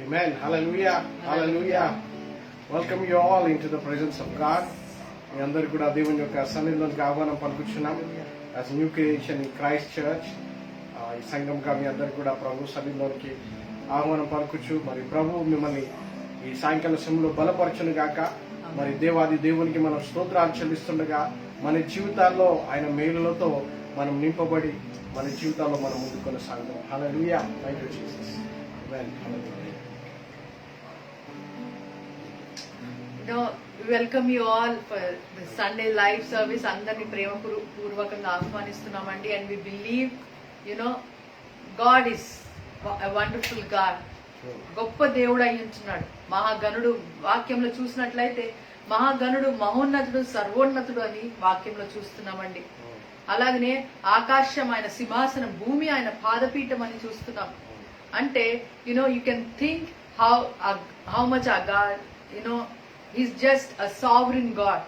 Amen. Hallelujah. Hallelujah. Welcome you all into the presence of God. మీ అందరు కూడా దేవుని యొక్క సన్నిధిలోనికి ఆహ్వానం పలుకుచున్నాం. As new creation in Christ church ఈ సంఘంగా మీ అందరు కూడా ప్రభు సన్నిధిలోనికి ఆహ్వానం పలుకుచు మరి ప్రభు మిమ్మల్ని ఈ సాయంకాల సమయంలో బలపరచును గాక. మరి దేవాది దేవునికి మనం స్తోత్రాలు చెల్లిస్తుండగా మన జీవితాల్లో ఆయన మేలులతో మనం నింపబడి మన జీవితాల్లో మనం ముందుకు కొనసాగుతాం. హల్లెలూయా. Thank you Jesus. ఆమేన్. హల్లెలూయా. Welcome you all for the Sunday live service. అందరినీ ప్రేమపూర్వకంగా ఆహ్వానిస్తున్నామండి. And we believe God is wonderful God. గొప్ప దేవుడు అయి ఉంటున్నాడు, మహాగణుడు. వాక్యంలో చూసినట్లయితే మహాగణుడు, మహోన్నతుడు, సర్వోన్నతుడు అని వాక్యంలో చూస్తున్నామండి. అలాగనే ఆకాశం ఆయన సింహాసనం, భూమి ఆయన పాదపీఠం అని చూస్తున్నాం. అంటే you can think how much uh God is just a sovereign God.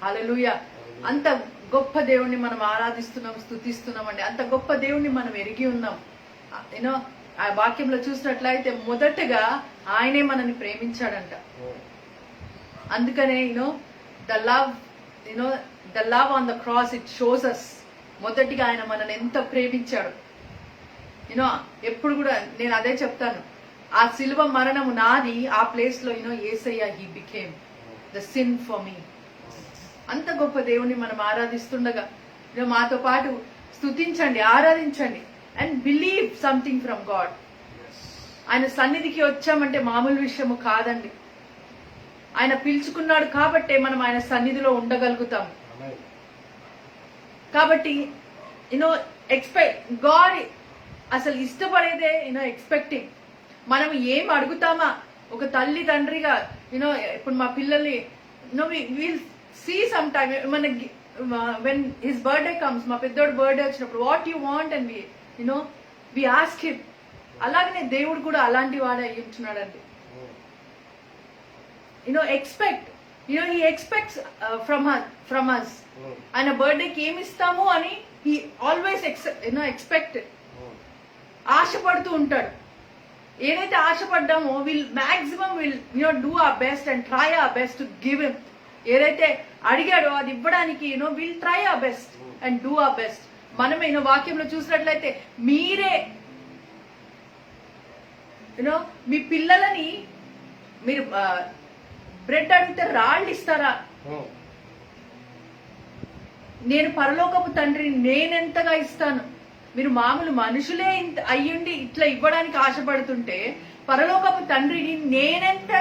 హల్లెలూయా. అంత గొప్ప దేవుణ్ణి మనం ఆరాధిస్తున్నాం, స్తుతిస్తున్నామండి. అంత గొప్ప దేవుణ్ణి మనం ఎరిగి ఉన్నాం. ఆ వాక్యంలో చూసినట్లయితే మొదటగా ఆయనే మనల్ని ప్రేమించాడంట. అందుకనే the love on the cross it shows us. మొదటిగా ఆయన మనల్ని ఎంత ప్రేమించాడు. ఎప్పుడు కూడా నేను అదే చెప్తాను, ఆ సిలువ మరణము నాది, ఆ ప్లేస్ లో Yesayya he became the sin for me. అంత గొప్ప దేవుణ్ణి మనం ఆరాధిస్తుండగా మాతో పాటు స్తుతించండి, ఆరాధించండి and believe something from God. ఆయన సన్నిధికి వచ్చామంటే మామూలు విషయము కాదండి. ఆయన పిలుచుకున్నాడు కాబట్టే మనం ఆయన సన్నిధిలో ఉండగలుగుతాం. కాబట్టి ఎక్స్పెక్ట్ గాడ్ అసలు ఇష్టపడేదే ఎక్స్పెక్టింగ్. మనం ఏం అడుగుతామా ఒక తల్లి తండ్రిగా ఇప్పుడు మా పిల్లల్ని విల్ సీ సమ్ టైమ్ మనకి వెన్ హిస్ బర్త్డే కమ్స్, మా పెద్దోడు బర్త్డే వచ్చినప్పుడు what you want and we ask him. అలాగనే దేవుడు కూడా అలాంటి వాడే అయి ఉంటున్నాడండి. Expect he expects from us. ఆయన బర్త్డేకి ఏమి ఇస్తాము అని హీ ఆల్వేస్ ఎక్స్పెక్ట్, ఆశపడుతూ ఉంటాడు. ఏదైతే ఆశపడ్డామో maximum do our best and try our best to give him. ఏదైతే అడిగాడో అది ఇవ్వడానికి will try our best and do our best. మనమే వాక్యంలో చూసినట్లయితే మీరే మీ పిల్లలని మీరు బ్రెడ్ అడిగితే రాళ్ళు ఇస్తారా? నేను పరలోకపు తండ్రిని నేనెంతగా ఇస్తాను. మీరు మామూలు మనుషులే అయ్యుండి ఇట్లా ఇవ్వడానికి ఆశపడుతుంటే పరలోకపు తండ్రిని నేనెంత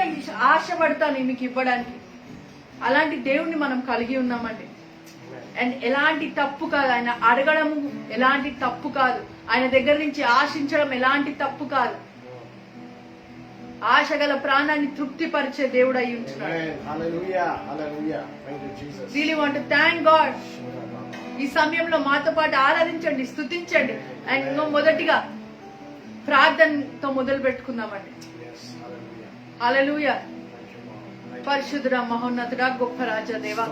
ఆశపడతాను మీకు ఇవ్వడానికి. అలాంటి దేవుణ్ణి మనం కలిగి ఉన్నామండి. అండ్ ఎలాంటి తప్పు కాదు, ఆయన అడగడము ఎలాంటి తప్పు కాదు, ఆయన దగ్గర నుంచి ఆశించడం ఎలాంటి తప్పు కాదు. ఆశగల ప్రాణాన్ని తృప్తిపరిచే దేవుడు అయి ఉంటున్నాడు. Really want to thank God. ఈ సమయంలో మాతో పాటు ఆరాధించండి, స్తుతించండి. అండ్ మొదటిగా ప్రార్థనతో మొదలు పెట్టుకుందామండి. హల్లెలూయా. పరిశుద్ధుడా, మహోన్నతుడా, గొప్ప రాజా దేవా,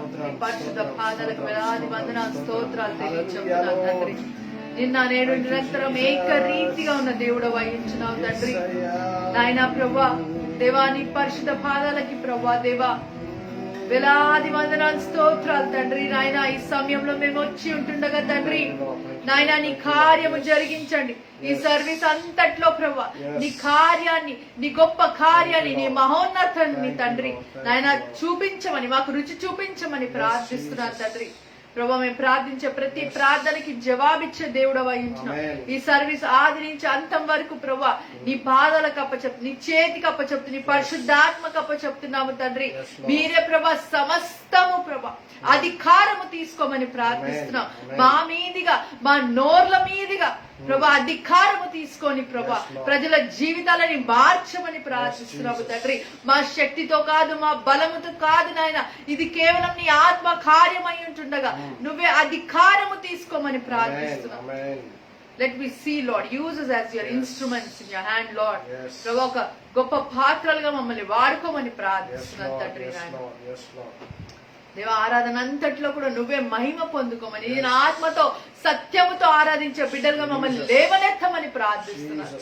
పరిశుద్ధ పాదాలకు వేలాది వందనాలు, స్తోత్రాలు తెలియజేస్తున్నాను తండ్రి. నిన్న నేడు నిరంతరం ఏకరీతిగా ఉన్న దేవుడు వహించున్నావు తండ్రి. నాయనా ప్రభా దేవా, నీ పరిశుద్ధ పాదాలకి ప్రభా దేవా వేలాది వందనాలు, స్తోత్రాలు తండ్రి. నాయన ఈ సమయంలో మేము వచ్చి ఉంటుండగా తండ్రి నాయన నీ కార్యము జరిగించండి. ఈ సర్వీస్ అంతట్లో ప్రభా నీ కార్యాన్ని, నీ గొప్ప కార్యాన్ని, నీ మహోన్నతాన్ని తండ్రి నాయన చూపించమని, మాకు రుచి చూపించమని ప్రార్థిస్తున్నాను తండ్రి. ప్రభా మేము ప్రార్థించే ప్రతి ప్రార్థనకి జవాబిచ్చే దేవుడు వహించిన ఈ సర్వీస్ ఆది నుంచి అంతం వరకు ప్రభా నీ పాదాలకు అప్పచెప్తు, నీ చేతికి అప్పచెప్తు, నీ పరిశుద్ధాత్మకు అప్పచెప్తున్నాము తండ్రి. మీరే ప్రభా సమస్తము ప్రభా అధికారము తీసుకోమని ప్రార్థిస్తున్నాం. మా మీదిగా, మా నోర్ల మీదిగా ప్రభా అధికారము తీసుకొని ప్రభా ప్రజల జీవితాలని మార్చమని ప్రార్థిస్తున్నాము తండ్రి. మా శక్తితో కాదు, మా బలముతో కాదు నాయన, ఇది కేవలం నీ ఆత్మ కార్యమై ఉంటుండగా నువ్వే అధికారము తీసుకోమని ప్రార్థిస్తున్నాం. Let me see, Lord, use us as your instruments in your hand, Lord. ప్రభా ఒక గొప్ప పాత్రలుగా మమ్మల్ని వాడుకోమని ప్రార్థిస్తున్నాను తండ్రి. దేవ ఆరాధన అంతట్లో కూడా నువ్వే మహిమ పొందుకోమని, నేను ఆత్మతో సత్యముతో ఆరాధించే బిడ్డలుగా మమ్మల్ని లేవనెత్తమని ప్రార్థిస్తున్నాను.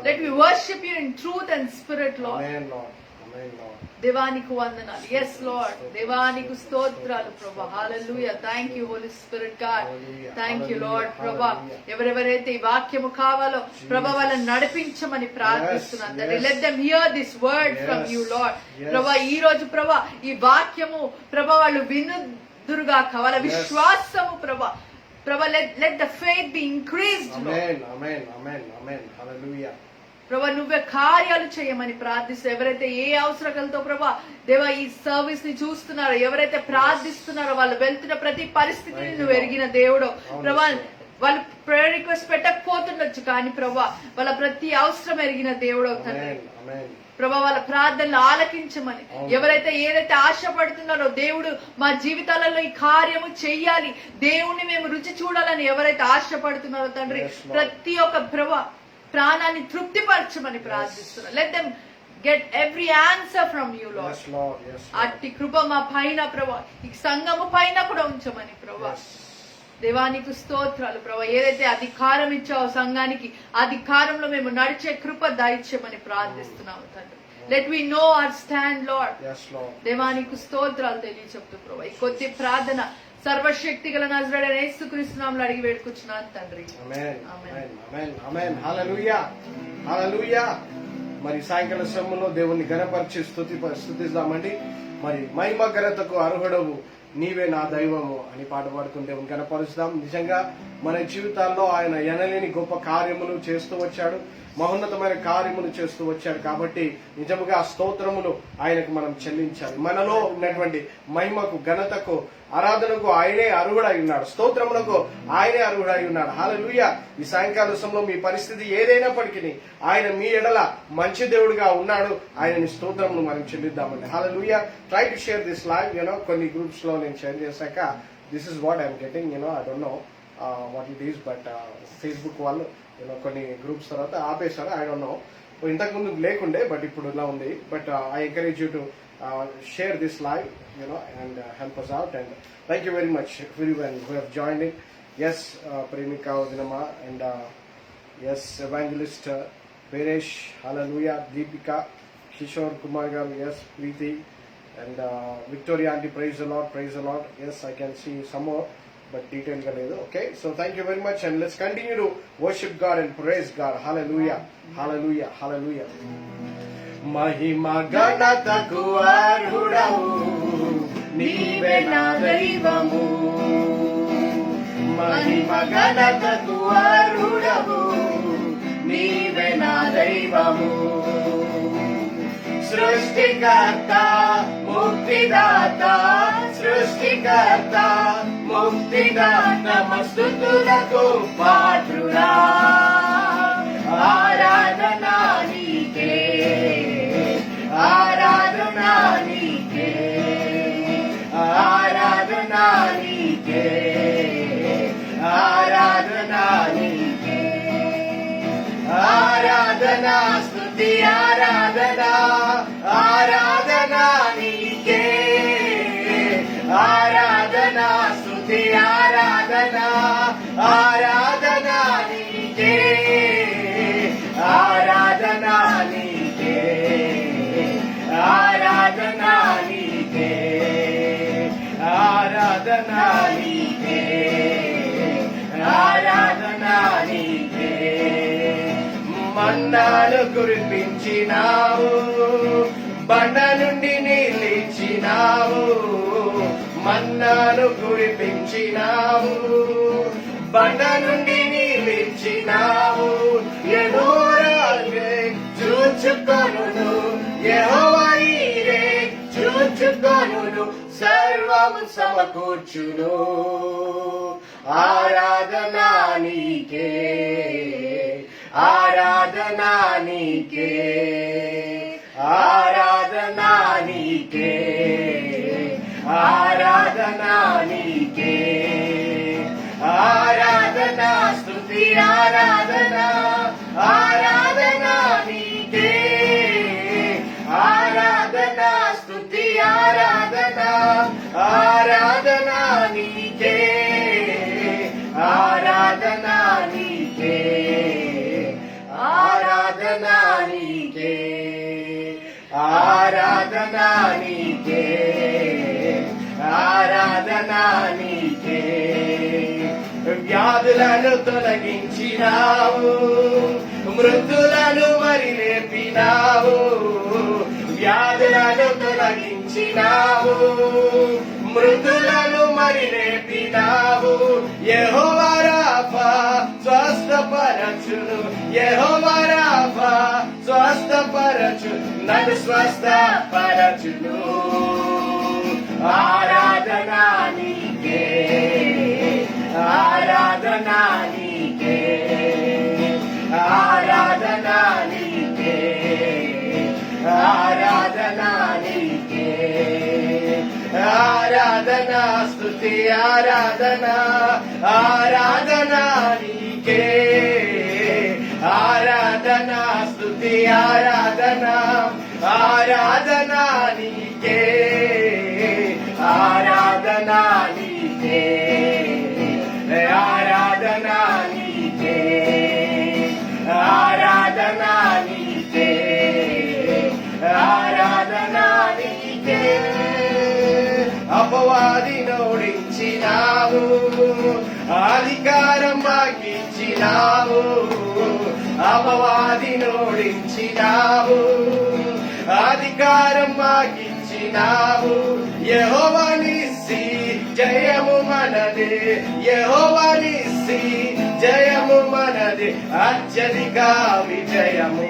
Let me worship you in truth and spirit, Lord. Amen, Lord. Amen, Lord. దేవానికి వందనాలు. Yes, Lord. దేవానికి స్తోత్రాలు ప్రభా. హల్లెలూయా. Thank you, Holy Spirit God. Hallelujah. Thank you, Hallelujah. Lord. ప్రభా Hallelujah. ఎవరెవరైతే ఈ వాక్యము కావాలో ప్రభా వాళ్ళని నడిపించమని ప్రార్థిస్తున్నాను తండ్రి. yes. Let them hear this word from Yes. you, Lord. Yes. ప్రభా ఈ రోజు ప్రభా ఈ వాక్యము ప్రభా వాళ్ళు వినుదురుగా వాళ్ళ Yes. విశ్వాసము ప్రభా let the faith be increased, Lord. Amen, amen, amen, amen. Hallelujah. ప్రభా నువ్వే కార్యాలు చేయమని ప్రార్థిస్తూ ఎవరైతే ఏ అవసరకలతో ప్రభా దేవా ఈ సర్వీస్ ని చూస్తున్నారో ఎవరైతే ప్రార్థిస్తున్నారో వాళ్ళు వెళ్తున్న ప్రతి పరిస్థితిని నువ్వు ఎరిగిన దేవుడు ప్రభా వాళ్ళు ప్రేయర్ రిక్వెస్ట్ పెట్టకపోతుండొచ్చు కానీ ప్రభా వాళ్ళ ప్రతి అవసరం ఎరిగిన దేవుడు తండ్రి. Amen, amen. ప్రభా వాళ్ళ ప్రార్థనలు ఆలకించమని ఎవరైతే ఏదైతే ఆశపడుతున్నారో దేవుడు మా జీవితాలలో ఈ కార్యము చెయ్యాలి దేవుణ్ణి మేము రుచి చూడాలని ఎవరైతే ఆశపడుతున్నారో తండ్రి Yes, Lord. ప్రతి ఒక్క ప్రభా ప్రాణాన్ని తృప్తిపరచమని ప్రార్థిస్తున్నారు. Let them get every answer from you Lord. Yes, Lord. Yes, Lord. అట్టి కృప మా పైన ప్రభా ఈ సంఘము పైన కూడా ఉంచమని ప్రభా. Yes. దేవానికి స్తోత్రాలు ప్రభా ఏదైతే అధికారం ఇచ్చావో సంఘానికి అధికారంలో మేము నడిచే కృప దయచేయమని ప్రార్థిస్తున్నాము తండ్రి. Let we know our stand Lord. Yes, Lord. దేవానికి స్తోత్రాలు తెలియచెప్తూ ప్రభా ఈ కొద్ది ప్రార్థన సర్వశక్తి గల నజరేయుడైన యేసుక్రీస్తు నామములో అడిగి వేడుకుంటున్నాను తండ్రి. Amen. Amen. Amen. Amen. Amen. Hallelujah. Hallelujah. మరి సాయంకాల సమయంలో దేవుణ్ణి ఘనపరిచి స్తుతిద్దామండి. మరి మహిమ ఘనతకు అర్హుడవు నీవే నా దైవము అని పాట పాడుకుని దేవుని ఘనపరుస్తాం. నిజంగా మన జీవితాల్లో ఆయన ఎనలేని గొప్ప కార్యములు చేస్తూ వచ్చాడు, మహోన్నతమైన కార్యములు చేస్తూ వచ్చాడు. కాబట్టి నిజముగా స్తోత్రములు ఆయనకు మనం చెల్లించాలి. మనలో ఉన్నటువంటి మహిమకు ఘనతకు ఆరాధనకు ఆయనే అర్హుడై ఉన్నాడు, స్తోత్రములకు ఆయనే అర్హుడై ఉన్నాడు. హల్లెలూయా. ఈ సాయంకాల సమయంలో మీ పరిస్థితి ఏదైనప్పటికీ ఆయన మీ ఎడల మంచి దేవుడిగా ఉన్నాడు. ఆయనని స్తోత్రములు మనం చెల్లిద్దామండి. హల్లెలూయా. Try to share this live. కొన్ని గ్రూప్స్ లో నేను షేర్ చేశాక this is what I'm getting. I don't know what it is, but Facebook వాళ్ళు కొన్ని గ్రూప్స్ తర్వాత ఆపేశారు. I don't know. ఇంతకుముందు లేకుండే బట్ ఇప్పుడు ఇలా ఉంది. But I encourage you to share this live, and help us out. And thank you very much everyone who have joined in. Yes, Premika Dinama, and yes, Evangelist Peresh, hallelujah, Deepika, Kishore Kumar garu, yes, Preeti, and Victoria auntie, praise the Lord, praise the Lord. Yes, I can see some more, but detail ga ledu. Okay, so thank you very much, and let's continue to worship God and praise God. Hallelujah, hallelujah, hallelujah. మహిమ ఘనతకు అర్హుడవు నీవే నా దైవము. మహిమ ఘనతకు అర్హుడవు నీవే నా దైవము. సృష్టికర్త ముక్తిదాత, సృష్టికర్త ముక్తిదాత స్తుతులకు పాత్రుడా. ఆరాధనా నీకే, ఆరాధనా నీకే, ఆరాధనా నీకే, ఆరాధనా నీకే. ఆరాధనా స్తుతి ఆరాధనా, ఆరాధనా నీకే, ఆరాధనా స్తుతి ఆరాధనా, ఆరాధనా నీకే, ఆరాధనా నీకే, ఆరాధనా నీకే, ఆరాధనా నీకే, ఆరాధనా నీకే. మన్నాను కురిపించినావు, బండ నుండి నీళ్ళిచ్చినావు. మన్నాను కురిపించినావు, బండ నుండి నీళ్ళిచ్చినావు. యెహోవాయే చూచుకొనును, యెహోవా ఈరే చూచుకొనును, సర్వము సమకూర్చును. ఆరాధనా నీకే, ఆరాధనా నీకే, ఆరాధనా నీకే, ఆరాధనా నీకే. ఆరాధనా స్తుతి ఆరాధనా, ఆరాధనా నీకే, ఆరాధనా స్తుతి ఆరాధనా, ఆరాధనా నీకే, ఆరాధనా నీకే, ఆరాధనా ఆరాధన నీకే, ఆరాధన నీకే. వ్యాధులను తొలగించినావు, మృతులను మరి లేపినావు. వ్యాధులను తొలగించినావు, మృతులను మరి లేపినావు. యెహోవా రాఫా స్వస్థపరచును, యెహోవా రాఫా స్వస్థపరచు, నన్ను స్వస్థపరచును. ఆరాధన నీకే, ఆరాధన నీకే, ఆరాధన నీకే, ఆరాధన నీకే. ఆరాధన స్తుతి ఆరాధన, ఆరాధన నీకే. ఆరాధన స్తుతి ఆరాధన, ఆరాధన నీకే. ఆరాధన నీకే, ఆరాధన నీకే, ఆరాధన నీకే, ఆరాధన నీకే. అపవాది నోడించినావు, అధికారం మాకిచ్చినావు. అపవాది నోడించినావు, అధికారం మాకిచ్చినావు. యెహోవా నిస్సి జయము మనదే, యెహోవా నిస్సి జయము మనదే, అత్యధిక విజయము.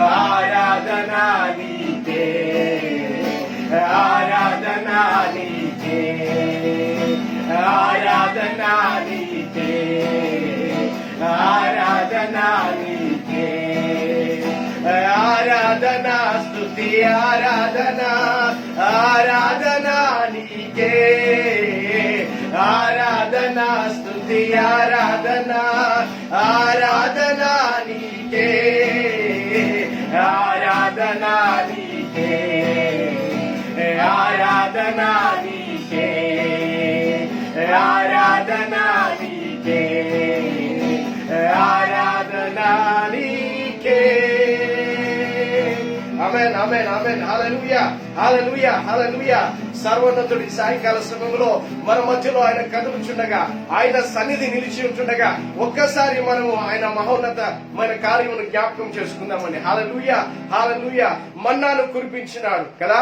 ఆరాధన నీకే, ఆరాధన నీకే, ఆరాధన నీకే, ఆరాధన నీకే. ఆరాధన స్తుతి ఆరాధన, ఆరాధన నీకే. ఆరాధన స్తుతి ఆరాధన, ఆరాధన నీకే. ఆరాధన నీకే, ఆరాధన నీకే, ఆరాధన నీకే, ఆరాధన నీకే. ఆమేన్, ఆమేన్, ఆమేన్. హల్లెలూయా, హల్లెలూయా, హల్లెలూయా. సర్వోన్నతుడి సాయంకాల సమయంలో మన మధ్యలో ఆయన కదులుచుండగా, ఆయన సన్నిధి నిలిచి ఉంటుండగా ఒక్కసారి మనము ఆయన మహోన్నతమైన కార్యమును జ్ఞాపకం చేసుకుందామండి. హల్లెలూయా, హల్లెలూయా. మన్నాను కురిపించినాడు కదా,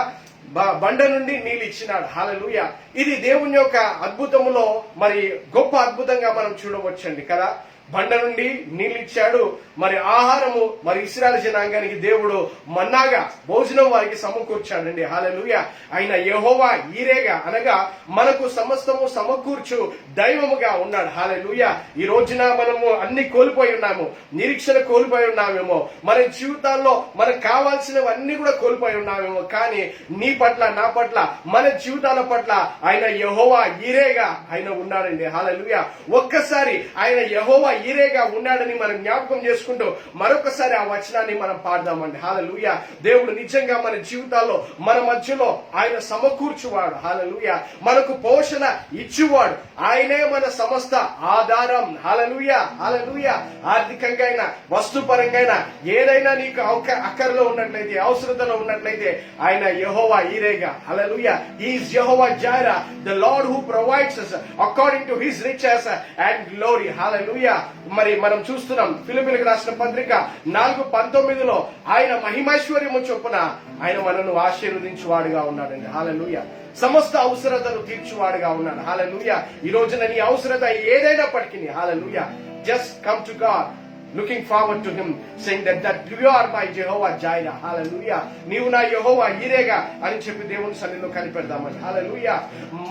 బండ నుండి నీళ్ళు ఇచ్చినాడు. హల్లెలూయా. ఇది దేవుని యొక్క అద్భుతములో మరి గొప్ప అద్భుతంగా మనం చూడవచ్చండి కదా. బండ నుండి నీళ్ళు ఇచ్చాడు, మరి ఆహారము మరి ఇశ్రాయేలు జనాంగానికి దేవుడు మన్నాగా భోజనం వారికి సమకూర్చాడండి. హల్లెలూయా. ఆయన యెహోవా ఈరేగా అనగా మనకు సమస్తము సమకూర్చు దైవముగా ఉన్నాడు. హల్లెలూయా. ఈ రోజున మనము అన్ని కోల్పోయి ఉన్నాము, నిరీక్షణ కోల్పోయి ఉన్నామేమో, మన జీవితాల్లో మనకు కావాల్సినవన్నీ కూడా కోల్పోయి ఉన్నామేమో, కానీ నీ పట్ల నా పట్ల మన జీవితాల పట్ల ఆయన యెహోవా ఈరేగా ఆయన ఉన్నాడండి. హల్లెలూయా. ఒక్కసారి ఆయన యెహోవా ఈరేగా ఉన్నాడని మనం జ్ఞాపకం చేసుకుంటూ మరొకసారి ఆ వచనాన్ని మనం పాడదామండి. హల్లెలూయా. దేవుడు నిజంగా మన జీవితాల్లో మన మధ్యలో ఆయన సమకూర్చువాడు. హల్లెలూయా. మనకు పోషణ ఇచ్చువాడు ఆయనే, మన సమస్త ఆధారం. హల్లెలూయా, హల్లెలూయా. ఆర్థికంగా అయినా వస్తుపరంగా అయినా ఏదైనా నీకు అక్కర్లో ఉన్నట్లయితే, అవసరతలో ఉన్నట్లయితే ఆయన యెహోవా ఈరేగా. హల్లెలూయా. He is Jehovah Jireh, the Lord who provides us according to his riches and glory. హల్లెలూయా. మరి మనం చూస్తున్నాం ఫిలిప్పీయులకు రాసిన పత్రిక 4:19 ఆయన మహిమైశ్వర్యము చొప్పున ఆయన మనను ఆశీర్వదించువాడుగా ఉన్నాడండి. హల్లెలూయా. సమస్త అవసరతలు తీర్చువాడుగా ఉన్నాడు. హల్లెలూయా. ఈ రోజున నీ అవసరత ఏదైనప్పటికీ హల్లెలూయా, just come to God, looking forward to him, saying that you are my Jehovah Jireh. Hallelujah. నీవు నా యెహోవా ఈరేగా అని చెప్పి దేవుని సన్నిధిలో కనిపెడదామని. హల్లెలూయా.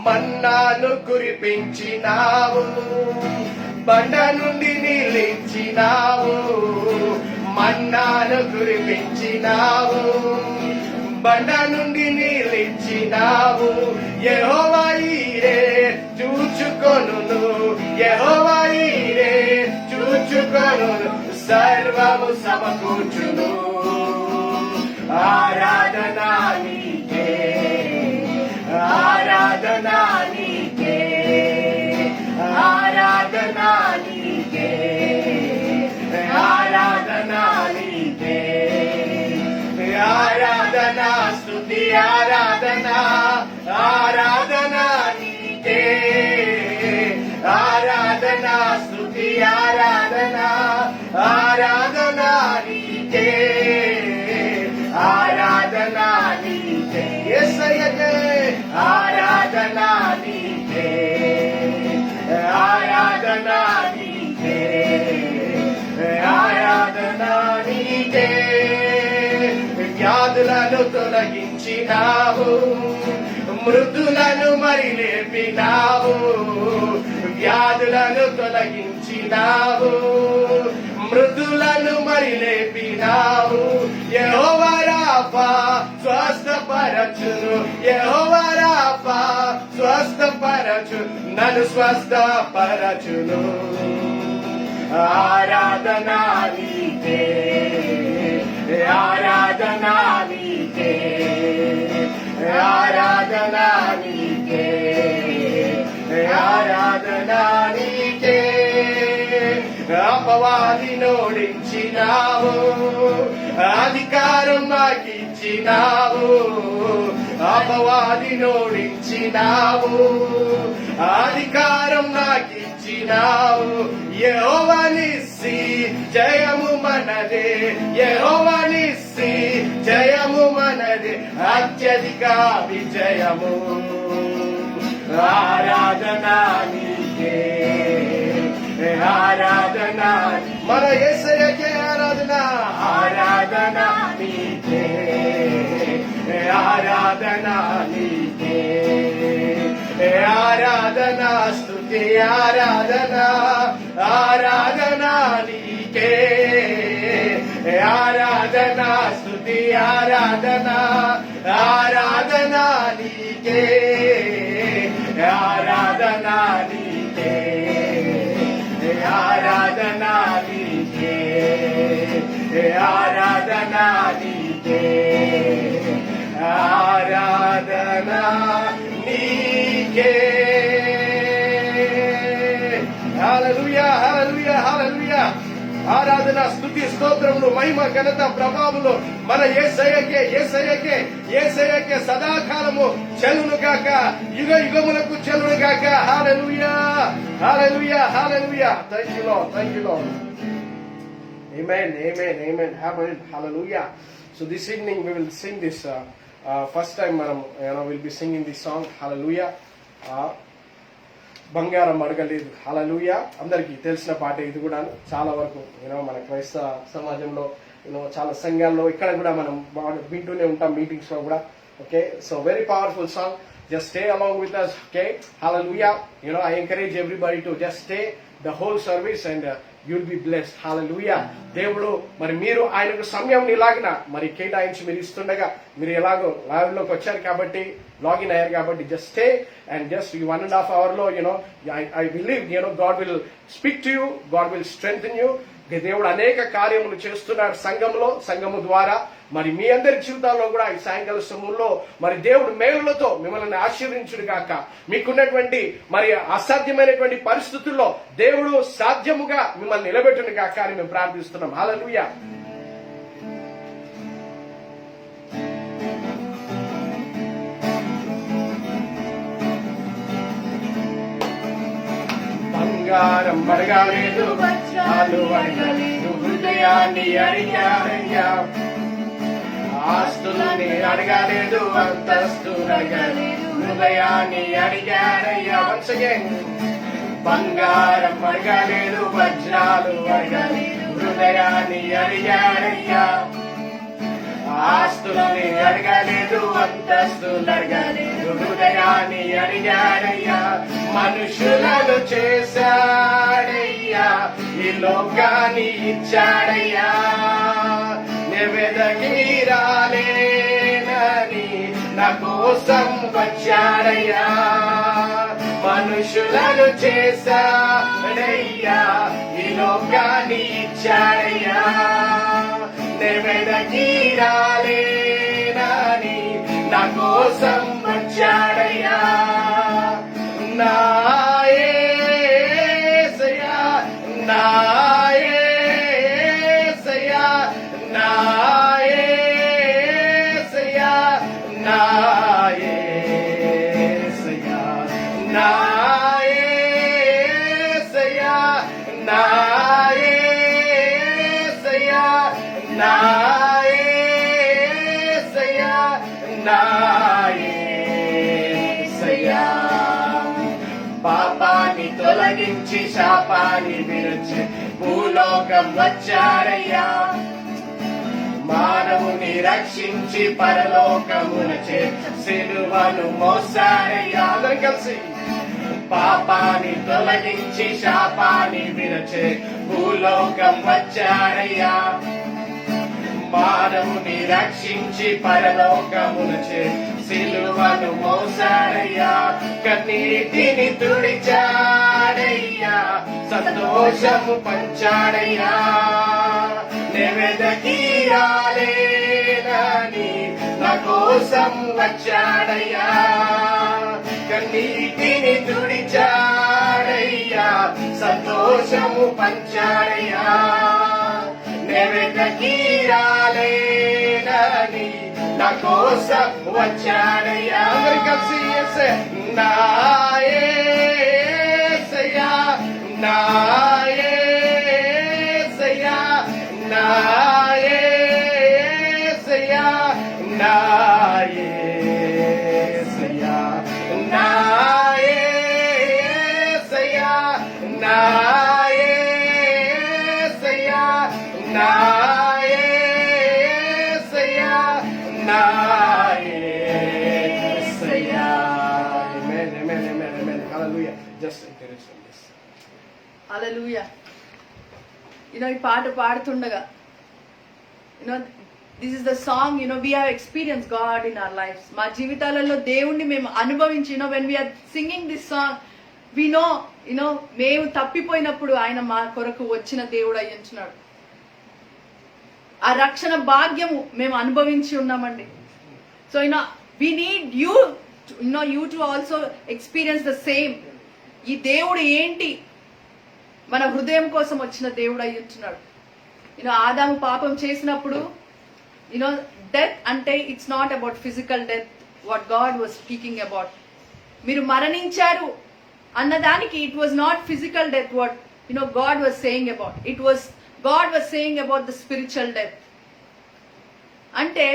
మన్నాను కురిపించినావు, బండ నుండి నీళ్ళిచ్చినావు. మన్నాను కురిపించినావు, బండ నుండి నీళ్ళిచ్చినావు. యెహోవా ఈరే చూచుకొనును, యెహోవా ఈరే చూచుకొనును, సర్వము సమకూర్చును. ఆరాధన నీకే, ఆరాధన నీకే, ఆరాధన నీకే, ఆరాధన నీకే, ఆరాధన ఆరాధన ఆరాధన నీకే ఆరాధన స్తుతి ఆరాధన ఆరాధన నీకే ఆరాధన నీకే యేసయ్యకే ఆరాధన నీకే ఆరాధన నీకే ఆరాధన నీకే వ్యాధులను తొలగించినావు మృతులను మరి లేపినావు వ్యాధులను తొలగించినావు మృతులను మరి లేపినావు యెహోవా రాఫా స్వస్థపరచును యెహోవా రాఫా స్వస్థపరచు నన్ను స్వస్థపరచును ఆరాధన నీకే ఆరాధన నీకే ఆరాధన నీకే ఆరాధన నీకే అపవాది నోడించినావు అధికారం నాకిచ్చినావు అపవాది నోడించినావు అధికారం నాకిచ్చినావు యెహోవా నిస్సి జయము మనదే యెహోవా నిస్సి జయము మనదే అత్యధిక విజయము ఆరాధన నీకే ఆరాధన మన యేసయ్యకే ఆరాధన ఆరాధన నీకే ఆరాధన నీకే ఆరాధన స్తుతి ఆరాధన ఆరాధన నీకే ఆరాధన స్తుతి ఆరాధన ఆరాధన నీకే ఆరాధన నీకే ఆరాధన నీకే ఆరాధన నీకే ఆరాధన నీకే హల్లెలూయా హల్లెలూయా హల్లెలూయా ఆరాధన స్తుతి స్తోత్రములు మహిమ ఘనత ప్రభావములు మన యేసయ్యకే యేసయ్యకే యేసయ్యకే సదాకాలము చెల్లును గాక యుగ యుగములకు చెల్లును గాక హల్లెలూయా హల్లెలూయా హల్లెలూయా thank you Lord Amen, amen, amen. Hallelujah. So this evening we will sing this. First time, we'll be singing this song. Hallelujah. బంగారం అడగలేదు హల్లెలూయా అందరికీ తెలిసిన పాట ఇది కూడా చాలా వరకు మన క్రైస్తవ సమాజంలో చాలా సంఘాల్లో ఇక్కడ కూడా మనం వింటూనే ఉంటాం మీటింగ్స్ లో కూడా okay so very powerful song just stay along with us okay hallelujah I encourage everybody to just stay the whole service and you'll be blessed hallelujah దేవుడు మరి మీరు ఆయనకు సమయం ఇలాగిన మరి కేటాయించి మీరు ఇస్తుండగా మీరు ఎలాగో లైవ్ లోకి వచ్చారు కాబట్టి లాగిన్ అయ్యారు కాబట్టి just stay and just 1.5 hour లో I believe God will speak to you, God will strengthen you. దేవుడు అనేక కార్యములు చేస్తున్నాడు సంఘము ద్వారా మరి మీ అందరి జీవితాల్లో కూడా ఈ సాయంకాల సమయంలో మరి దేవుడు మేలులతో మిమ్మల్ని ఆశీర్వదించుడు గాక మీకున్నటువంటి మరి అసాధ్యమైనటువంటి పరిస్థితుల్లో దేవుడు సాధ్యముగా మిమ్మల్ని నిలబెట్టును గాక అని మేము ప్రార్థిస్తున్నాం హల్లెలూయా బంగారం అడగలేదు వజ్రాలు అడగలేదు హృదయాన్ని అడిగారయ్యా ఆస్తుల్ని అడగలేదు అంతస్తులు అడగలేదు హృదయాన్ని అడిగారయ్యా వన్స్ అగైన్ బంగారం అడగలేదు వజ్రాలు అడగలేదు హృదయాన్ని అడిగారయ్యా ఆస్తుల్ని అడగలేదు అంతస్తులు అడగలేదు హృదయాన్ని అడిగారయ్యా మనుషులను చేశాడయ్యా ఈ లోకాన్ని ఇచ్చాడయ్యా వెదకి రాలేనని నా కోసం వచ్చాడయ్యా మనుషులను చేశాడయ్యా ఈ లోకాన్ని ఇచ్చాడయ్యా వెదకి రాలేనని నా కోసం వచ్చాడయ్యా నా యేసయ్యా నా యేసయ్యా నా యేసయ్యా నా నా యేసయ్యా, నా యేసయ్యా. పాపాన్ని తొలగించి శాపాన్ని విడిచి భూలోకం వచ్చారయ్యా. మానవుని రక్షించి పరలోకమున సిలువను మోసారయ్యా. అందరం కలిసి పాపాన్ని తొలగించి శాపాన్ని విడిచి భూలోకం వచ్చారయ్యా. మానవుని రక్షించి పరలోకమున సిలువను మోసారయ్యా. కన్నీటిని తుడిచాడయ్యా, సంతోషము పంచాడయ్యా. నెవెదకి రాలేనని నా కోసం వచ్చాడయ్యా. కన్నీటిని తుడిచాడయ్యా, సంతోషము పంచాడయ్యా. నెవెదకి రాలేనని నా కోసం వచ్చాడయ్యా. కలిసి నా యేసయ్యా, నా యేసయ్యా, నా యేసయ్యా, నా యేసయ్యా, నా యేసయ్యా, నా యేసయ్యా, నా యేసయ్యా, నా యేసయ్యా. Amen, amen, amen, amen. Hallelujah. Just encourage them. Yes. హల్లెలూయా. ఈ పాట పాడుతుండగా this is the song we have experience God in our lives. మా జీవితాలలో దేవుణ్ణి మేము అనుభవించి when we're singing this song we know మేము తప్పిపోయినప్పుడు ఆయన మా కొరకు వచ్చిన దేవుడు అయ్యించున్నాడు. ఆ రక్షణ భాగ్యము మేము అనుభవించి ఉన్నామండి. So we need you to also experience the same. ఈ దేవుడు ఏంటి? మన హృదయం కోసం వచ్చిన దేవుడు అయ్యున్నాడు. ఆదాము పాపం చేసినప్పుడు డెత్ అంటే it's not about physical death, what God was speaking about. మీరు మరణించారు అన్నదానికి it was not physical death what God was saying about. God was saying about the spiritual death. అంటే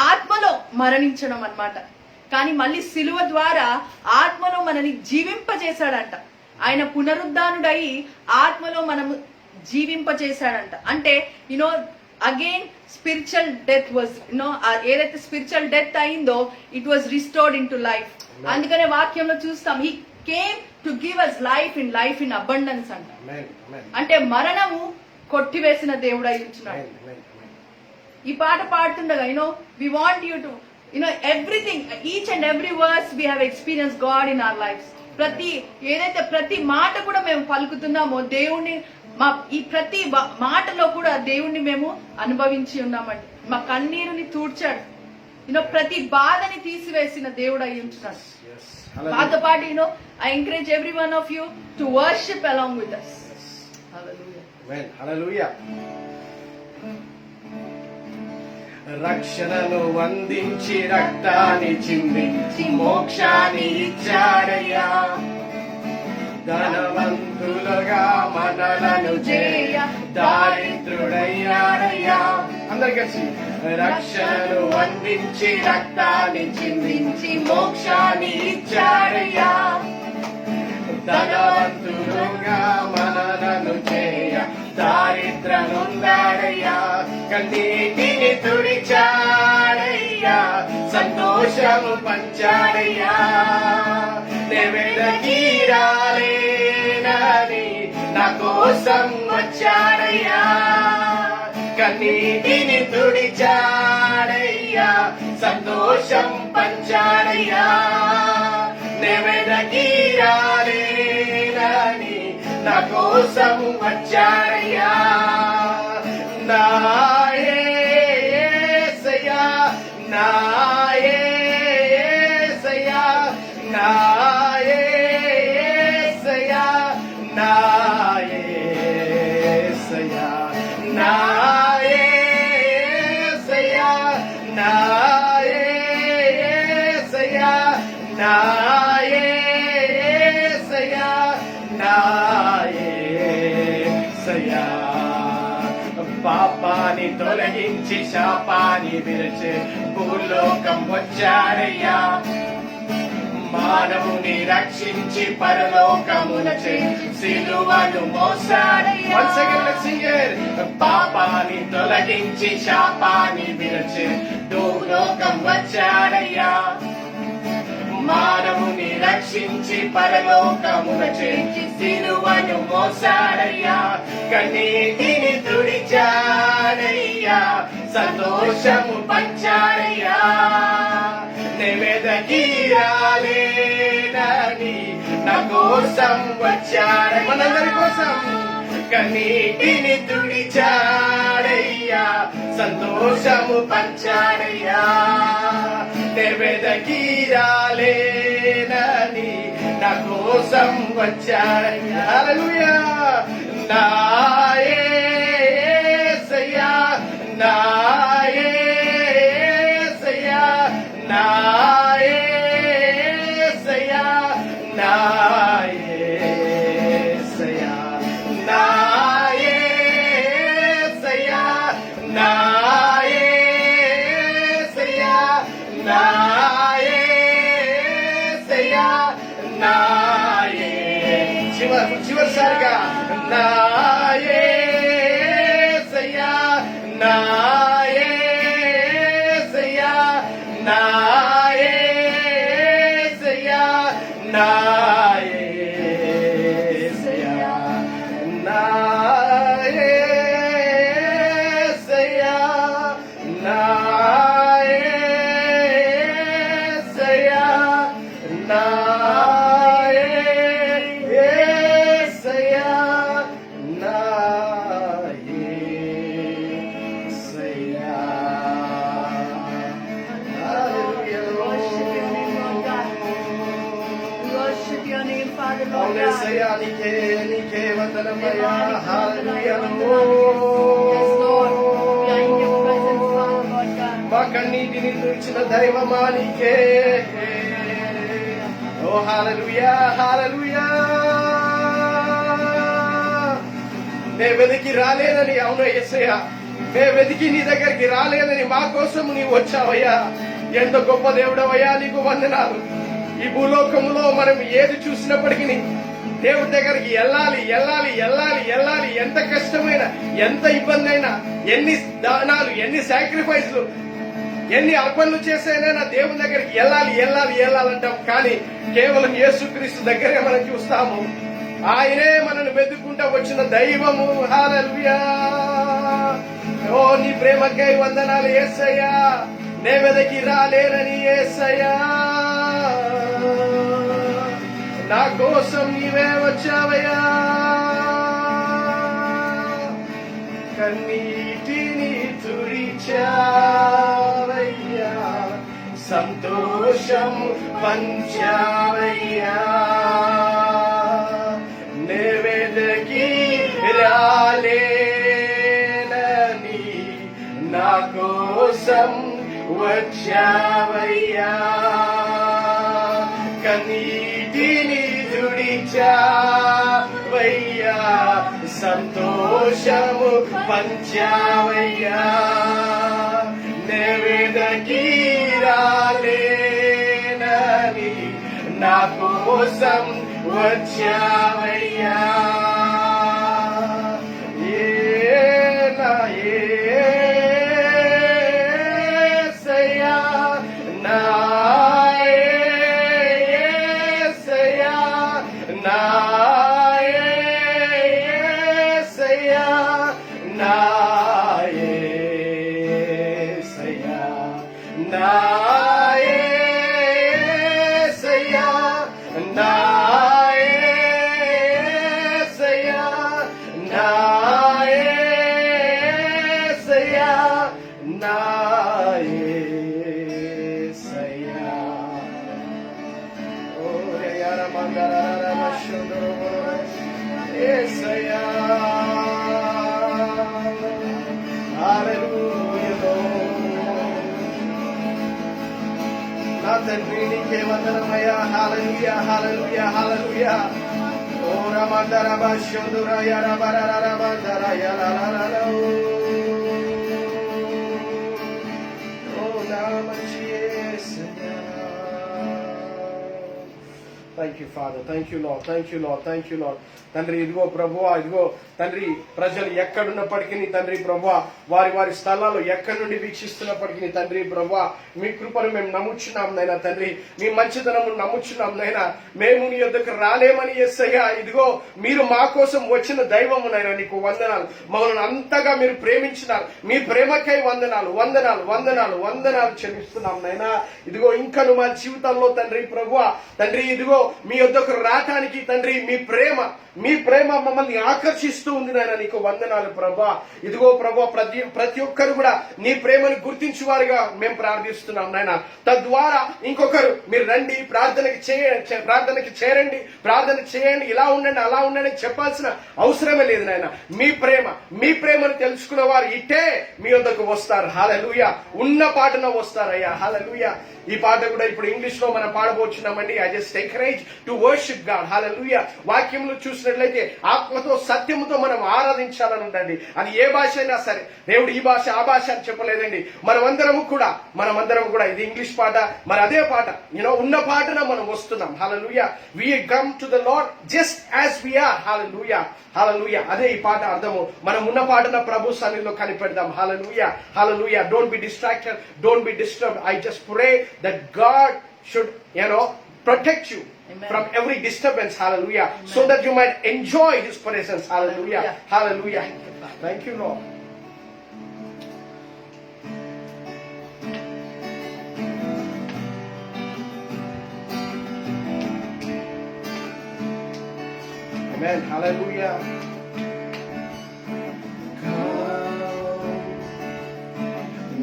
ఆత్మలో మరణించడం అన్నమాట. కానీ మళ్ళీ సిలువ ద్వారా ఆత్మలో మనని జీవింపజేశాడంట. ఆయన పునరుద్ధానుడై ఆత్మలో మనము జీవింపజేశాడంట. అంటే అగైన్ స్పిరిచువల్ డెత్ వాజ్ ఏదైతే స్పిరిచువల్ డెత్ అయిందో it was restored in to life. అందుకనే వాక్యంలో చూస్తాం he came to give us life in abundance అంట. అంటే మరణము కొట్టివేసిన దేవుడు అయి ఉంటున్నాడు. ఈ పాట పాడుతుండగా we want you to everything, each and every verse we have experience God in our lives. ప్రతి మాట కూడా మేము పలుకుతున్నామో దేవుణ్ణి, ఈ ప్రతి మాటలో కూడా దేవుణ్ణి మేము అనుభవించి ఉన్నామండి. మా కన్నీరుని తూడ్చాడు. ప్రతి బాధని తీసివేసిన దేవుడు అయి ఉంటున్నాడు. మాతో పాటు I encourage every one of you to worship along with us. Hallelujah. Amen. Hallelujah. రక్షణను వందించి రక్తాన్ని చిందించి మోక్షాన్ని ఇచ్చాడయ్యా. ధనవంతులుగా మనలను చేయ దారిద్రుడయ్యాడయ్యా. అందరు కలిసి రక్షణను వందించి రక్తాన్ని చిందించి మోక్షాన్ని ఇచ్చాడయ్యా. ధనవంతులుగా మనలను చేయ దారిద్రనుందాడయ్యా. కన్నీటిని తుడిచాడయ్యా, సంతోషము పంచాడయ్యా. నెవెదకి రాలేనని నా కోసం వచ్చాడయ్యా. కన్నీటిని తుడిచాడయ్యా, సంతోషం పంచాడయ్యా. నెవెదకి రాలేనని నా కోసం వచ్చాడయ్యా. నా యేసయ్యా, నా యేసయ్యా, నా యేసయ్యా, నా యేసయ్యా, నా యేసయ్యా, నా యేసయ్యా, నా యేసయ్యా, నా యేసయ్యా. పాపాన్ని పాపాన్ని తొలగించి శాపాన్ని విరచే భూలోకం వచ్చాడయ్యా. మానవుని రక్షించి పరలోకమున సిలువను మోసాడయ్యా. పాపాన్ని తొలగించి శాపాన్ని విరచే భూలోకం వచ్చాడయ్యా. మానవుని రక్షించి పరలోకమున సిలువను మోసాడయ్యా. కన్నీటిని తుడిచాడయ్యా, సంతోషము పంచాడయ్యా. నెవెదకి రాలేనని నా కోసం వచ్చాడు, మనందరి కోసం. కన్నీటిని తుడిచాడయ్యా, సంతోషము పంచాడయ్యా. నెవెదకి రాలేనని నా కోసం వచ్చాడయ్యా. హల్లెలూయా. నా యేసయ్యా, నా యేసయ్యా, నా యేసయ్యా, నా యేసయ్యా, నా యేసయ్యా, నా యేసయ్యా, నా యేసయ్యా, నా చివరిసారిగా నా యేసయ్యా, నా యేసయ్యా, నా యేసయ్యా, నా యేసయ్యా, నా యేసయ్యా, నా యేసయ్యా, నా యేసయ్యా, నా యేసయ్యా. Worship your name, Father, Lord God. అవునేసయ్యా, నీకే వందనమయ్యా. హల్లెలూయా. Yes, Lord. We are in your presence, Father, Lord God. మా కన్నీటిని తుడిచిన దైవమా నీకే. ఓ హల్లెలూయా, హల్లెలూయా. నే వెతికి రాలేదని, అవును యేసయ్యా, నే వెతికి నీ దగ్గరికి రాలేదని మా కోసం నీవు వచ్చావయ్యా. ఎంత గొప్ప దేవుడవయ్యా, నీకు వందనాలు. ఈ భూలోకములో మనం ఏది చూసినప్పటికీ దేవుడి దగ్గరికి వెళ్ళాలి, వెళ్ళాలి, వెళ్ళాలి, వెళ్ళాలి. ఎంత కష్టమైన, ఎంత ఇబ్బంది అయినా, ఎన్ని దానాలు, ఎన్ని సాక్రిఫైస్లు, ఎన్ని అర్పణలు చేసైనా దేవుని దగ్గరికి వెళ్ళాలి, వెళ్ళాలి, వెళ్ళాలంటాం. కానీ కేవలం యేసుక్రీస్తు దగ్గరే మనం చూస్తాము. ఆయనే మనల్ని వెతుక్కుంటా వచ్చిన దైవము. హల్లెలూయా. ఓ నీ ప్రేమకై వందనాలు యేసయ్యా. నే వెదకి రాలేనని యేసయ్యా, నా కోసం నీవే వచ్చావయ్యా. కన్నీటిని తుడిచావయ్యా, సంతోషం పంచావయ్యా. నే వెదకి రాలేనని నా కోసం వచ్చావయ్యా. కన్నీటిని తుడిచావయ్యా, సంతోషము పంచావయ్యా. నే వెదకి రాలేనని నా కోసం వచ్చావయ్యా. యేసయ్యా, నా యేసయ్యా, నా యేసయ్యా, నా యేసయ్యా, నా యేసయ్యా, నా యేసయ్యా, నా యేసయ్యా, నా యేసయ్యా. ఓ యార మందర మషుందరో యేసయ్యా. హల్లెలూయా. నా తండ్రి నీకే వందనమయ్యా. హల్లెలూయా, హల్లెలూయా, హల్లెలూయా. ఓ రమందర మషుందర యార బరర మందర యాల. Thank you father, thank you Lord, thank you Lord, thank you Lord. తండ్రి ఇదిగో ప్రభువా, ఇదిగో తండ్రి ప్రజలు ఎక్కడున్నప్పటికీ తండ్రి ప్రభువా, వారి వారి స్థలాల్లో ఎక్కడి నుండి వీక్షిస్తున్నప్పటికీ తండ్రి ప్రభువా, మీ కృపను మేము నమ్ముచున్నాం నైనా తండ్రి, మీ మంచితనము నమ్ముచున్నాం నైనా. మేము నీ యొద్దకు రాలేమని యేసయ్యా, ఇదిగో మీరు మా కోసం వచ్చిన దైవము నైనా, నీకు వందనాలు. మమ్మల్ని అంతగా మీరు ప్రేమించినారు, మీ ప్రేమకై వందనాలు, వందనాలు, వందనాలు, వందనాలు చెల్లిస్తున్నాం నైనా. ఇదిగో ఇంకను మా జీవితంలో తండ్రి ప్రభువా, తండ్రి ఇదిగో మీ యొద్దకు రావటానికి తండ్రి మీ ప్రేమ మమ్మల్ని ఆకర్షిస్తూ ఉంది నాయన, నీకు వందనాలు ప్రభా. ఇదిగో ప్రభా, ప్రతి ఒక్కరు కూడా నీ ప్రేమను గుర్తించువారుగా మేము ప్రార్థిస్తున్నాం నాయన. తద్వారా ఇంకొకరు మీరు రండి ప్రార్థనకి చేరండి, ప్రార్థన చేయండి, ఇలా ఉండండి అలా ఉండండి చెప్పాల్సిన అవసరమే లేదు నాయన. మీ ప్రేమను తెలుసుకున్న వారు ఇట్టే మీ వద్దకు వస్తారు. హల్లెలూయా. ఉన్న పాటన వస్తారయ్యా. హల్లెలూయా. ఈ పాట కూడా ఇప్పుడు ఇంగ్లీష్ లో మనం పాడబోచున్నామండి. I just encourage to worship God. హల్లెలూయా. వాక్యంలో చూసినట్లయితే ఆత్మతో సత్యముతో మనం ఆరాధించాలని ఉండండి. అది ఏ భాష అయినా సరే, దేవుడు ఈ భాష ఆ భాష అని చెప్పలేదండి. మనమందరము కూడా ఇది ఇంగ్లీష్ పాట, మరి అదే పాట ఉన్న పాటన మనం వస్తున్నాం. హల్లెలూయా. We come to the Lord just as we are. హల్లెలూయా, హల్లెలూయా. అదే ఈ పాట అర్థము. మనం ఉన్న పాటన ప్రభు సన్నిధిలో కనిపెడదాం. హల్లెలూయా, హల్లెలూయా. Don't be distracted, don't be disturbed. I just pray that God should protect you Amen. from every disturbance. Hallelujah. Amen. So that you might enjoy His presence. Hallelujah, hallelujah. Thank you, Lord. Amen. Hallelujah.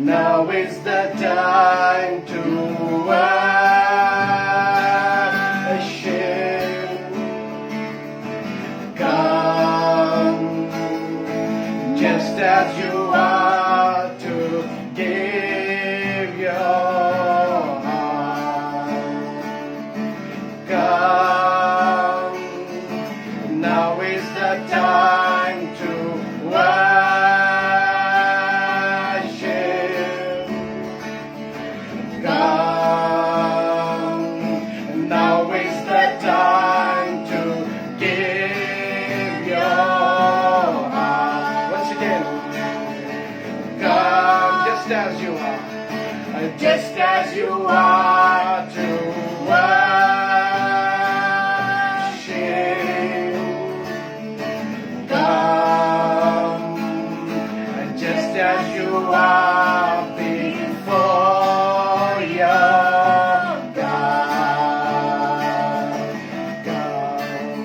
Now is the time to worship. Come just as you are to give your heart. Come, now is the time to worship. Just as you are to worship. Come, just as you are before your God. Come.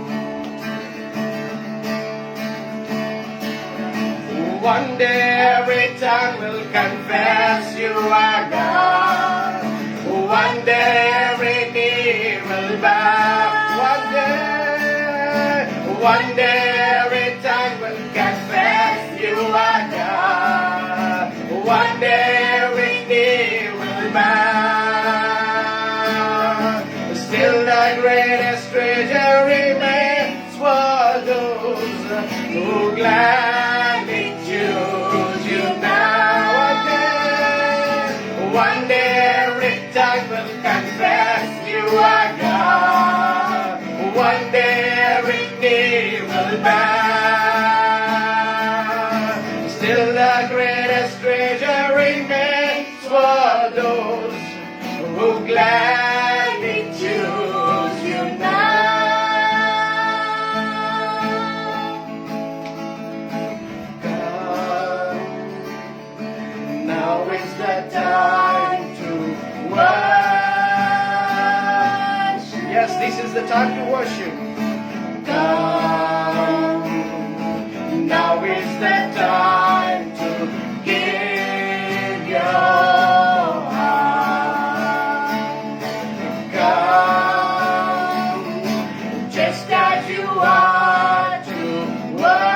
One day every tongue will confess you are God. One day every knee will bow. One day every tongue will confess you are God. One day every knee will bow. Still the greatest treasure remains for those who gladly choose you now. One day every tongue will confess you are God. One day every knee will bow. Still the greatest treasure remains for those who gladly choose you now. God, now is the time to worship. Yes, this is the time to worship. Come, now is the time to give your heart. Come, just as you are to worship.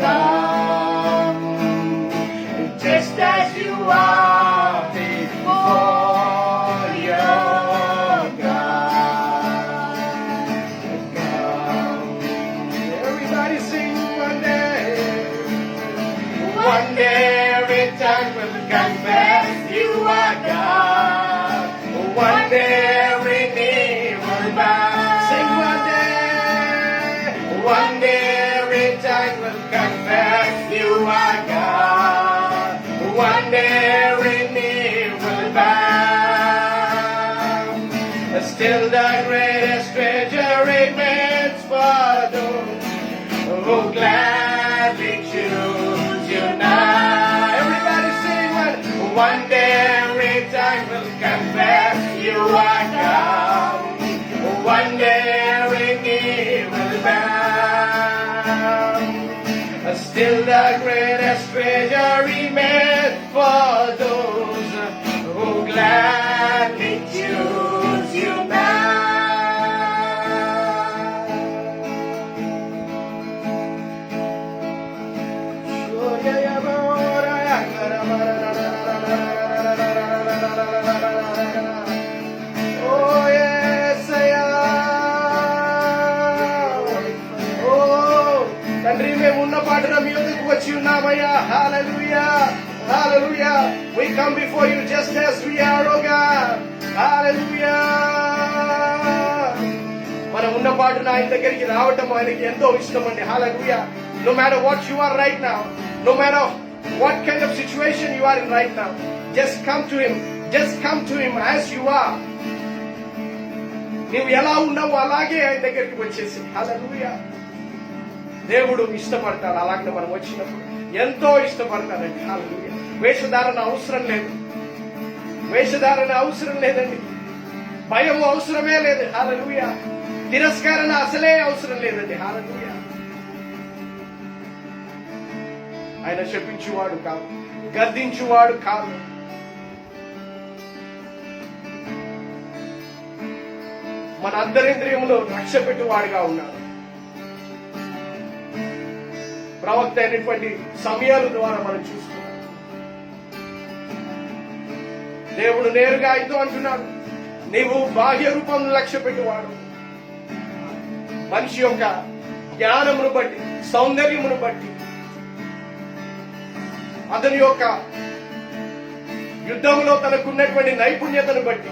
Come, just as you are before your God. greatest treasure remains for those who gladly choose you now. Everybody sing one day every tongue will confess you are God. One day every knee will bow. Still the greatest treasure remains for those who gladly choose you now. Oh yes, తండ్రి మేము ఉన్న పాటన మీ వద్దకు వచ్చి ఉన్నామయ్యా. హల్లెలూయా, హల్లెలూయా. We come before you just as we are, oh God. హల్లెలూయా. మనం ఉన్న పాటన ఆయన దగ్గరికి రావటం ఆయనకి ఎంతో ఇష్టం అండి. హల్లెలూయా. No matter what you are right now, no matter what kind of situation you are in right now, just come to him. Just come to him as you are. నీవు ఎలా ఉన్నావో అలాగే ఆయన దగ్గరికి వచ్చేసి. హల్లెలూయా. దేవుడు ఇష్టపడతాడు అలాగే మనం వచ్చినప్పుడు, ఎంతో ఇష్టపడతాడండి. హల్లెలూయా. వేషధారణ అవసరం లేదు, వేషధారణ అవసరం లేదండి, భయము అవసరమే లేదు. హల్లెలూయా. తిరస్కరణ అసలే అవసరం లేదండి. హల్లెలూయా. ఆయన శపించువాడు కాదు, గద్దించువాడు కాదు. మన అంతరింద్రియములో రక్ష పెట్టువాడుగా ఉన్నాడు. ప్రవక్త అయినటువంటి సమయాల ద్వారా మనం చూసుకున్నాం. దేవుడు నేరుగా ఆయనతో అంటున్నాడు, నీవు బాహ్య రూపం లక్ష్య పెట్టువాడు. మనిషి యొక్క జ్ఞానమును బట్టి, సౌందర్యమును బట్టి, అతని యొక్క యుద్ధములో తనకున్నటువంటి నైపుణ్యతను బట్టి,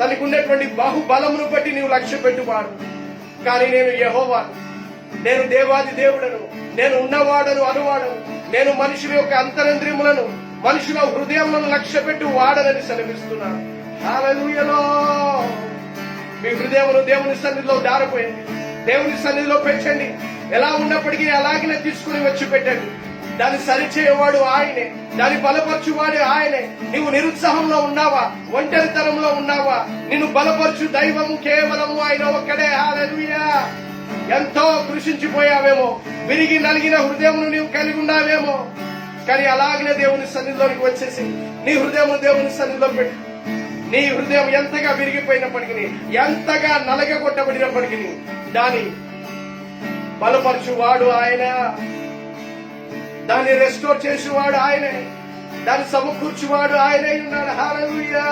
తనకున్నటువంటి బాహుబలమును బట్టి నీవు లక్ష్య పెట్టువాడు. కానీ నేను యెహోవాను, నేను దేవాది దేవుడను, నేను ఉన్నవాడను అనువాడను, నేను మనుషుల యొక్క అంతరంద్రియములను, మనుషుల హృదయములను లక్ష్య పెట్టి వాడనని సెలవిస్తున్నాను. హల్లెలూయా. మీ హృదయమును దేవుని సన్నిధిలో దారిపోయండి, దేవుని సన్నిధిలో పెట్టండి. ఎలా ఉన్నప్పటికీ అలాగనే తీసుకుని వచ్చి పెట్టండి. దాన్ని సరిచేయవాడు ఆయనే, దాన్ని బలపరచువాడు ఆయనే. నీవు నిరుత్సాహంలో ఉన్నావా, ఒంటరితనంలో ఉన్నావా, నిన్ను బలపరచు దైవము కేవలము ఆయన ఒక్కడే. హల్లెలూయా. ఎంతో కృషించిపోయావేమో, విరిగి నలిగిన హృదయమును నీవు కలిగి ఉన్నావేమో, కానీ అలాగనే దేవుని సన్నిధిలోకి వచ్చేసి నీ హృదయము దేవుని సన్నిధిలో పెట్టు. నీ హృదయం ఎంతగా విరిగిపోయినప్పటికీ, ఎంతగా నలగగొట్టబడినప్పటికీ దాన్ని బలపరచువాడు ఆయన, దాన్ని రెస్టోర్ చేసేవాడు ఆయనే, దాన్ని సమకూర్చువాడు ఆయనే ఉన్నాడు. హల్లెలూయా.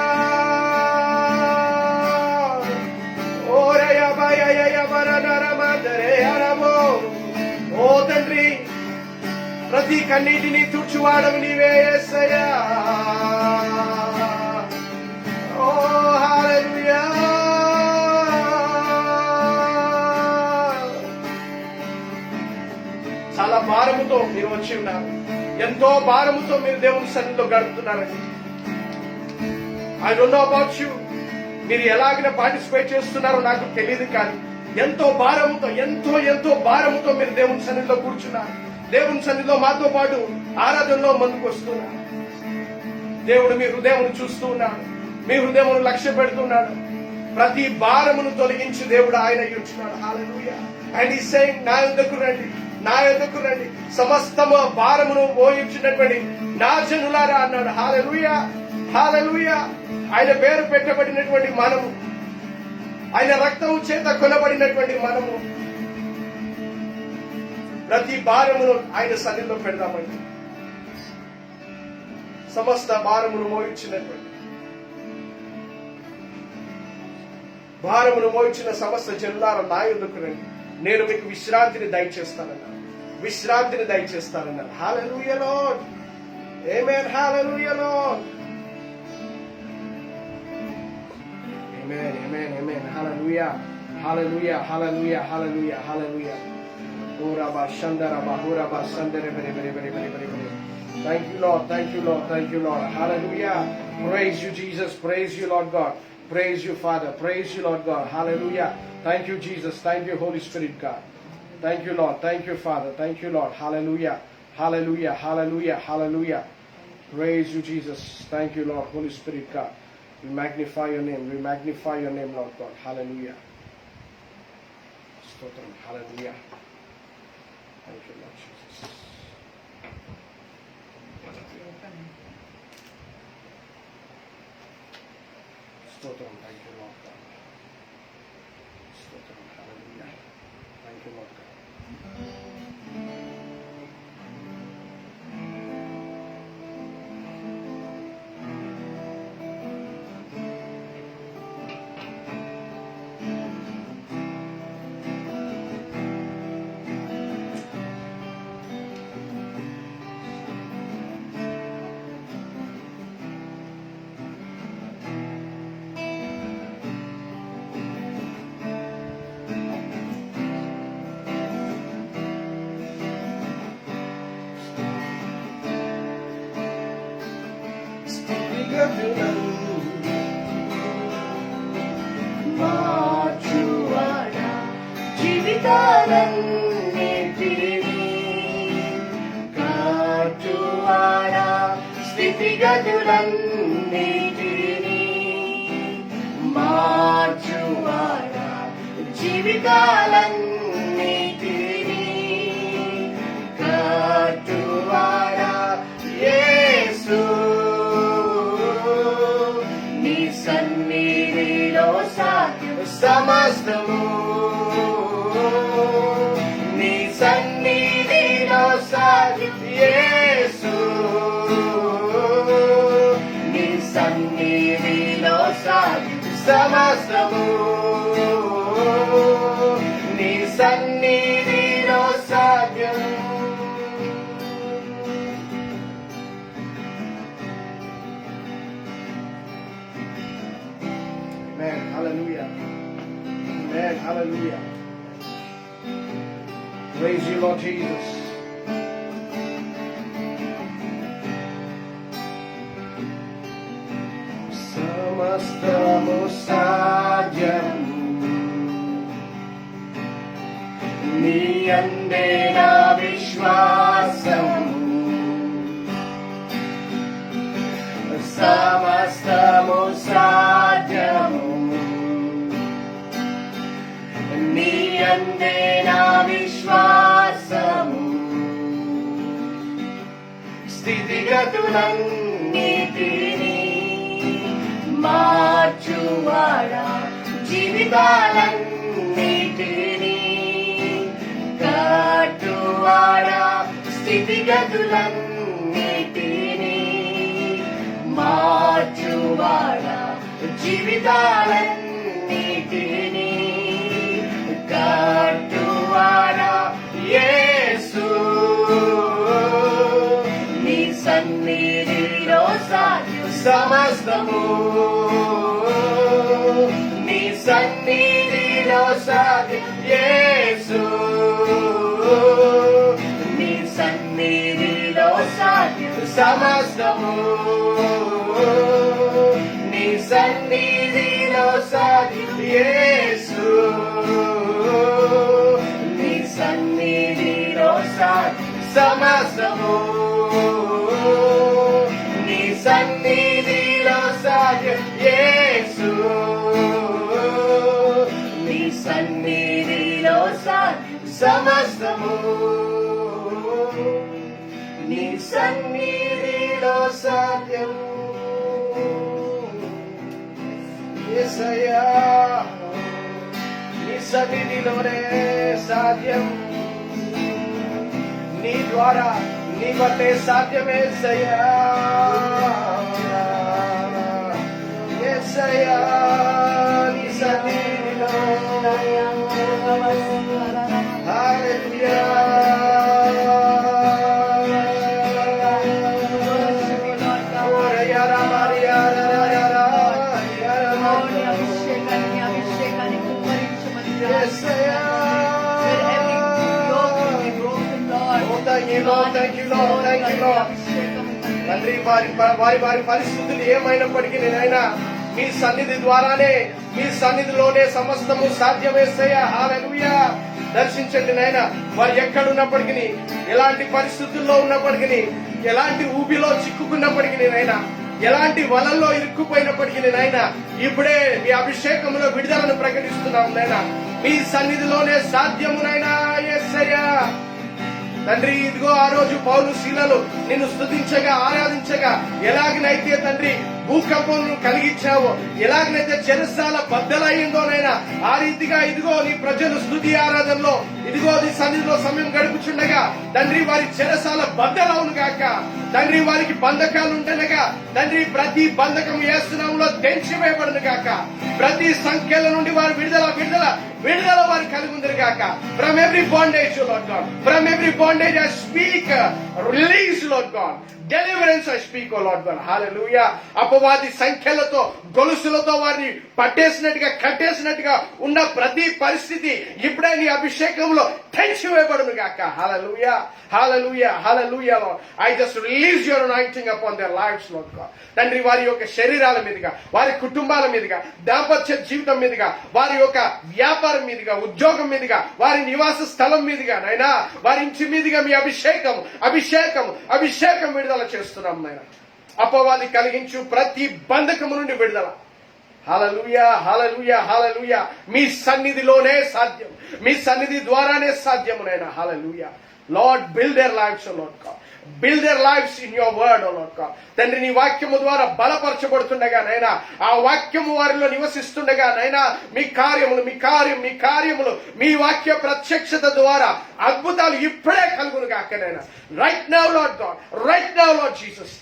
ఓ తండ్రి, ప్రతి కన్నీటిని తుడుచువాడవు నీవే యేసయ్యా. ఓ హల్లెలూయా. చాలా భారముతో మీరు వచ్చి ఉన్నారు, ఎంతో భారముతో మీరు దేవుని సన్నిధిలో గడుపుతున్నారండి. I don't know about you, మీరు ఎలాగైనా పార్టిసిపేట్ చేస్తున్నారో నాకు తెలియదు, కానీ ఎంతో భారముతో, ఎంతో భారముతో మీరు దేవుని సన్నిధిలో కూర్చున్నారు. దేవుని సన్నిధిలో మాతో పాటు ఆరాధనలో ముందుకు వస్తున్నారు. దేవుడు మీ హృదయమును చూస్తూ ఉన్నాడు, మీ హృదయమును లక్ష్య పెడుతున్నాడు. ప్రతి భారమును తొలగించి దేవుడు ఆయన ఇచ్చున్నాడు. హల్లెలూయా. అండ్ ఈ సేయింగ్, నా యొద్దకు రండి, నా యొద్దకు రండి, సమస్తము భారమును మోయించినటువంటి నా జనులారా అన్నాడు. హల్లెలూయా, హల్లెలూయా. ఆయన పేరు పెట్టబడినటువంటి మనము, ఆయన రక్తము చేత కొనబడినటువంటి మనము, ప్రతి భారమును ఆయన సన్నిధిలో పెడదామండి. సమస్త భారమును మోయించినటువంటి, భారమును మోయించిన సమస్త జనులారా నా యొద్దకు రండి, నేను మీకు విశ్రాంతిని దయచేస్తానన్నాను, విశ్రాంతిని దయచేస్తానన్నాను. Hallelujah Lord. ఆమేన్. Hallelujah Lord. ఆమేన్, ఆమేన్, ఆమేన్. హల్లెలూయా, హల్లెలూయా, హల్లెలూయా, హల్లెలూయా, హల్లెలూయా. ఓరాబా షందరబా హోరాబా సందరే బరే బరే బరే బరే బరే బరే. Thank you, Lord. Thank you, Lord. Thank you, Lord. Hallelujah. Praise you, Jesus. Praise you, Lord God. Praise you, Father. Praise you, Lord God. Hallelujah. Thank you, Jesus. Thank you, Holy Spirit, God. Thank you, Lord. Thank you, Father. Thank you, Lord. Hallelujah. Hallelujah. Hallelujah. Hallelujah. Praise you, Jesus. Thank you, Lord. Holy Spirit, God. We magnify your name. We magnify your name, Lord God. Hallelujah. Stotram. Hallelujah. Thank you, Lord Jesus. Stotram. Thank you, Lord God. Stotram. Hallelujah. Thank you, Lord God. మార్చువాడా జీవితాలన్నిటినీ కాచువాడా స్థితిగతులన్నిటినీ మార్చువాడా జీవితాలన్నిటినీ కాచువాడా యేసు నీ సన్నిధిలో సాధ్యం సమస్తము నీ సన్నిధిలో సాధ్యం యేసు నీ సన్నిధిలో సాధ్యం సమస్తము నీ సన్నిధిలో సాధ్యం Amen. Hallelujah. Amen. Hallelujah. Praise you, Lord Jesus. Samastamu sadyam Niyande na vishwasam Samastamu sadyamu Niyande na vishwasamu స్థితిగతులన్నిటినీ మార్చువాడా జీవితాలన్నిటినీ కట్టువాడా స్థితిగతులన్నిటినీ మార్చువాడా జీవితాలన్నిటినీ కట్టువాడా యేసు నీ సన్నిధిలో సాధ్యం సమస్తము నీ సన్నిధిలో సాధ్యం యేసు నీ సన్నిధిలో సాధ్యం సమస్తము నీ సన్నిధిలో సాధ్యం యేసు నీ సన్నిధిలో సాధ్యం సమస్తము నీ సన్నిధిలో సాధ్యం యేసు నీ సన్నిధిలో సాధ్యం సమస్తము నీ సన్నిధిలో సాధ్యం యేసయ్యా నీ సన్నిధిలోనే సాధ్యం నీ ద్వారా నీ వల్లే సాధ్యమే యేసయ్యా యేసయ్యా నీ సన్నిధిలో హల్లెలూయా Thank you, Lord. Thank you, Lord. తండ్రి వారి పరిస్థితులు ఏమైనప్పటికీ నేనైనా మీ సన్నిధి ద్వారానే, మీ సన్నిధిలోనే సమస్తము సాధ్యమేసయ్యా. హల్లెలూయా. దర్శించండి నాయన. వారు ఎక్కడున్నప్పటికీ, ఎలాంటి పరిస్థితుల్లో ఉన్నప్పటికీ, ఎలాంటి ఊబిలో చిక్కుకున్నప్పటికీ నాయన, ఎలాంటి వలల్లో ఇరుక్కుపోయినప్పటికీ నాయన, ఇప్పుడే మీ అభిషేకంలో విడుదలను ప్రకటిస్తున్నాం నాయన. మీ సన్నిధిలోనే సాధ్యమునైనా యేసయ్యా. తండ్రి, ఇదిగో ఆ రోజు పౌలు శీలలు నిన్ను స్తుతించగా, ఆరాధించగా, ఎలాగనైతే తండ్రి భూకంపం కలిగించావో, ఎలాగనైతే చెరసాల బద్దలయ్యిందోనైనా, ఆ రీతిగా ఇదిగో నీ ప్రజలు స్తుతి ఆరాధనలో ఇదిగో నీ సన్నిధిలో సమయం గడుపుచుండగా తండ్రి, వారి చెరసాల బద్దలవును గాక. తండ్రి, వారికి బంధకాలు ఉండనగా తండ్రి, ప్రతి బంధకం యేసునామములో తెంచివేయబడును గాక. ప్రతి సంఖ్యల నుండి వారు విడుదల విడుదల విడుదల వారు కలిగి ఉందరు గాక. From every bondage Lord God, from every bondage I speak release Lord God, deliverance I speak O Lord God. హల్లెలూయా. అపవాది సంఖ్యలతో గొలుసులతో వారిని పట్టేసినట్టుగా కట్టేసినట్టుగా ఉన్న ప్రతి పరిస్థితి ఇప్పుడే నీ అభిషేకంలో తెంచివేయబడును గాక. హల్లెలూయా, హల్లెలూయా, hallelujah Lord. I just release your anointing upon their lives Lord God. తండ్రి, వారి యొక్క శరీరాల మీదుగా, వారి కుటుంబాల మీదుగా, దాంపత్య జీవితం మీదుగా, వారి యొక్క వ్యాపారం మీదుగా, ఉద్యోగం మీదుగా, వారి నివాస స్థలం మీదుగా నైనా, వారి ఇంటి మీదుగా మీ అభిషేకం అభిషేకం అభిషేకం విడుదల చేస్తున్నాం నాయన. అపవాది కలిగించు ప్రతి బంధకము నుండి విడుదల. హల్లెలూయా, హల్లెలూయా, హల్లెలూయా. మీ సన్నిధిలోనే సాధ్యం, మీ సన్నిధి ద్వారానే సాధ్యము నాయన. హల్లెలూయా. Lord, build their lives O Lord God, build their lives in your word O Lord God. తండ్రి, నీ వాక్యము ద్వారా బలపరచబడుతుండగా నైనా, ఆ వాక్యము వారిలో నివసిస్తుండగా నైనా, మీ కార్యములు మీ కార్యములు మీ వాక్య ప్రత్యక్షత ద్వారా అద్భుతాలు ఇప్పుడే కలుగును గాక నైనా. Right now lord God, right now lord Jesus.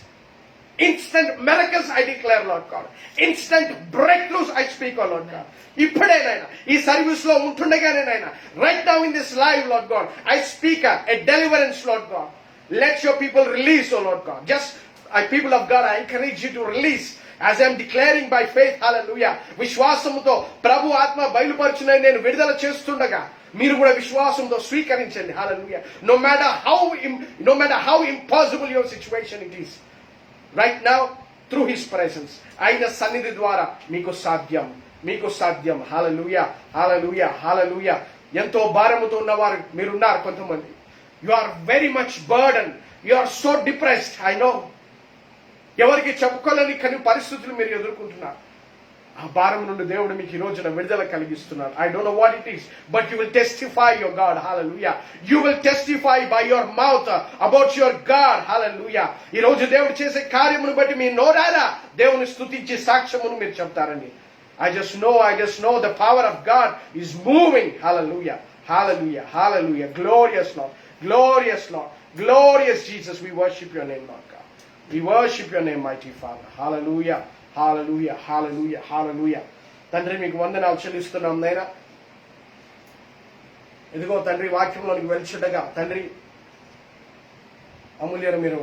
Instant miracles I declare, Lord God. Instant breakthroughs I speak, oh Lord God. ఇప్పుడే నాయన ఈ సర్వీస్ లో ఉంటుండగానే నాయన, right now in this live Lord God, I speak a deliverance Lord God. Let your people release O Lord God. Just people of God, I encourage you to release as I am declaring by faith. Hallelujah. విశ్వాసముతో ప్రభు ఆత్మ బయలుపరచునని నేను విడుదల చేస్తుండగా మీరు కూడా విశ్వాసంతో స్వీకరించండి. Hallelujah. No matter how impossible your situation it is, right now through his presence, ఆయన సన్నిధి ద్వారా మీకు సాధ్యం, మీకు సాధ్యం. హల్లెలూయా, హల్లెలూయా, హల్లెలూయా. ఎంతో భారముతో ఉన్నవారు మీరున్నారు కొంతమంది. You are very much burden, you are so depressed. I know. ఎవరికి చెప్పుకోలేని కొన్ని పరిస్థితులు మీరు ఎదుర్కొంటున్నారు. ఆ భారం నుండి దేవుడు మీకు ఈ రోజున విడుదల కలిగిస్తున్నారు. I don't know what it is, but you will testify your God. హల్లెలూయా. You will testify by your mouth about your God. హల్లెలూయా. ఈ రోజు దేవుడు చేసే కార్యమును బట్టి మీ నోరారా దేవుని స్తుతించి సాక్ష్యమును మీరు చెప్తారండి. I just know the power of God is moving. Hallelujah, hallelujah, hallelujah. Glorious Lord, glorious Lord, glorious Jesus. We worship your name, Lord God. We worship your name, mighty Father. Hallelujah, hallelujah, hallelujah, hallelujah. తండ్రి, మీకు వందనాలు చెల్లిస్తున్నాం నాయనా. ఇదిగో తండ్రి, వాక్యంలోనికి వెళ్చుండగా తండ్రి అమూల్యను మీరు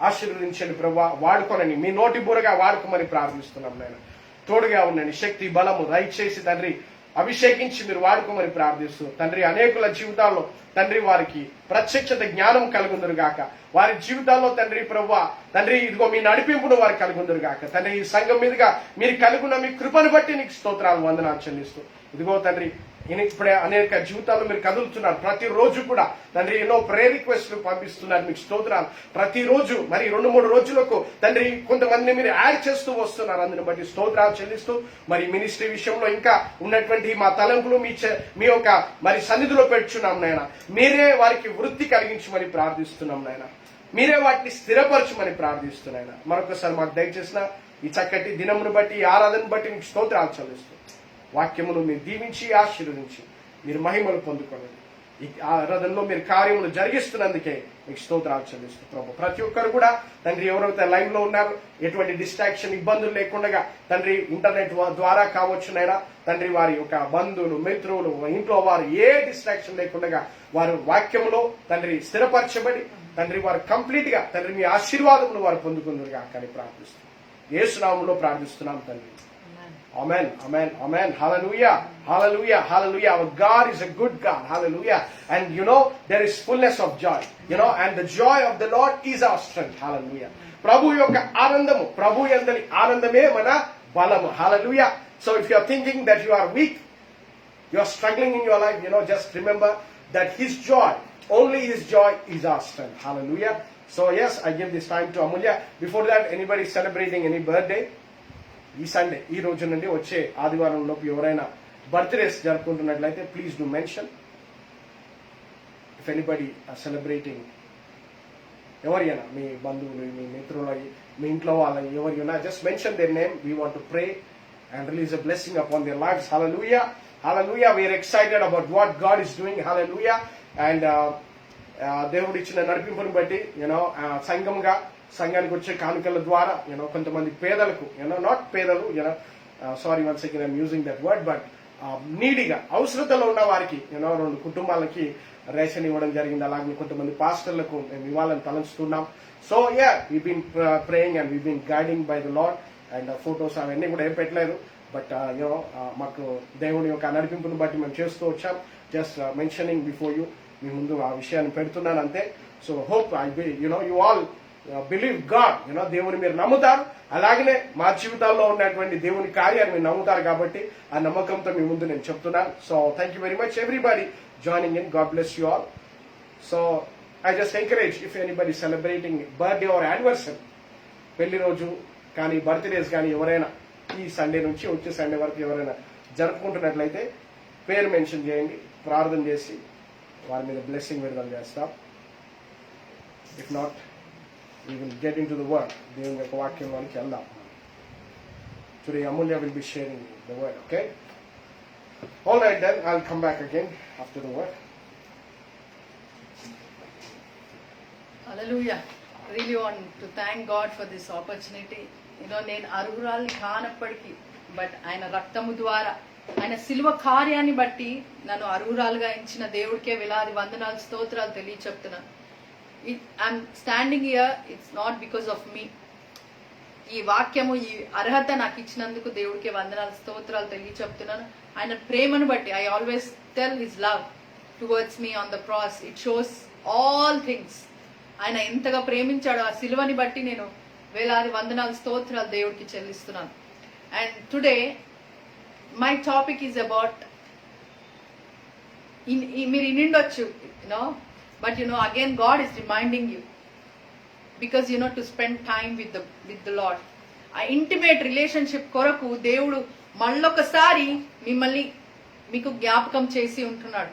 ఆశీర్వదించండి ప్రభువా. వాడుకోనని మీ నోటి బూరగా వాడుకోమని ప్రార్థిస్తున్నాం నాయన. తోడుగా ఉండండి, శక్తి బలము దయచేసి తండ్రి అభిషేకించి మీరు వాడుకోమని ప్రార్థిస్తూ తండ్రి, అనేకుల జీవితాల్లో తండ్రి వారికి ప్రత్యక్షత జ్ఞానం కలుగుందరు గాక. వారి జీవితాల్లో తండ్రి ప్రభువా తండ్రి ఇదిగో మీ నడిపింపును వారు కలుగుందరు గాక. తండ్రి, ఈ సంఘం మీదుగా మీరు కలుగున్న మీ కృపను బట్టి నీకు స్తోత్రాలు వందనాలు చెల్లిస్తూ ఇదిగో తండ్రి ఇప్పుడే అనేక జీవితాల్లో మీరు కదులుతున్నారు. ప్రతిరోజు కూడా తండ్రి ఎన్నో ప్రేయర్ రిక్వెస్ట్లు పంపిస్తున్నారు. మీకు స్తోత్రాలు. ప్రతిరోజు మరి 2-3 రోజులకు తండ్రి కొంతమంది మీరు యాడ్ చేస్తూ వస్తున్నారు. అందుని బట్టి స్తోత్రాలు చెల్లిస్తూ మరి మినిస్ట్రీ విషయంలో ఇంకా ఉన్నటువంటి మా తలంపులు మీ యొక్క మరి సన్నిధిలో పెట్టుచున్నాం నాయన. మీరే వారికి వృత్తి కలిగించమని ప్రార్థిస్తున్నాం నాయన. మీరే వాటిని స్థిరపరచమని ప్రార్థిస్తున్నాయన. మరొకసారి మాకు దయచేసిన ఈ చక్కటి దినమును బట్టి ఈ ఆరాధన బట్టి మీకు స్తోత్రాలు చెల్లిస్తూ వాక్యమును మీరు దీవించి ఆశీర్వదించి మీరు మహిమలు పొందుకోండి. ఈ ఆరాధనలో మీరు కార్యములు జరిగిస్తున్నందుకే మీకు స్తోత్రాలు చెల్లిస్తూ ప్రభు ప్రతి ఒక్కరు కూడా తండ్రి ఎవరైతే లైవ్ లో ఉన్నారో ఎటువంటి డిస్ట్రాక్షన్ ఇబ్బందులు లేకుండా తండ్రి ఇంటర్నెట్ ద్వారా కావచ్చునైనా తండ్రి వారి యొక్క బంధువులు మిత్రులు ఇంట్లో వారు ఏ డిస్ట్రాక్షన్ లేకుండా వారు వాక్యములో తండ్రి స్థిరపరచబడి తండ్రి వారు కంప్లీట్ గా తండ్రి మీ ఆశీర్వాదములు వారు పొందుకుందరుగా కానీ ప్రార్థిస్తున్నాం. యేసు నామములో ప్రార్థిస్తున్నాం తండ్రి. Amen, amen, amen. Hallelujah, hallelujah, hallelujah. Our God is a good God. Hallelujah. And there is fullness of joy. And the joy of the Lord is our strength. Hallelujah. ప్రభు యొక్క ఆనందము, ప్రభు యందలి ఆనందమే మన బలము. Hallelujah. So if you are thinking that you are weak, you are struggling in your life, just remember that His joy, only His joy is our strength. Hallelujah. So yes, I give this time to Amulya. Before that, anybody celebrating any birthday? ఈ Sunday, ఈ రోజు నుండి వచ్చే ఆదివారం లోపు ఎవరైనా birthdays జరుపుకుంటున్నట్లయితే please do mention. If anybody are celebrating, ఎవరైనా మీ బంధువులు, మీ మిత్రులు, మీ ఇంట్లో వాళ్ళ ఎవరైనా, just mention their name. We want to pray and release a blessing upon their lives. Hallelujah. Hallelujah. We are excited about what God is doing. Hallelujah. And దేవుడు ఇచ్చిన నడిపింపుని బట్టి సంఘంగా సంఘానికి వచ్చే కానుకల ద్వారా కొంతమంది పేదలకు నాట్ పేదలు sorry once again I'm using that word, but నీడిగా అవసరతలో ఉన్న వారికి 2 కుటుంబాలకి రేషన్ ఇవ్వడం జరిగింది. అలాగే కొంతమంది పాస్టర్లకు మేము ఇవ్వాలని తలంచుతున్నాం. So we been praying and we been guiding by the Lord. And photos అవన్నీ కూడా ఏం పెట్టలేదు, బట్ మాకు దేవుని యొక్క నడిపింపుని బట్టి మేము చేస్తూ వచ్చాం. జస్ట్ మెన్షనింగ్ బిఫోర్ యూ, మీ ముందు ఆ విషయాన్ని పెడుతున్నాను అంతే. So hope I be you all believe God. దేవుని మీరు నమ్ముతారు, అలాగనే మా జీవితాల్లో ఉన్నటువంటి దేవుని కార్యాన్ని మీరు నమ్ముతారు కాబట్టి ఆ నమ్మకంతో మీ ముందు నేను చెప్తున్నాను. So thank you very much everybody joining in. God bless you all. So I just encourage if anybody celebrating birthday or anniversary, పెళ్లి రోజు కానీ బర్త్డేస్ కానీ ఎవరైనా ఈ సండే నుంచి వచ్చే సండే వరకు ఎవరైనా జరుపుకుంటున్నట్లయితే పేరు మెన్షన్ చేయండి, ప్రార్థన చేసి వారి మీద బ్లెస్సింగ్ విడుదల చేస్తాం. If not, we will get in to the word. దేవుని యొక్క వాక్యంలోనికి వెళ్దాం. Today Amulya will be sharing the word. Okay, all right then I will come back again after the word. Hallelujah. Really want to thank God for this opportunity. నేను అర్హురాల్ని కానప్పటికీ, but ఆయన రక్తము ద్వారా, ఆయన శిలువ కార్యాన్ని బట్టి నన్ను అర్హురాలుగా ఇచ్చిన దేవుడికే వేలాది వందనాలు, స్తోత్రాలు తెలియచెప్తున్నాను. I'm standing here, it's not because of me. ఈ వాక్యము, ఈ అర్హత నాకు ఇచ్చినందుకు దేవుడికే వందనాలు, స్తోత్రాలు తెలియచెప్తున్నాను. ఆయన ప్రేమను బట్టి, I always tell his love towards me on the cross. It shows all things. ఆయన ఎంతగా ప్రేమించాడో ఆ సిలువని బట్టి నేను వేలాది వందనాలు, స్తోత్రాలు దేవుడికి చెల్లిస్తున్నాను. And today my topic is about, మీరు ఇనిండొచ్చు but again God is reminding you, because to spend time with the Lord. ఆ ఇంటిమేట్ రిలేషన్షిప్ కొరకు దేవుడు మళ్ళొకసారి మీకు జ్ఞాపకం చేసి ఉంటున్నాడు.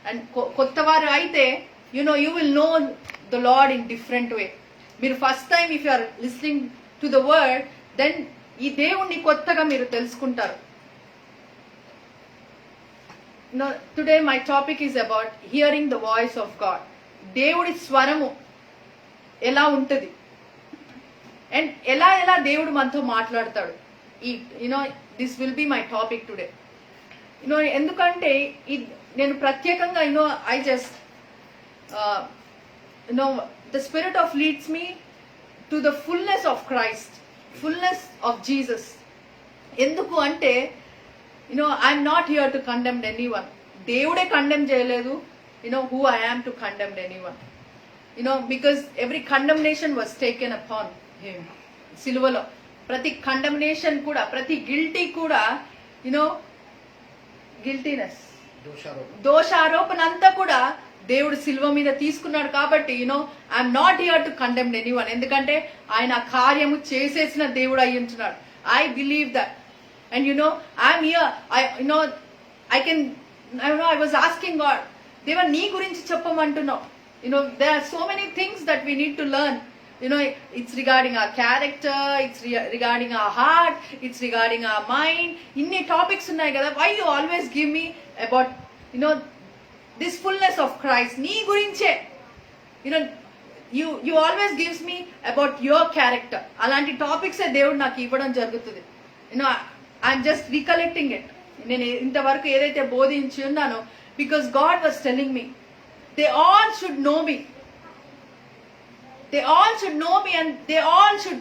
అండ్ కొత్తవారు అయితే you will know the Lord in different way. మీరు first time if you are listening to the word, then ఈ దేవుణ్ణి కొత్తగా మీరు తెలుసుకుంటారు. Today my topic is about hearing the voice of God. దేవుడి స్వరము ఎలా ఉంటుంది అండ్ ఎలా దేవుడు మనతో మాట్లాడతాడు. This will be my topic today. ఎందుకంటే నేను ప్రత్యేకంగా I just the Spirit of leads me to the fullness of Christ, fullness of Jesus. ఎందుకు అంటే I'm not here to condemn anyone. దేవుడే కండెమ్ చేయలేదు. who I am to condemn anyone. because every condemnation was taken upon him. సిలువలో ప్రతి condemnation కూడా, ప్రతి guilty కూడా guiltiness, దోషారోపణ అంతా కూడా దేవుడు సిల్వ మీద తీసుకున్నాడు. కాబట్టి I'm not here to condemn anyone. ఎందుకంటే ఆయన కార్యము చేసేసిన దేవుడు అయి ఉంటున్నాడు. I believe that. And I'm here. I was asking God, దేవా నీ గురించి చెప్పమంటున్నావు. There are so many things that we need to learn. It's regarding our character, it's regarding our heart, it's regarding our mind. ఇన్ని topics ఉన్నాయి కదా. Why you always give me about this fullness of Christ. నీ గురించే you always gives me about your character. అలాంటి topics దేవుడు నాకు ఇవ్వడం జరుగుతుంది. I'm just recollecting it. నేను ఇంతవరకు ఏదైతే బోధించి ఉన్నానో, because God was telling me they all should know me. They all should know me and they all should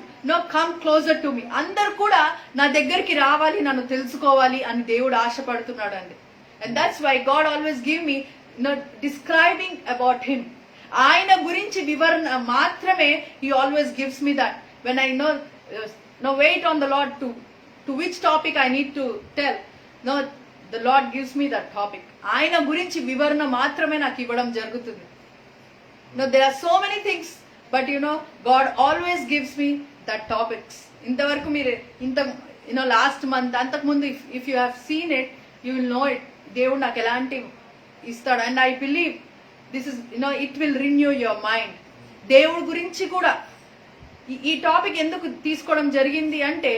come closer to me. అందరు కూడా నా దగ్గరికి రావాలి, నన్ను తెలుసుకోవాలి అని దేవుడు ఆశపడుతున్నాడు అండి. And that's why God always give me describing about him. ఆయన గురించి వివరణ మాత్రమే he always gives me that. When I wait on the Lord to to which topic I need to tell. No, the Lord gives me that topic. ఆయన గురించి వివరణ మాత్రమే నాకు ఇవ్వడం జరుగుతుంది. No, there are so many things, but God always gives me that topics. ఇంతవరకు మీరు last month అంతకు ముందు if you have seen it, you will know it. దేవుడు నాకు ఎలాంటి ఇస్తాడు. And I believe this is it will renew your mind. దేవుడి గురించి కూడా ఈ టాపిక్ ఎందుకు తీసుకోవడం జరిగింది అంటే,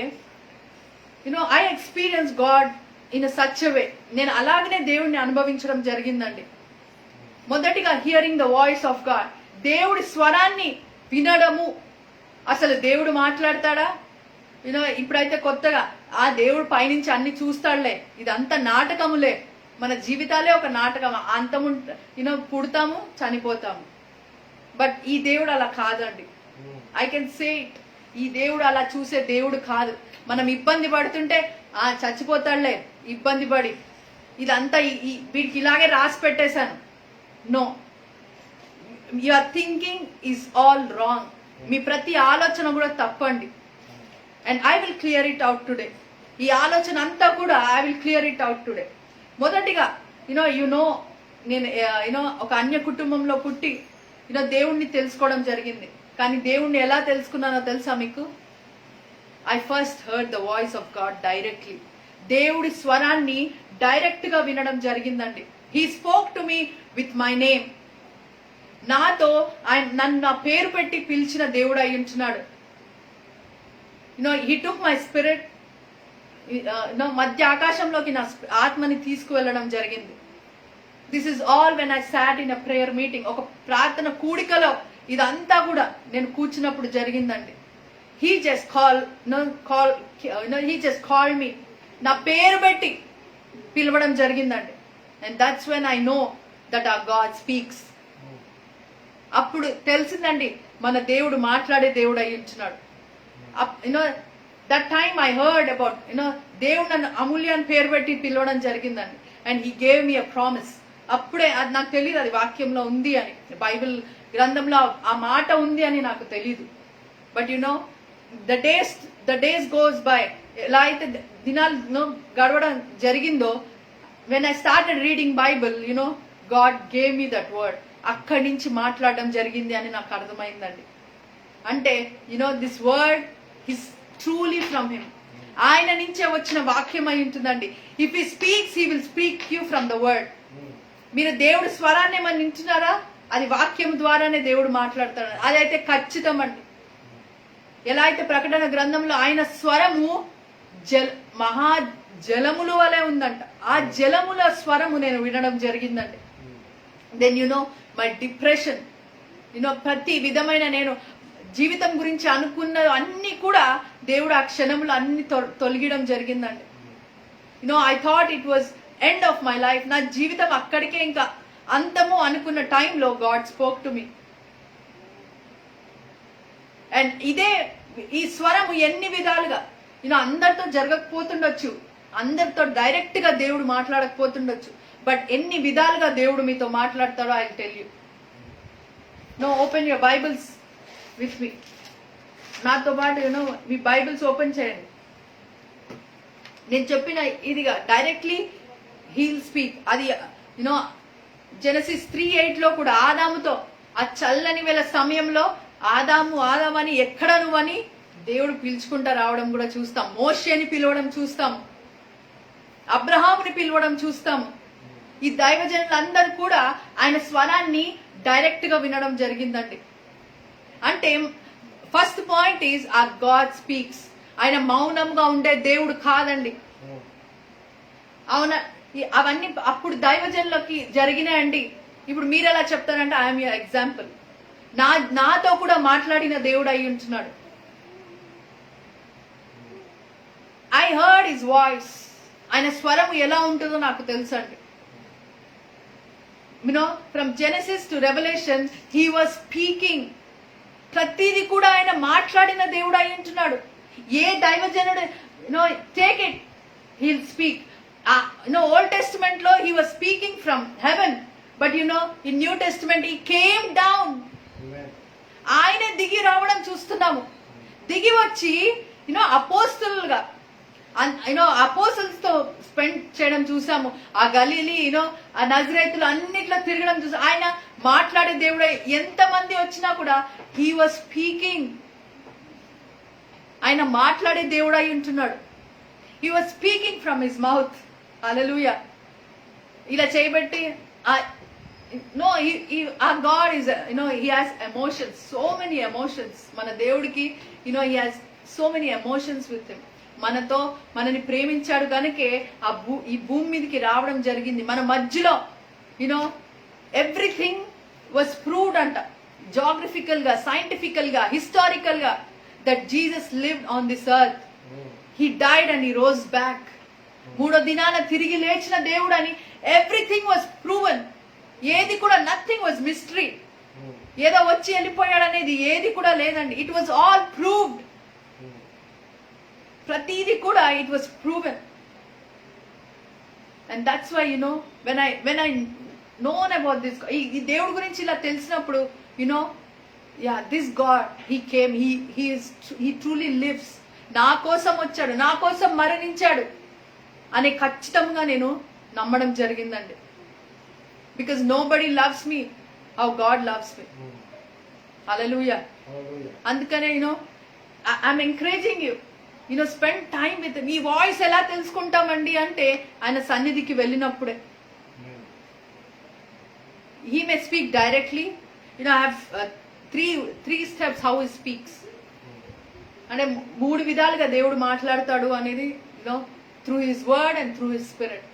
I experience God in such way. నేను అలాగనే దేవుడిని అనుభవించడం జరిగిందండి. మొదటిగా hearing the voice of God, దేవుడి స్వరాన్ని వినడము. అసలు దేవుడు మాట్లాడతాడా? ఇప్పుడైతే కొత్తగా ఆ దేవుడు పైనుంచి అన్ని చూస్తాడులే, ఇదంతా నాటకములే, మన జీవితాలే ఒక నాటకం, అంతము పుడతాము చనిపోతాము. బట్ ఈ దేవుడు అలా కాదండి. I can say it. ఈ దేవుడు అలా చూసే దేవుడు కాదు. మనం ఇబ్బంది పడుతుంటే చచ్చిపోతాడులే ఇబ్బంది పడి, ఇదంతా వీడికి ఇలాగే రాసి పెట్టేశాను. No, your thinking is all wrong. మీ ప్రతి ఆలోచన కూడా తప్పండి. And I will clear it out today. ఈ ఆలోచన అంతా కూడా I will clear it out today. మొదటిగా నేను ఒక అన్య కుటుంబంలో పుట్టి దేవుణ్ణి తెలుసుకోవడం జరిగింది. కానీ దేవుణ్ణి ఎలా తెలుసుకున్నానో తెలుసా మీకు? I first heard the voice of God directly. దేవుడి స్వరాన్ని డైరెక్ట్ గా వినడం జరిగిందండి. He spoke to me with my name. నాతో నన్ను నా పేరు పెట్టి పిలిచిన దేవుడు అయి ఉంటున్నాడు. He took my spirit. మధ్య ఆకాశంలోకి నా ఆత్మని తీసుకువెళ్ళడం జరిగింది. This is all when I sat in a prayer meeting. ఒక ప్రార్థన కూడికలో ఇదంతా కూడా నేను కూర్చున్నప్పుడు జరిగిందండి. He just call me. నా పేరు పెట్టి పిలవడం జరిగిందండి. And that's when I know that our God speaks. అప్పుడు తెలిసిందండి మన దేవుడు మాట్లాడే దేవుడు అయి ఉంటున్నాడు. That time I heard about దేవుడు నన్ను అమూల్య అని పేరు పెట్టి పిలవడం జరిగిందండి. And he gave me a promise. అప్పుడే అది నాకు తెలియదు, అది వాక్యంలో ఉంది అని, బైబిల్ గ్రంథంలో ఆ మాట ఉంది అని నాకు తెలీదు. But the days goes by. ఎలా అయితే దినాలు గడవడం జరిగిందో, when I started reading Bible, God gave me that word. అక్కడి నుంచి మాట్లాడడం జరిగింది అని నాకు అర్థమైందండి. అంటే this word is truly from him. ఆయన నుంచే వచ్చిన వాక్యం అయి ఉంటుందండి. If he speaks, he will speak you from the word. మీరు దేవుడి స్వరాన్ని ఏమన్నా వింటున్నారా? అది వాక్యం ద్వారానే దేవుడు మాట్లాడతాడు. అదైతే ఖచ్చితం అండి. ఎలా అయితే ప్రకటన గ్రంథంలో ఆయన స్వరము మహా జలముల వలె ఉందంట. ఆ జలముల స్వరము నేను వినడం జరిగిందండి. దెన్ మై డిప్రెషన్, ప్రతి విధమైన నేను జీవితం గురించి అనుకున్న అన్ని కూడా దేవుడు ఆ క్షణంలో అన్ని తొలగిడం జరిగిందండి. I thought it was end of my life. నా జీవితం అక్కడికే ఇంకా అంతము అనుకున్న టైంలో God spoke to me. And ఈ స్వరము ఎన్ని విధాలుగా అందరితో జరగకపోతుండొచ్చు, అందరితో డైరెక్ట్ గా దేవుడు మాట్లాడకపోతుండొచ్చు, బట్ ఎన్ని విధాలుగా దేవుడు మీతో మాట్లాడతాడో I tell you. Open your Bibles with me. నాతో పాటు మీ బైబిల్స్ ఓపెన్ చేయండి. నేను చెప్పిన ఇదిగా డైరెక్ట్లీ హీల్ స్పీక్. అది జెనసిస్ 3:8 కూడా ఆదాముతో ఆ చల్లని వేళ సమయంలో ఆదాము అని ఎక్కడ నువ్వని దేవుడు పిలుచుకుంటా రావడం కూడా చూస్తాం. మోషేని పిలవడం చూస్తాం, అబ్రహాముని పిలవడం చూస్తాం. ఈ దైవజనులందరూ కూడా ఆయన స్వరాన్ని డైరెక్ట్ గా వినడం జరిగిందండి. అంటే ఫస్ట్ పాయింట్ ఈజ్ ఆ గాడ్ స్పీక్స్. ఆయన మౌనంగా ఉండే దేవుడు కాదండి. అవునా? అవన్నీ అప్పుడు దైవజనులకి జరిగినాయండి. ఇప్పుడు మీరు ఎలా చెప్తారంటే ఐఎమ్ యువర్ ఎగ్జాంపుల్. నాతో కూడా మాట్లాడిన దేవుడు అయి ఉంటున్నాడు. I heard his voice. ఆయన స్వరం ఎలా ఉంటుందో నాకు తెలుసండి. From Genesis to Revelation he was speaking. ప్రతిదీ కూడా ఆయన మాట్లాడిన దేవుడు అయి ఉంటున్నాడు. ఏ దైవజనుడు take it, he'll speak. Old Testament లో he was speaking from heaven, but in New Testament he came down. ఆయన దిగి రావడం చూస్తున్నాము. దిగి వచ్చి అపోస్తలుగా అపోసల్స్ తో స్పెండ్ చేయడం చూసాము. ఆ గలీలీ ఆ నజరేతులు అన్నిట్లో తిరగడం చూసాం. ఆయన మాట్లాడే దేవుడే. ఎంతమంది వచ్చినా కూడా హీ వాజ్ స్పీకింగ్. ఆయన మాట్లాడే దేవుడు అయి ఉంటున్నాడు. He was speaking from his mouth. హల్లెలూయా. ఇలా చేయబట్టి our God is he has emotions, so many emotions. మన దేవుడికి he has so many emotions with him. మనని ప్రేమించాడు కనుకే ఈ భూమి మీదకి రావడం జరిగింది. మన మధ్యలో ఎవ్రీథింగ్ వాజ్ ప్రూవ్డ్ అంట, జాగ్రఫికల్ గా, సైంటిఫికల్ గా, హిస్టారికల్ గా, that Jesus lived on this earth. He died and he rose back. 3వ దినాన తిరిగి లేచిన దేవుడు అని ఎవ్రీథింగ్ వాజ్ ప్రూవన్. ఏది కూడా నథింగ్ వాజ్ మిస్టరీ. ఏదో వచ్చి వెళ్ళిపోయాడు అనేది ఏది కూడా లేదండి. It was all proved. ప్రతిది కూడా it was proven. And that's why when I known about this, ఈ దేవుడి గురించి ఇలా తెలిసినప్పుడు this God, he came, he truly lives. నా కోసం వచ్చాడు, నా కోసం మరణించాడు అనే ఖచ్చితంగా నేను నమ్మడం జరిగిందండి. Because nobody loves me how God loves me. Hallelujah. అందుకనే I'm encouraging you, spend time with him. ఈ వాయిస్ ఎలా తెలుసుకుంటామండి అంటే ఆయన సన్నిధికి వెళ్ళినప్పుడే. He may speak directly. I have three steps how he speaks. అంటే 3 విధాలుగా దేవుడు మాట్లాడతాడు అనేది through his word and through his spirit.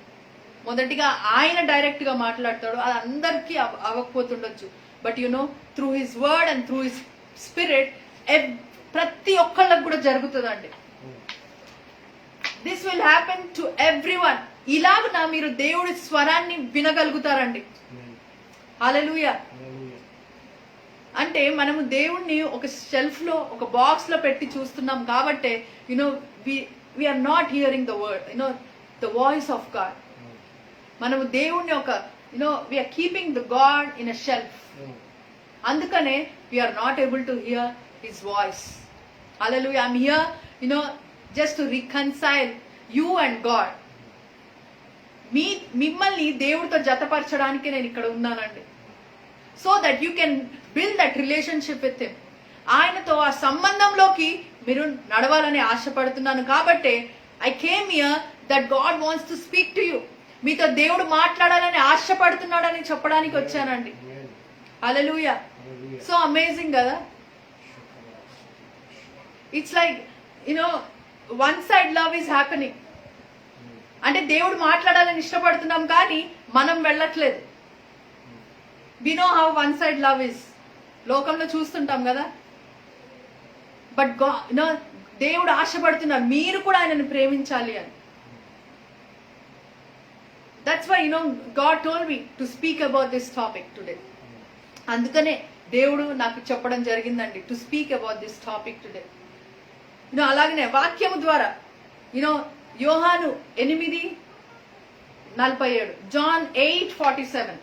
మొదటిగా ఆయన డైరెక్ట్ గా మాట్లాడతాడు. అది అందరికీ అవ్వకపోతుండొచ్చు. But through his word and through his spirit ప్రతి ఒక్కళ్ళకు కూడా జరుగుతుందండి. This will happen to everyone. ఇలాగున మీరు దేవుడి స్వరాన్ని వినగలుగుతారండి. హల్లెలూయా. అంటే మనము దేవుణ్ణి ఒక షెల్ఫ్ లో, ఒక బాక్స్ లో పెట్టి చూస్తున్నాం కాబట్టి we are not hearing the word, the voice of God. మనము దేవుణ్ణి ఒక we are keeping the God in a shelf. అందుకనే we are not able to hear his voice. Hallelujah. I'm here just to reconcile you and God. మిమ్మల్ని దేవుడితో జతపరచడానికి నేను ఇక్కడ ఉన్నానండి. So that you can build that relationship with him. ఆయనతో ఆ సంబంధంలోకి మీరు నడవాలని ఆశపడుతున్నాను కాబట్టి I came here that God wants to speak to you. మీతో దేవుడు మాట్లాడాలని ఆశపడుతున్నాడని చెప్పడానికి వచ్చానండి. హల్లెలూయా. సో అమేజింగ్ కదా. It's like one side love is happening. అంటే దేవుడు మాట్లాడాలని ఇష్టపడుతున్నాం కానీ మనం వెళ్ళట్లేదు. We know how one side love is. లోకంలో చూస్తుంటాం కదా. బట్ దేవుడు ఆశపడుతున్నారు మీరు కూడా ఆయనను ప్రేమించాలి అని. That's why God told me to speak about this topic today. అందుకనే దేవుడు నాకు చెప్పడం జరిగిందండి to speak about this topic today. అలాగనే వాక్యము ద్వారా యోహాను 8:47, John 8:47.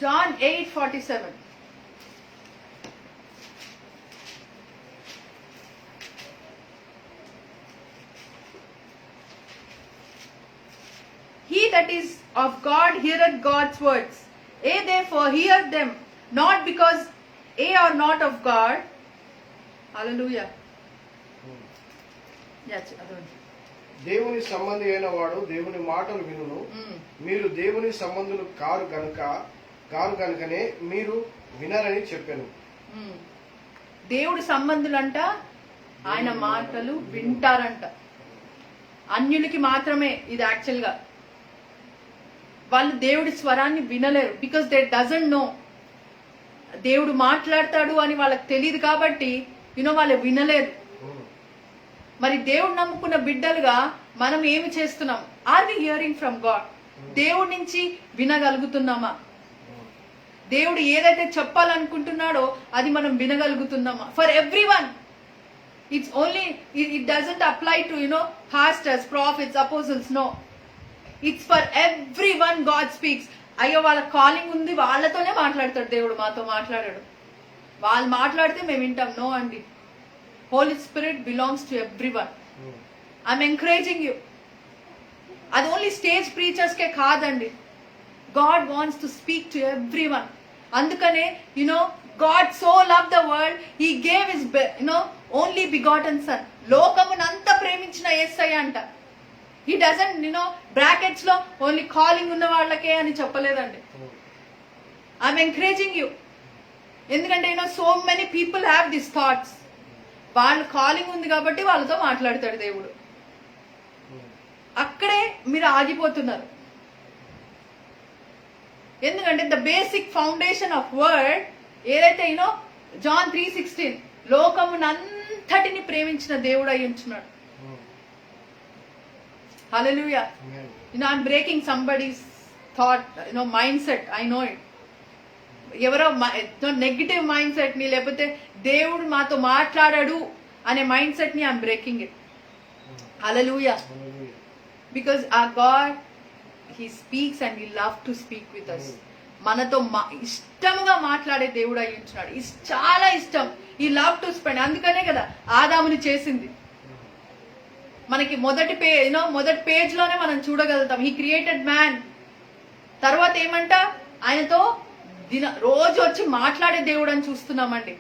John 8:47. He that is of God heareth God's words. Ye therefore hear them, not because ye are not of God. Hallelujah. దేవుని సంబంధి అయిన వాడు దేవుని మాటలు వినును. మీరు దేవుని సంబంధులు కారు గనుకనే మీరు వినరని చెప్పాను. దేవుడి సంబంధులంట ఆయన మాటలు వింటారంట. అన్యులకి మాత్రమే ఇది యాక్చువల్ గా. వాళ్ళు దేవుడి స్వరాన్ని వినలేరు. Because they doesn't know. దేవుడు మాట్లాడతాడు అని వాళ్ళకి తెలియదు కాబట్టి వాళ్ళు వినలేరు. మరి దేవుడు నమ్ముకున్న బిడ్డలుగా మనం ఏమి చేస్తున్నాం? Are we hearing from God? దేవుడి నుంచి వినగలుగుతున్నామా? దేవుడు ఏదైతే చెప్పాలనుకుంటున్నాడో అది మనం వినగలుగుతున్నామా? For everyone. It's only it doesn't apply to pastors, prophets, apostles. No, it's for everyone God speaks. అయ్యో వాళ్ళ కాలింగ్ ఉంది, వాళ్ళతోనే మాట్లాడతాడు దేవుడు, మాతో మాట్లాడాడు. వాళ్ళు మాట్లాడితే మేము వింటాం. నో అండి, holy spirit belongs to every one. I'm encouraging you. అది ఓన్లీ స్టేజ్ ప్రీచర్స్ కే కాదండి, God wants to speak to every one. అందుకనే God so love the world, he gave his only begotten son. లోకమునంతా ప్రేమించిన యేసయ్య అంట. He doesn't brackets లో only calling ఉన్న వాళ్ళకే అని చెప్పలేదండి. I'm encouraging you. ఎందుకంటే so many people have this thoughts. వాళ్ళు కాలింగ్ ఉంది కాబట్టి వాళ్ళతో మాట్లాడతాడు దేవుడు. అక్కడే మీరు ఆగిపోతున్నారు. ఎందుకంటే the basic foundation of word ఏదైతే జాన్ 3:16 లోకమునంతటిని ప్రేమించిన దేవుడు అయి ఉంటున్నాడు. Hallelujah. I'm breaking somebody's thought, mind set. I know it. ఎవరో నెగిటివ్ మైండ్ సెట్ ని, లేకపోతే దేవుడు మాతో మాట్లాడాడు అనే మైండ్ సెట్ ని I'm breaking it. Hallelujah. Because our God, he speaks and he loves to speak with us. మనతో ఇష్టంగా మాట్లాడే దేవుడు అయి ఉంటున్నాడు. చాలా ఇష్టం. ఈ లవ్ టు స్పెండ్. అందుకనే కదా ఆదాముని చేసింది. మనకి మొదటి పేజ్ లోనే మనం చూడగలుగుతాం. He created man. తర్వాత ఏమంట, ఆయనతో రోజు వచ్చి మాట్లాడే దేవుడు అని చూస్తున్నామండి.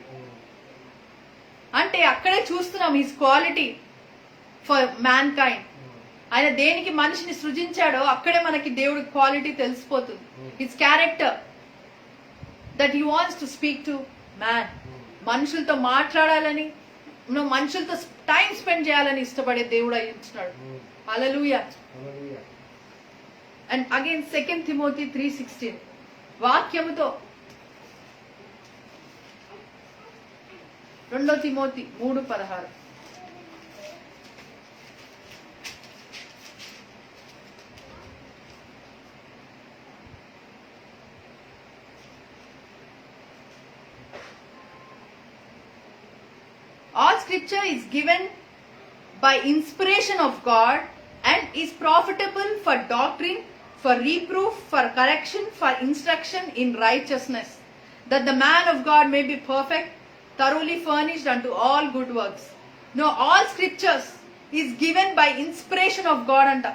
అంటే అక్కడే చూస్తున్నాం his quality for man kind. ఆయన దేనికి మనిషిని సృజించాడో అక్కడే మనకి దేవుడి క్వాలిటీ తెలిసిపోతుంది. His character that he wants to speak to man. మనుషులతో మాట్లాడాలని, మనుషులతో టైం స్పెండ్ చేయాలని ఇష్టపడే దేవుడు అయి ఉంటున్నాడు. హల్లెలూయా. అండ్ అగైన్ 2 Timothy 3:16 వాక్యముతో, 2 Timothy 3:16 All scripture is given by inspiration of God and is profitable for doctrine, for reproof, for correction, for instruction in righteousness, that the man of God may be perfect, thoroughly furnished unto all good works. All scriptures is given by inspiration of God anta.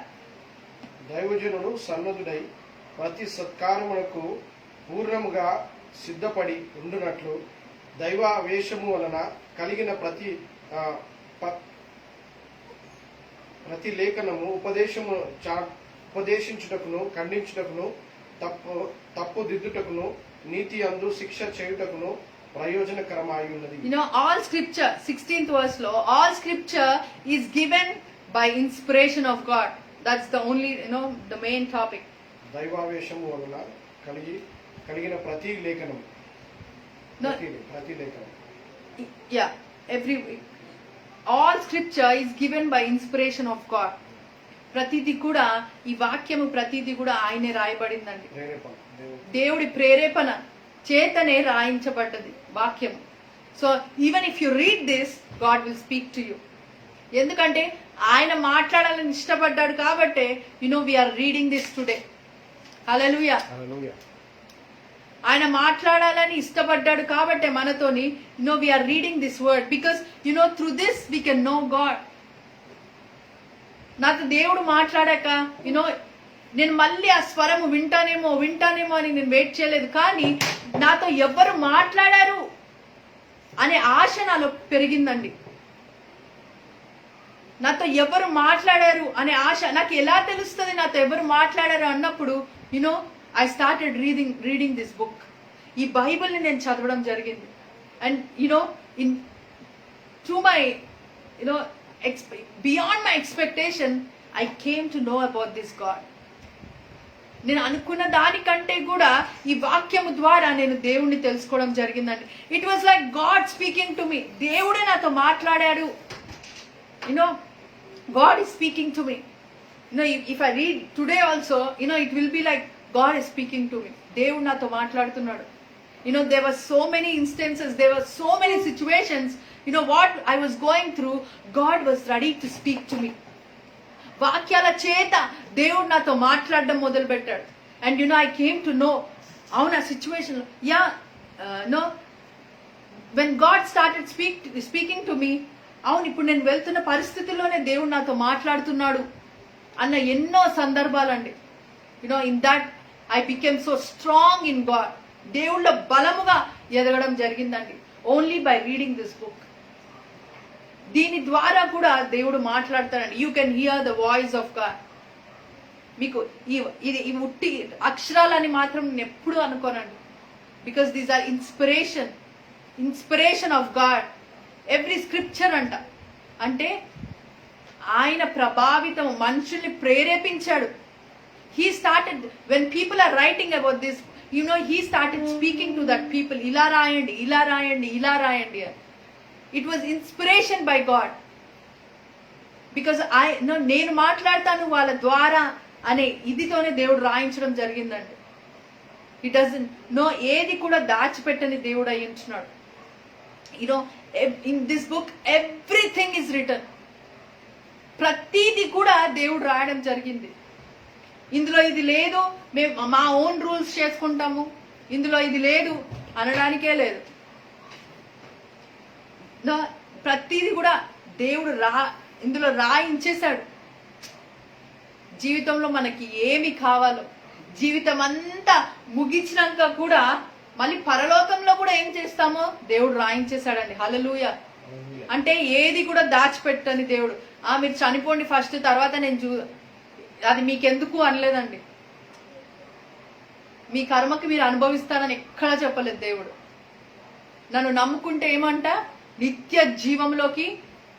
దైవజనుడు సన్నదుడై ప్రతి సత్కారమునకు పూర్ణముగా సిద్ధపడి ఉండునట్లు దైవావేశము వలన కలిగిన ప్రతి లేఖనము ఉపదేశించుటకును, ఖండించుటకును, తప్పు దిద్దుటకును, నీతి అందు శిక్ష చేయుటకును ప్రయోజనకరమై ఉన్నది. All scripture, 16th verse లో, all scripture is given by inspiration of God. That's the only the main topic. దైవావేశము వలన కలిగిన ప్రతి లేఖనము. ప్రతి లేఖనం. Yeah, all scripture is given by inspiration of God. ప్రతిది కూడా, ఈ వాక్యము ప్రతిది కూడా ఆయనే రాయబడిందండి. దేవుడి ప్రేరేపణ చేతనే రాయించబడ్డది వాక్యము. So even if you read this, God will speak to you. ఎందుకంటే ఆయన మాట్లాడాలని ఇష్టపడ్డాడు కాబట్టి we're reading this today. Hallelujah. ఆయన మాట్లాడాలని ఇష్టపడ్డాడు కాబట్టి మనతోని we're reading this word. Because through this we can know God. నాతో దేవుడు మాట్లాడాక నేను మళ్ళీ ఆ స్వరము వింటానేమో అని నేను వెయిట్ చేయలేదు. కానీ నాతో ఎవరు మాట్లాడారు అనే ఆశ నాలో పెరిగిందండి. నాతో ఎవరు మాట్లాడారు అనే ఆశ నాకు ఎలా తెలుస్తుంది నాతో ఎవరు మాట్లాడారు అన్నప్పుడు I started reading this book. ఈ బైబిల్ని నేను చదవడం జరిగింది. And in to my beyond my expectation I came to know about this God. నేను అనుకున్న దానికంటే కూడా ఈ వాక్యము ద్వారా నేను దేవుణ్ణి తెలుసుకోవడం జరిగిందండి. It was like God speaking to me. దేవుడే నాతో మాట్లాడాడు. God is speaking to me. If I read today also it will be like God is speaking to me. దేవుడు నాతో మాట్లాడుతున్నాడు. There were so many instances, there were so many situations, what I was going through, God was ready to speak to me. వాక్యాల చేత దేవుడు నాతో మాట్లాడడం మొదలు పెట్టాడు. And I came to know, అవునా situation when God started speaking to me, అవును ఇప్పుడు నేను వెళ్తున్న పరిస్థితుల్లోనే దేవుడు నాతో మాట్లాడుతున్నాడు అన్న ఎన్నో సందర్భాలండి. You know in that I became so strong in God. దేవుళ్ళ బలముగా ఎదగడం జరిగిందండి only by reading this book. దీని ద్వారా కూడా దేవుడు మాట్లాడతాడండి. You can hear the voice of God. మీకు ఇది ఉట్టి అక్షరాలని మాత్రం నేను ఎప్పుడు అనుకోనండి. Because these are inspiration of God. Every scripture అంటే ఆయన ప్రభావితం, మనుషుల్ని ప్రేరేపించాడు. He started, when people are writing about this, he started speaking to that people. ఇలా రాయండి, ఇలా రాయండి, ఇలా రాయండి. It was inspiration by God. Because నేను మాట్లాడతాను వాళ్ళ ద్వారా అనే ఇదితోనే దేవుడు రాయించడం జరిగిందండి. He doesn't ఏది కూడా దాచిపెట్టని దేవుడు అయ్యించున్నాడు. In this book everything is written. ప్రతిది కూడా దేవుడు రాయడం జరిగింది. ఇందులో ఇది లేదు, మేము మా ఓన్ రూల్స్ చేసుకుంటాము, ఇందులో ఇది లేదు అనడానికే లేదు. ప్రతిది కూడా దేవుడు ఇందులో రాయించేశాడు. జీవితంలో మనకి ఏమి కావాలో, జీవితం అంతా ముగించినాక కూడా మళ్ళీ పరలోకంలో కూడా ఏం చేస్తామో దేవుడు రాయించేశాడండి. హల్లెలూయా. అంటే ఏది కూడా దాచిపెట్టని దేవుడు. మీరు చనిపోండి ఫస్ట్, తర్వాత నేను అది మీకెందుకు అనలేదండి. మీ కర్మకి మీరు అనుభవిస్తారని ఎక్కడా చెప్పలేదు దేవుడు. నన్ను నమ్ముకుంటే ఏమంట, నిత్య జీవంలోకి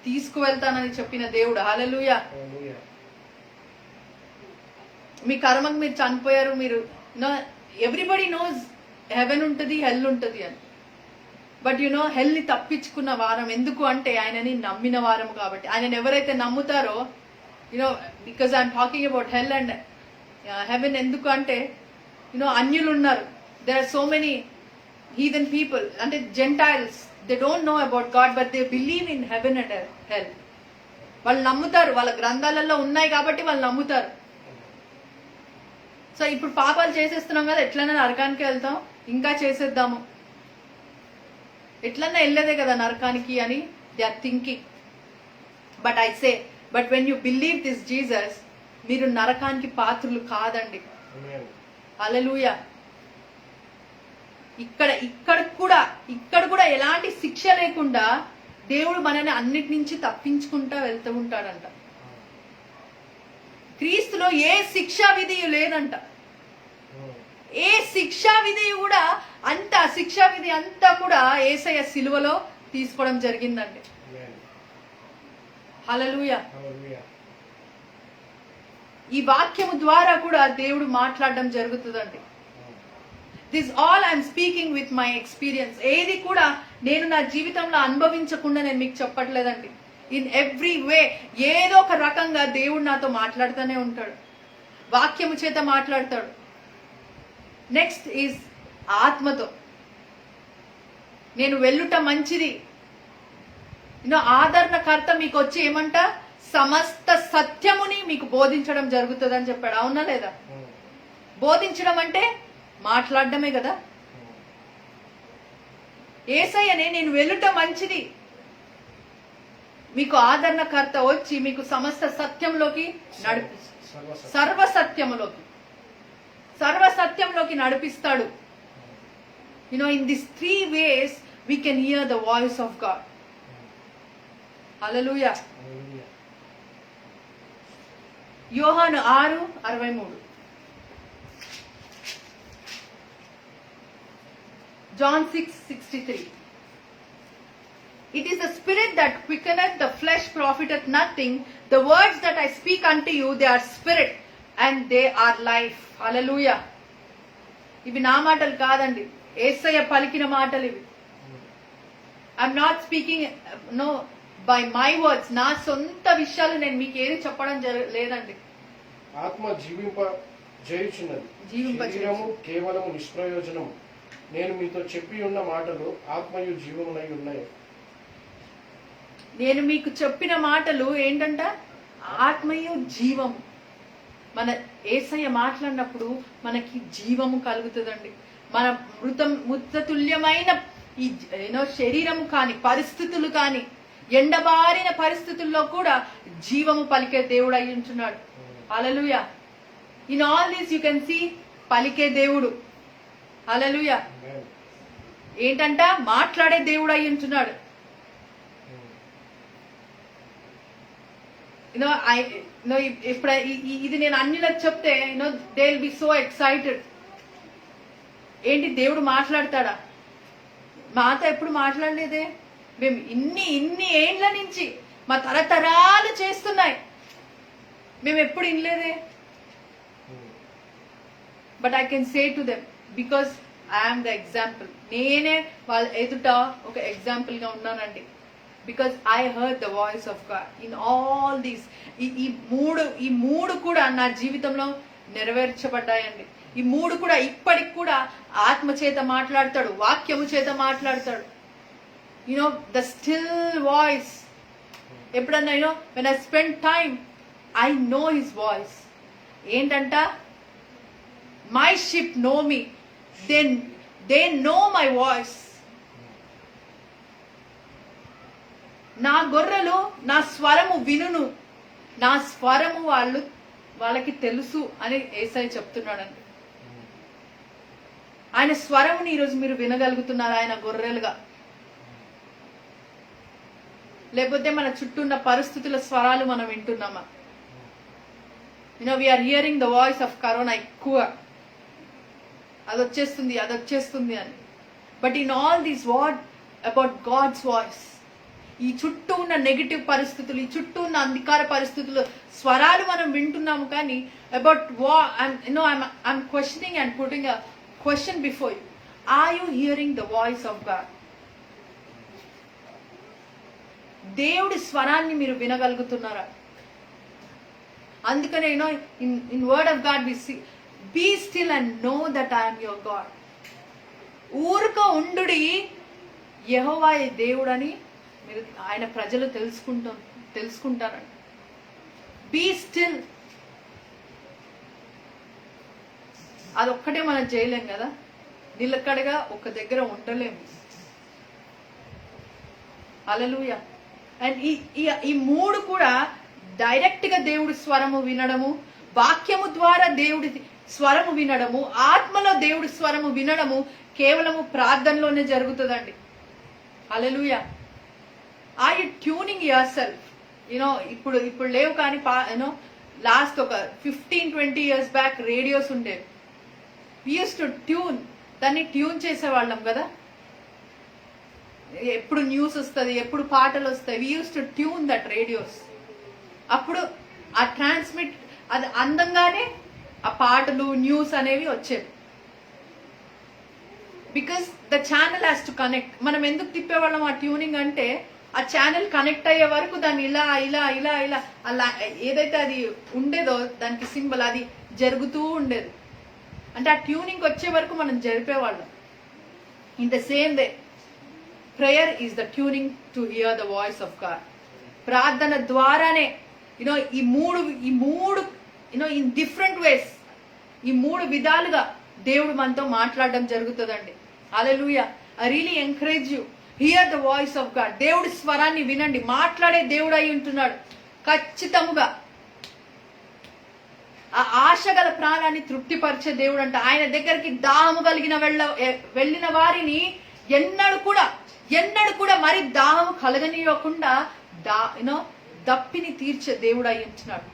తీసుకువెళ్తానని చెప్పిన దేవుడు. హల్లెలూయా. మీ కర్మకు మీరు చనిపోయారు, మీరు ఎవ్రీబడి నోస్ హెవెన్ ఉంటుంది, హెల్ ఉంటుంది అని. బట్ హెల్ ని తప్పించుకున్న వారం. ఎందుకు అంటే ఆయనని నమ్మిన వారం కాబట్టి. ఆయనని ఎవరైతే నమ్ముతారో, because I'm talking about hell and heaven. ఎందుకు అంటే అన్యులు ఉన్నారు. There are so many heathen people, అంటే gentiles. They don't know about God but they believe in heaven and hell. వాళ్ళు నమ్ముతారు, వాళ్ళ గ్రంథాలలో ఉన్నాయి కాబట్టి వాళ్ళు నమ్ముతారు. సో ఇప్పుడు పాపాలు చేసేస్తున్నాం కదా, ఎట్లైనా నరకానికి వెళ్తాం, ఇంకా చేసేద్దాము, ఎట్లన్నా వెళ్ళేదే కదా నరకానికి అని they are thinking. But I say, but when you believe this Jesus, మీరు నరకానికి పాత్రులు కాదండి. హల్లెలూయా. ఇక్కడ కూడా ఎలాంటి శిక్ష లేకుండా దేవుడు మనని అన్నిటి నుంచి తప్పించుకుంటా వెళ్తూ ఉంటాడంట. క్రీస్తులో ఏ శిక్షా విధి లేదంట. ఏ శిక్షా విధి కూడా శిక్షా విధి అంతా కూడా యేసయ్య సిలువలో తీసుకోవడం జరిగిందండి. హల్లెలూయా. ఈ వాక్యము ద్వారా కూడా దేవుడు మాట్లాడడం జరుగుతుందండి. This all I'm speaking with my experience. ఏది కూడా నేను నా జీవితంలో అనుభవించకుండా నేను మీకు చెప్పట్లేదండి. ఇన్ ఎవ్రీ వే ఏదో ఒక రకంగా దేవుడు నాతో మాట్లాడుతూనే ఉంటాడు, వాక్యము చేత మాట్లాడతాడు. నెక్స్ట్ ఈజ్ ఆత్మతో. నేను వెళ్ళుట మంచిది. ఆదరణకర్త మీకు వచ్చి ఏమంట, సమస్త సత్యముని మీకు బోధించడం జరుగుతుంది అని చెప్పాడు. అవునా లేదా? బోధించడం అంటే మాట్లాడడమే కదా. యేసయ్యనే నేను వెళ్ళుట మంచిది, మీకు ఆదరణకర్త వచ్చి మీకు సమస్త సత్యంలోకి సర్వసత్యంలోకి నడిపిస్తాడు. In this 3 ways we can hear the voice of God. హల్లెలూయా. యోహాను 6:63. John 6:63. It is the spirit that quickeneth, the flesh profiteth nothing. The words that I speak unto you, they are spirit and they are life. Hallelujah. ఇవి నా మాటలు కాదండి, యేసయ్య పలికిన మాటలు ఇవి. I'm not speaking by my words. నా సొంత విషయాలు నేను మీకు ఏది చెప్పడం లేదండి. ఆత్మ జీవింపజేయుచున్నది, శరీరము కేవలము నిష్ప్రయోజనము. నేను మీతో చెప్పి ఉన్న మాటలు ఆత్మయు జీవమునై ఉన్నాయి. నేను మీకు చెప్పిన మాటలు ఏంటంట, ఆత్మయు జీవము. మన యేసయ్య మాట్లాడినప్పుడు మనకి జీవము కలుగుతుందండి. మన మృతతుల్యమైన ఈ శరీరము కాని పరిస్థితులు కాని ఎండబారిన పరిస్థితుల్లో కూడా జీవము పలికే దేవుడు అయి ఉంటున్నాడు. Hallelujah. In all this you can see పలికే దేవుడు. హల్లెలూయా. ఏంటంట మాట్లాడే దేవుడు అయి ఉంటున్నాడు. ఇప్పుడు ఇది నేను అన్నిలకు చెప్తే they will be so excited. ఏంటి దేవుడు మాట్లాడతాడా? మాతో ఎప్పుడు మాట్లాడలేదే. మేము ఇన్ని ఏండ్ల నుంచి మా తరతరాలు చేస్తున్నాయి, మేము ఎప్పుడు వినలేదే. But I can say to them because I'm the example. నేనే వాళ్ళ ఎదుట ఒక ఎగ్జాంపుల్ గా ఉన్నానండి. Because I heard the voice of God in all these. ఈ మూడు కూడా నా జీవితంలో నెరవేర్చబడ్డాయండి. ఈ మూడు కూడా ఇప్పటికి కూడా ఆత్మ చేత మాట్లాడతాడు, వాక్యము చేత మాట్లాడతాడు. The still voice. ఎప్పుడన్నా when I spend time I know his voice. ఏంటంట, my sheep know me, they know my voice. నా గొర్రెలు నా స్వరము వినును, నా స్వరము వాళ్ళకి తెలుసు అని యేసయ్య చెప్తున్నాడండి. ఆయన స్వరముని ఈరోజు మీరు వినగలుగుతున్నారు ఆయన గొర్రెలుగా? లేకపోతే మన చుట్టూ ఉన్న పరిస్థితుల స్వరాలు మనం వింటున్నామా? We're hearing the voice of corona ఎక్కువ, అది వచ్చేస్తుంది అని. But in all these what about God's voice? ఈ చుట్టూ ఉన్న నెగిటివ్ పరిస్థితులు, ఈ చుట్టూ ఉన్న అంధకార పరిస్థితులు స్వరాలు మనం వింటున్నాము, కానీ about I'm questioning and putting a question before you. Are you hearing the voice of God? దేవుడి స్వరాన్ని మీరు వినగలుగుతున్నారా? అందుకనే in word of God we see, be still and know that I'm your God. ఊరుక ఉండుడి, యెహోవా దేవుడని మీరు ఆయన ప్రజలు తెలుసుకుంటారండి. Be still. అదొక్కటే మనం చేయలేం కదా, నిలకడగా ఒక దగ్గర ఉండలేము. హల్లెలూయా. అండ్ ఈ మూడు కూడా డైరెక్ట్ గా దేవుడి స్వరము వినడము, వాక్యము ద్వారా దేవుడి స్వరము వినడము, ఆత్మలో దేవుడి స్వరము వినడము కేవలము ప్రార్థనలోనే జరుగుతుందండి. Hallelujah. Are you tuning yourself? ఇప్పుడు లేవు, కానీ లాస్ట్ ఒక 15-20 years బ్యాక్ రేడియోస్ ఉండేవి. వి యూస్ టు ట్యూన్, దాన్ని ట్యూన్ చేసేవాళ్ళం కదా. ఎప్పుడు న్యూస్ వస్తుంది, ఎప్పుడు పాటలు వస్తాయి, we use to tune that radios. అప్పుడు ఆ ట్రాన్స్మిట్ అది అందంగానే ఆ పాటలు న్యూస్ అనేవి వచ్చేవి. Because the channel has to connect. మనం ఎందుకు తిప్పేవాళ్ళం ఆ ట్యూనింగ్ అంటే, ఆ ఛానల్ కనెక్ట్ అయ్యే వరకు దాన్ని ఇలా ఇలా ఇలా ఇలా అలా ఏదైతే అది ఉండేదో దానికి సింబల్ అది జరుగుతూ ఉండేది. అంటే ఆ ట్యూనింగ్ వచ్చే వరకు మనం జరిపేవాళ్ళం. In the same way prayer is the tuning to hear the voice of God. ప్రార్థన ద్వారానే ఈ మూడు ఇన్ డిఫరెంట్ వేస్, ఈ మూడు విధాలుగా దేవుడు మనతో మాట్లాడడం జరుగుతుందండి. Hallelujah. I really encourage you, hear the voice of God. దేవుడి స్వరాన్ని వినండి. మాట్లాడే దేవుడు అయి ఉంటున్నాడు ఖచ్చితముగా. ఆ ఆశ గల ప్రాణాన్ని తృప్తిపరిచే దేవుడు అంట. ఆయన దగ్గరికి దాహము కలిగిన వెళ్ళిన వారిని ఎన్నడూ కూడా మరి దాహము కలగనీయకుండా దప్పిని తీర్చే దేవుడు అయి ఉంటున్నాడు.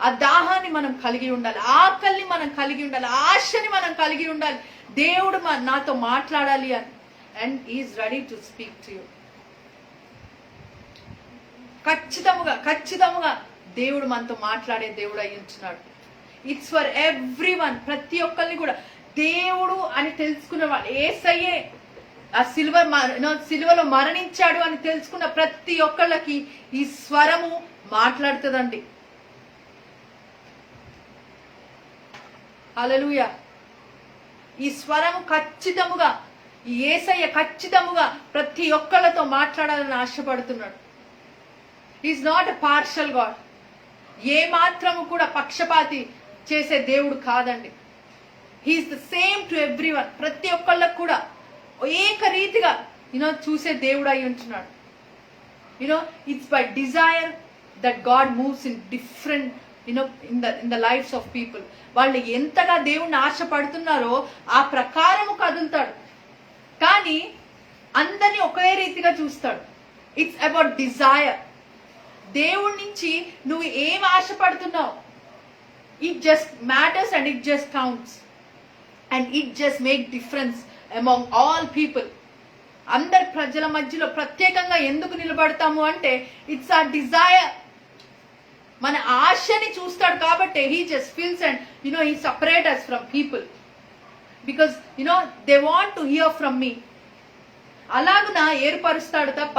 ఆ దాహాన్ని మనం కలిగి ఉండాలి, ఆకలిని మనం కలిగి ఉండాలి, ఆశని మనం కలిగి ఉండాలి. దేవుడు నాతో మాట్లాడాలి అని. And is ready to speak to you. ఖచ్చితముగా దేవుడు మనతో మాట్లాడే దేవుడు అయి ఉంటున్నాడు. It's for every one. ప్రతి ఒక్కరిని కూడా దేవుడు అని తెలుసుకున్న వాళ్ళు, యేసయ్యే ఆ సిలువలో మరణించాడు అని తెలుసుకున్న ప్రతి ఒక్కళ్ళకి ఈ స్వరము మాట్లాడుతుందండి. హల్లెలూయా. ఈ స్వరము ఖచ్చితముగా, ఈ యేసయ్య ఖచ్చితముగా ప్రతి ఒక్కళ్ళతో మాట్లాడాలని ఆశపడుతున్నాడు. Is not a partial God. ఏ మాత్రము కూడా పక్షపాతి చేసే దేవుడు కాదండి. He is the same to every one. ప్రతి ఒక్కళ్ళకు కూడా ఏకరీతిగా చూసే దేవుడు అయి ఉంటున్నాడు. It's by desire that God moves in different in the lives of people. వాళ్ళు ఎంతగా దేవుణ్ణి ఆశపడుతున్నారో ఆ ప్రకారము కదులుతాడు, కానీ అందరినీ ఒకే రీతిగా చూస్తాడు. It's about desire. దేవుడి నుంచి నువ్వు ఏం ఆశపడుతున్నావు, it just matters and it just counts and it just make difference among all people. అందరి ప్రజల మధ్యలో ప్రత్యేకంగా ఎందుకు నిలబడతాము అంటే ఇట్స్ ఆ డిజైర్. మన ఆశని చూస్తాడు కాబట్టి he just feels and he separate us from people because they want to hear from me. అలాగున ఏర్పరుస్తాడు తప్ప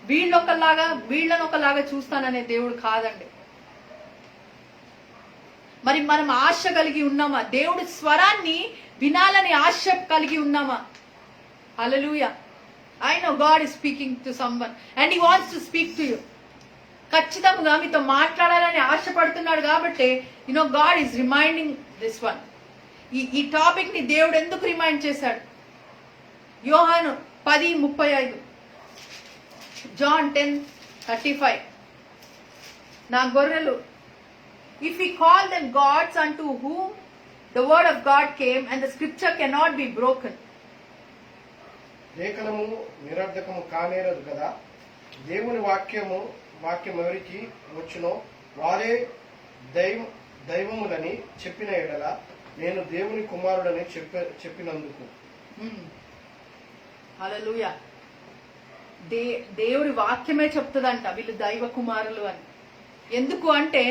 వీళ్ళని ఒకలాగా చూస్తాననే దేవుడు కాదండి. మరి మనం ఆశ కలిగి ఉన్నామా? దేవుడి స్వరాన్ని వినాలని ఆశ కలిగి ఉన్నామా? హల్లెలూయా. I know God is speaking to someone and he wants to speak to you. ఖచ్చితంగా మీతో మాట్లాడాలని ఆశపడుతున్నాడు కాబట్టి God is reminding this one. ఈ టాపిక్ ని దేవుడు ఎందుకు రిమైండ్ చేశాడు? యోహాను 10:35, జాన్ 10:35, నా గొర్రెలు, if we call them gods unto whom the word of God came and the scripture cannot be broken. లేఖనము నిరర్ధకము కానేరదు కదా. దేవుని వాక్యం ఎవరికి వచ్చునో వారే దైవములని చెప్పిన ఎడల నేను దేవుని కుమారుడని చెప్పినందుకు. హల్లెలూయా. దేవుడి వాక్యమే చెప్తుందంట వీళ్ళు దైవ కుమారులు అని. ఎందుకు అంటే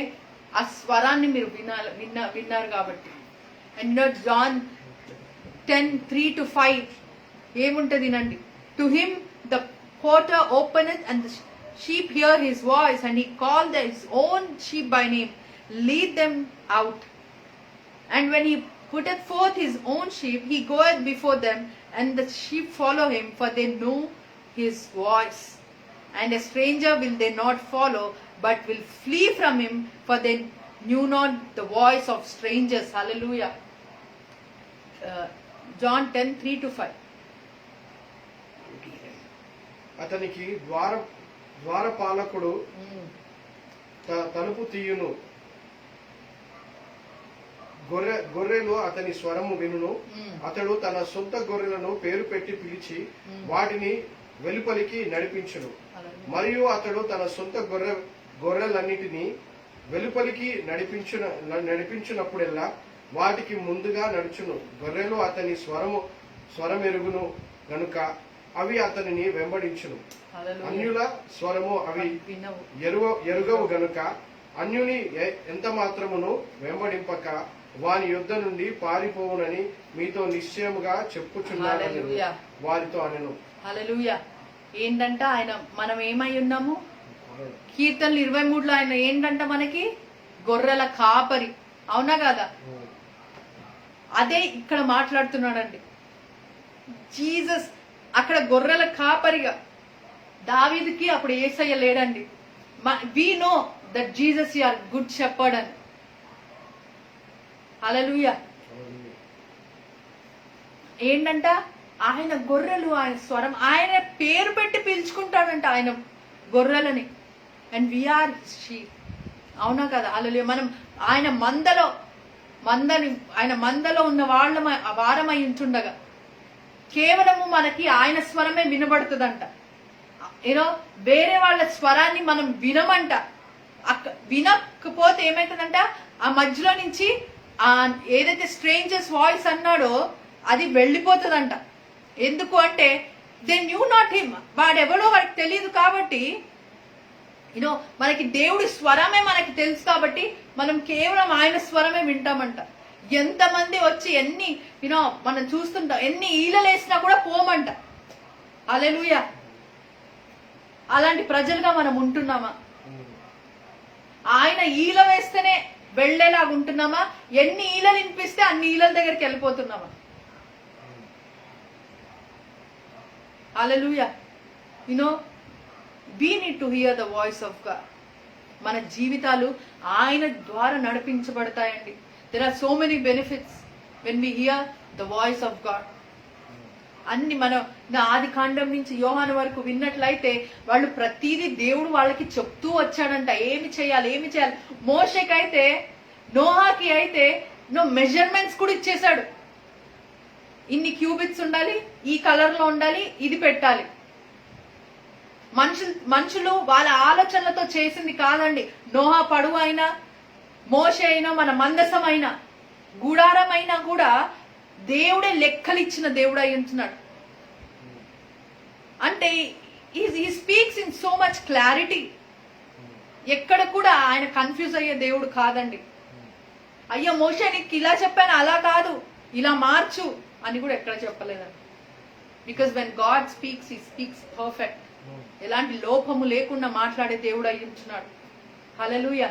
ఆ స్వరాన్ని మీరు విన్నారు కాబట్టి. అండ్ జాన్ 10:3-5 ఏముంటది నండి? To him the Porter ఓపెనెత్ and the sheep hear his voice and he called his own sheep by name, lead them out, and when he putteth forth his own sheep, he goeth before them, and the sheep follow him, for they know his voice, and a stranger will they not follow, but will flee from him, for they knew not the voice of strangers. Hallelujah. John 10:3-5. అతనికి ద్వారపాలకుడు తలుపు తీయును, గొర్రెలు అతని స్వరము వినును. అతడు తన సొంత గొర్రెలను పేరు పెట్టి పిలిచి వాటిని వెలుపలికి నడిపించును. మరియు అతడు తన సొంత గొర్రెలన్నిటినీ వెలుపలికి నడిపించినప్పుడెల్లా వాటికి ముందుగా నడుచును. గొర్రెలు అతని స్వరమెరుగును గనుక అవి అతనిని వెంబడించును. అన్యుల స్వరము అవి ఎరుగవు గనుక అన్యుని ఎంత మాత్రమును వెంబడింపక వాని యుద్ధ నుండి పారిపోవునని మీతో నిశ్చయముగా చెప్పుచున్నాను వారితో అనెను. హల్లెలూయా. ఏంటంట ఆయన మనం ఏమై ఉన్నాము? కీర్తనలు 23లో ఆయన ఏంటంట మనకి గొర్రెల కాపరి. అవునా కదా? అదే ఇక్కడ మాట్లాడుతున్నాడండి. జీసస్ అక్కడ గొర్రెల కాపరిగా, దావీదుకి అప్పుడు యేసయ్య లేడండి. We know that Jesus are good shepherd అని. హల్లెలూయా. ఏంటంట ఆయన గొర్రెలు, ఆయన స్వరం, ఆయన పేరు పెట్టి పిలుచుకుంటాడంట ఆయన గొర్రెలని. And we are sheep. అవునా కదా? హల్లెలూయా. మనం ఆయన మందలో ఉన్న వారమై ఉంటుండగా కేవలము మనకి ఆయన స్వరమే వినబడుతుందంట. వేరే వాళ్ళ స్వరాన్ని మనం వినమంట. వినకపోతే ఏమైతుందంట, ఆ మధ్యలో నుంచి ఏదైతే స్ట్రేంజర్స్ వాయిస్ అన్నాడో అది వెళ్ళిపోతుందంట. ఎందుకు అంటే దే న్యూ నాట్ హిమ్, వాడెవడో వాడికి తెలియదు కాబట్టి మనకి దేవుడి స్వరమే మనకి తెలుసు కాబట్టి మనం కేవలం ఆయన స్వరమే వింటామంట. ఎంతమంది వచ్చి ఎన్ని మనం చూస్తుంటాం, ఎన్ని ఈలలేసినా కూడా పోమంట. హల్లెలూయా. అలాంటి ప్రజలుగా మనం ఉంటున్నామా? ఆయన ఈల వేస్తేనే వెళ్లేలాగా ఉంటున్నామా? ఎన్ని ఈలలు వినిపిస్తే అన్ని ఈలల దగ్గరికి వెళ్ళిపోతున్నామా? హల్లెలూయా. we need to hear the voice of God. మన జీవితాలు ఆయన ద్వారా నడిపించబడతాయండి. There are so many benefits when we hear the voice of God. అన్ని మనం ఆది కాండం నుంచి యోహాను వరకు విన్నట్లయితే వాళ్ళు ప్రతిదీ దేవుడు వాళ్ళకి చెప్తూ వచ్చాడంట, ఏమి చేయాలి ఏమి చేయాలి. మోషేకైతే నోహాకి అయితే మెజర్మెంట్స్ కూడా ఇచ్చేశాడు. ఇన్ని క్యూబిట్స్ ఉండాలి, ఈ కలర్ లో ఉండాలి, ఇది పెట్టాలి. మనుషులు వాళ్ళ ఆలోచనలతో చేసింది కాదండి. నోహా పడువు అయినా, మోషే అయినా, మన మందసం అయినా, గుడారం అయినా కూడా దేవుడే లెక్కలిచ్చిన దేవుడు అయి ఉంటున్నాడు. అంటే ఈ speaks in so much clarity. ఎక్కడ కూడా ఆయన కన్ఫ్యూజ్ అయ్యే దేవుడు కాదండి. అయ్యో మోషే నీకు ఇలా చెప్పాను, అలా కాదు, ఇలా మార్చు అని కూడా ఎక్కడ చెప్పలేదండి. Because when God speaks, he speaks perfect. ఎలాంటి లోపము లేకుండా మాట్లాడే దేవుడు అయి ఉంటున్నాడు. హల్లెలూయా.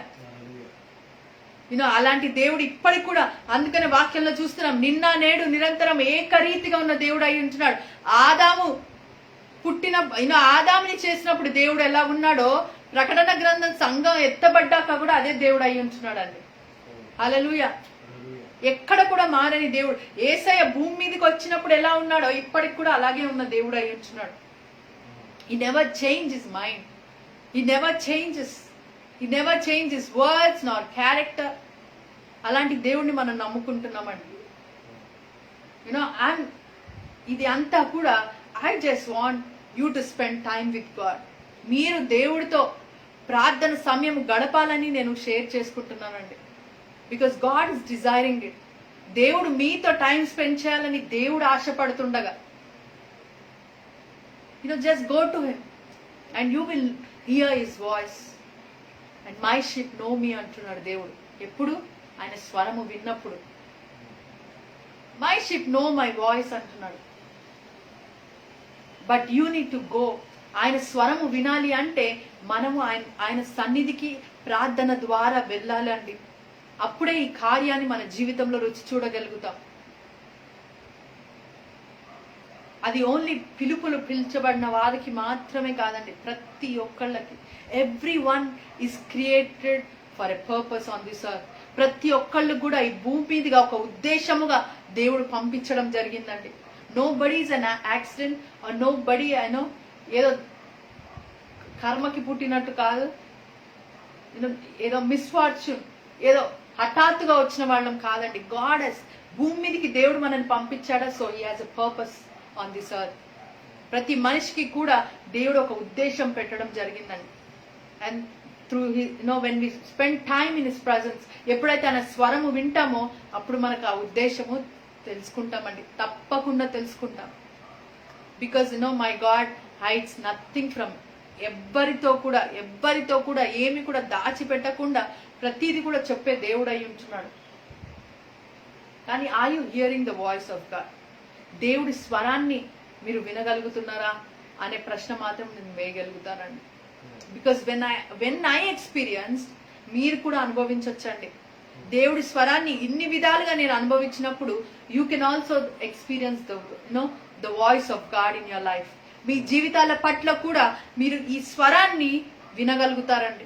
అలాంటి దేవుడు ఇప్పటికి కూడా, అందుకనే వాక్యంలో చూస్తున్నాం, నిన్న నేడు నిరంతరం ఏకరీతిగా ఉన్న దేవుడు అయి ఉంటున్నాడు. ఆదాము ఆదాముని చేసినప్పుడు దేవుడు ఎలా ఉన్నాడో, ప్రకటన గ్రంథం సంఘం ఎత్తబడ్డాక కూడా అదే దేవుడు అయి ఉంటున్నాడు అండి. హల్లెలూయా. ఎక్కడ కూడా మారని దేవుడు. యేసయ్య భూమి మీదకి వచ్చినప్పుడు ఎలా ఉన్నాడో ఇప్పటికి కూడా అలాగే ఉన్న దేవుడు అయి ఉంటున్నాడు. He never changed his mind. He never changes. He never changes words nor character. అలాంటి దేవుడిని మనం నమ్ముకుంటున్నామండి. ఇది అంతా కూడా I just want you to spend time with God. మీరు దేవుడితో ప్రార్థన సమయం గడపాలని నేను షేర్ చేసుకుంటున్నానండి. Because God is desiring it. దేవుడు మీతో టైం స్పెండ్ చేయాలని దేవుడు ఆశపడుతుండగా, just go to him and you will hear his voice. And my sheep know me అంటున్నాడు దేవుడు. ఎప్పుడు? ఆయన స్వరము విన్నప్పుడు. my sheep know my voice అంటున్నాడు. But you need to go. ఆయన స్వరము వినాలి అంటే మనము ఆయన సన్నిధికి ప్రార్థన ద్వారా వెళ్ళాలి అండి. అప్పుడే ఈ కార్యాన్ని మన జీవితంలో రుచి చూడగలుగుతాం. అది ఓన్లీ పిలిచబడిన వారికి మాత్రమే కాదండి, ప్రతి ఒక్కళ్ళకి. Every one is created for a purpose on this earth. ప్రతి ఒక్కళ్ళు కూడా ఈ భూమి మీదుగా ఒక ఉద్దేశముగా దేవుడు పంపించడం జరిగిందండి. Nobody is an accident, nobody ఏదో కర్మకి పుట్టినట్టు కాదు, ఏదో మిస్ఫార్చ్యూన్, ఏదో హఠాత్తుగా వచ్చిన వాళ్ళం కాదండి. గాడ్ హస్, భూమి మీదకి దేవుడు మనల్ని పంపించాడా, so he has a purpose on this earth. ప్రతి మనిషికి కూడా దేవుడు ఒక ఉద్దేశం పెట్టడం జరిగిందండి. And through when we spend time in his presence, ఎప్పుడైతే ఆయన స్వరము వింటామో అప్పుడు మనకు ఆ ఉద్దేశము తెలుసుకుంటామండి, తప్పకుండా తెలుసుకుంటాం. Because my God hides nothing from. ఎవ్వరితో కూడా ఏమి కూడా దాచిపెట్టకుండా ప్రతిదీ కూడా చెప్పే దేవుడు అయి ఉంటున్నాడు. కానీ are you hearing the voice of God? దేవుడి స్వరాన్ని మీరు వినగలుగుతున్నారా అనే ప్రశ్న మాత్రం నేను వేయగలుగుతానండి. బికాస్ వెన్ ఐ ఎక్స్పీరియన్స్, మీరు కూడా అనుభవించవచ్చండి. దేవుడి స్వరాన్ని ఇన్ని విధాలుగా నేను అనుభవించినప్పుడు you can also experience the voice of God in your life. మీ జీవితాల పట్ల కూడా మీరు ఈ స్వరాన్ని వినగలుగుతారండి.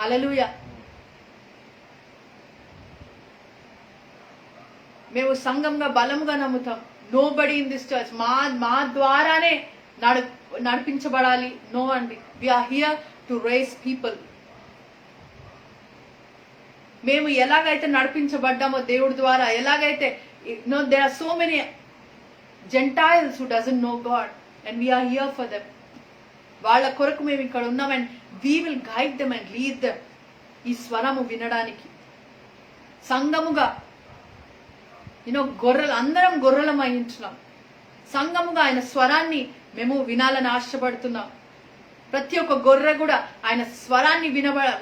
హల్లెలూయా. మేము సంఘంగా బలముగా నమ్ముతాం, నోబడీ ఇన్ దిస్ చర్చ్ మా ద్వారానే నడిపించబడాలి. నో అండి, we are here to raise people. మేము ఎలాగైతే నడిపించబడ్డామో దేవుడి ద్వారా, ఎలాగైతే there are so many gentiles who doesn't know God and we are here for them. వాళ్ళ కొరకు మేము ఇక్కడ ఉన్నాం and we will guide them and lead them ఈ స్వరము వినడానికి. సంఘముగా అందరం గొర్రెలం అయించున్నాం. సంఘముగా ఆయన స్వరాన్ని మేము వినాలని ఆశపడుతున్నాం. ప్రతి ఒక్క గొర్రె కూడా ఆయన స్వరాన్ని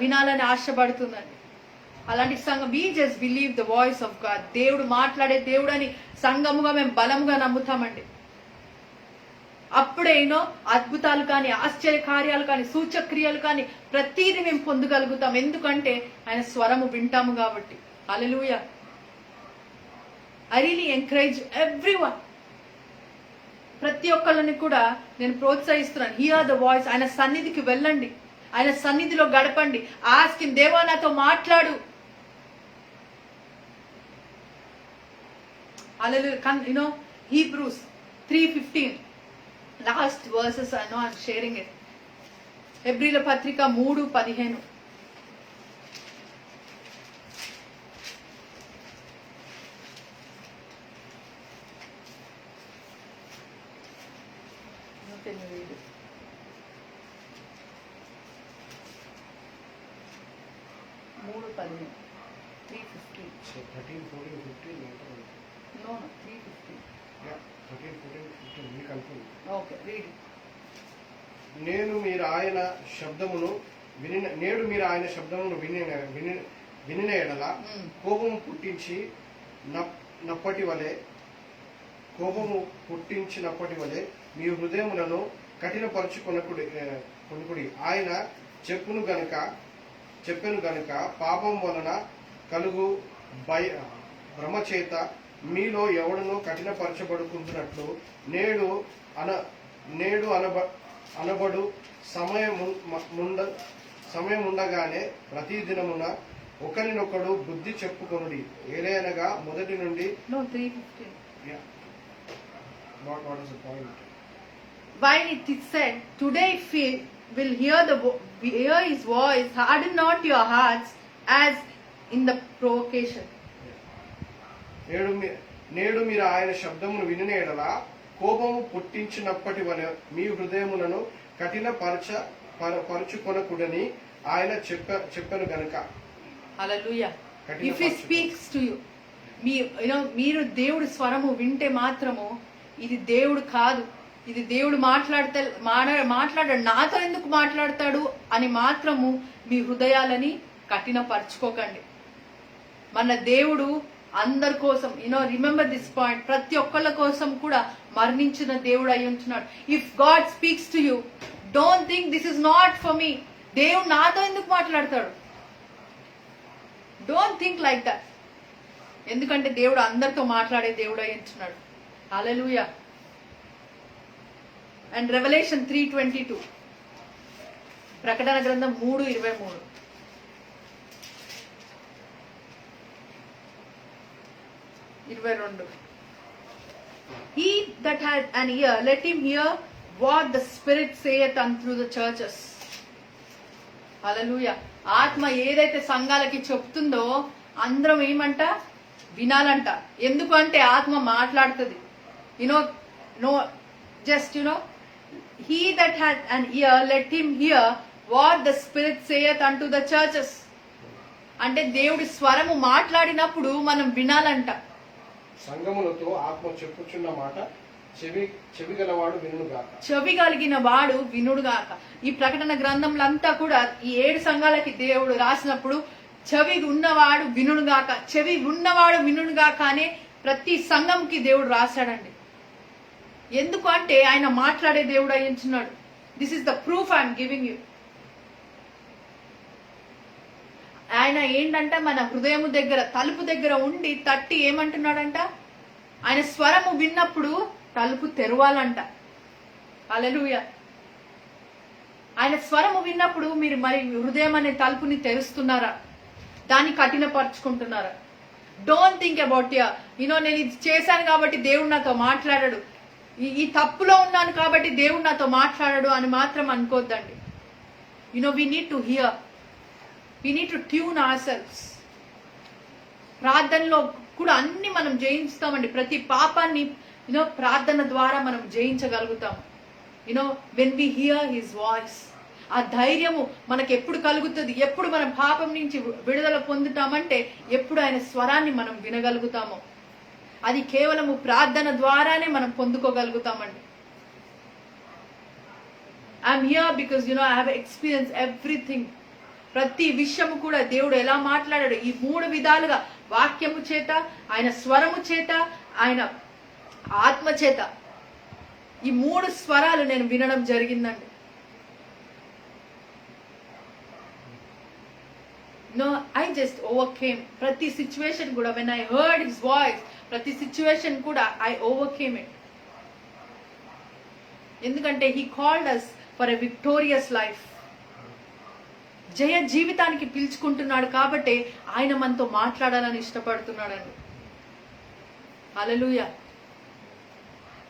వినాలని ఆశపడుతుందండి. అలాంటి సంఘం, we just believe the voice of God. దేవుడు మాట్లాడే దేవుడు అని సంఘముగా మేము బలముగా నమ్ముతామండి. అప్పుడే అద్భుతాలు కానీ, ఆశ్చర్య కార్యాలు కానీ, సూచక్రియలు కానీ ప్రతిదీ మేము పొందగలుగుతాం. ఎందుకంటే ఆయన స్వరము వింటాము కాబట్టి. హల్లెలూయా. ఐ రియలీ ఎంకరేజ్ ఎవ్రీవన్, ప్రతి ఒక్కళ్ళని కూడా నేను ప్రోత్సహిస్తున్నాను. Here the voice. ఆయన సన్నిధికి వెళ్ళండి, ఆయన సన్నిధిలో గడపండి. ఆస్క్ హిమ్, దేవా నాతో మాట్లాడు. Hallelujah. Hebrews 3:15. Last verses, I know I'm sharing it. హెబ్రీల పత్రిక 3:15. Can you read it? మూడు 15. 3:15. So 13, 14, 15, later. No, 3:15. Yeah, 13, 14, 15. We confirm. Okay, read it. నేడు మీరు ఆయన శబ్దమును వినిన ఎడల కోపము పుట్టించినప్పటి వలె మీ హృదయములను కఠినపరచుకొనకుడి. ఆయన చెప్పెను గనుక పాపం వలన కలుగు భ్రమ చేత మీలో ఎవడనో కఠినపరచబడుకుంటున్నట్లు నేడు అనబడు సమయముండగానే ప్రతి దినమున ఒకరినొకడు బుద్ధి చెప్పుకొనుడి. ఏలయనగా మొదటి నుండి. No, 3:15. Yeah. What is the point? While it is said, today if we will hear his voice, harden not your hearts as in the provocation. నేడు మీరు ఆయన శబ్దమును వినిన ఎడల కోపము పుట్టించినప్పటి వలె మీ హృదయములను పరుచుకొనకుడని ఆయన చెప్పెను గనుక. Hallelujah. If he speaks to you, మీరు దేవుడి స్వరము వింటే మాత్రము ఇది దేవుడు కాదు, ఇది దేవుడు మాట్లాడాడు, నాతో ఎందుకు మాట్లాడతాడు అని మాత్రము మీ హృదయాలని కఠినపరచుకోకండి. మన దేవుడు అందరి కోసం, రిమెంబర్ దిస్ పాయింట్, ప్రతి ఒక్కళ్ళ కోసం కూడా మరణించిన దేవుడు అయి ఉంటున్నాడు. If God speaks to you, don't think this is not for me. దేవుడు నాతో ఎందుకు మాట్లాడతాడు? Don't think like that. ఎందుకంటే దేవుడు అందరితో మాట్లాడే దేవుడు అయి ఉంటున్నాడు. హల్లెలూయా. అండ్ రెవల్యూషన్ 3:22, ప్రకటన గ్రంథం 3:23. He that had an ear, let him hear what the Spirit saith unto the churches. Hallelujah. ఆత్మ ఏదైతే సంఘాలకి చెప్తుందో అందరం ఏమంట? వినాలంట. ఎందుకంటే ఆత్మ మాట్లాడుతుంది. He that had an ear, let him hear what the Spirit saith unto the churches. అంటే దేవుడి స్వరము మాట్లాడినప్పుడు మనం వినాలంట. సంగములతో ఆత్మ చెప్పుచున్న మాట చెవి గలవాడు వినుగాక. చెవి కలిగిన వాడు వినుడుగాక. ఈ ప్రకటన గ్రంథంలంతా కూడా ఈ 7 సంఘాలకి దేవుడు రాసినప్పుడు చెవి ఉన్నవాడు వినుడుగాక, చెవి ఉన్నవాడు వినుడుగాక అనే ప్రతి సంఘంకి దేవుడు రాశాడండి. ఎందుకు అంటే ఆయన మాట్లాడే దేవుడు అయ్యించున్నాడు. This is the proof I'm giving you. ఆయన ఏంటంట, మన హృదయము దగ్గర, తలుపు దగ్గర ఉండి తట్టి ఏమంటున్నాడంట? ఆయన స్వరము విన్నప్పుడు తలుపు తెరవాలంట. హల్లెలూయా. ఆయన స్వరము విన్నప్పుడు మీరు మరి హృదయం అనే తలుపుని తెరుస్తున్నారా? దాన్ని కఠినపరుచుకుంటున్నారా? డోంట్ థింక్ అబౌట్ నేను ఇది చేశాను కాబట్టి దేవుడు నాతో మాట్లాడాడు, ఈ తప్పులో ఉన్నాను కాబట్టి దేవుడు నాతో మాట్లాడాడు అని మాత్రం అనుకోద్దండి. We need to hear, we need to tune ourselves. ప్రార్థనలో కూడా అన్ని మనం జయించుతామండి. ప్రతి పాపాన్ని ప్రార్థన ద్వారా మనం జయించగలుగుతాం. When we hear his voice, ఆ ధైర్యము మనకు ఎప్పుడు కలుగుతుంది? ఎప్పుడు మనం పాపం నుంచి విడుదల పొందుతామంటే ఎప్పుడు ఆయన స్వరాన్ని మనం వినగలుగుతామో. అది కేవలము ప్రార్థన ద్వారానే మనం పొందుకోగలుగుతామండి. I'm here because I have experience everything. ప్రతి విషయము కూడా దేవుడు ఎలా మాట్లాడాడు ఈ 3 విధాలుగా, వాక్యము చేత, ఆయన స్వరము చేత, ఆయన ఆత్మ చేత, ఈ 3 స్వరాలు నేను వినడం జరిగిందండి. I just overcame ప్రతి సిచ్యువేషన్ కూడా. when I heard his voice, ప్రతి సిచ్యువేషన్ కూడా I overcame it. ఎందుకంటే he called us for a victorious life. జయ జీవితానికి పిలుచుకుంటున్నాడు కాబట్టి ఆయన మనతో మాట్లాడాలని ఇష్టపడుతున్నాడండి. Hallelujah.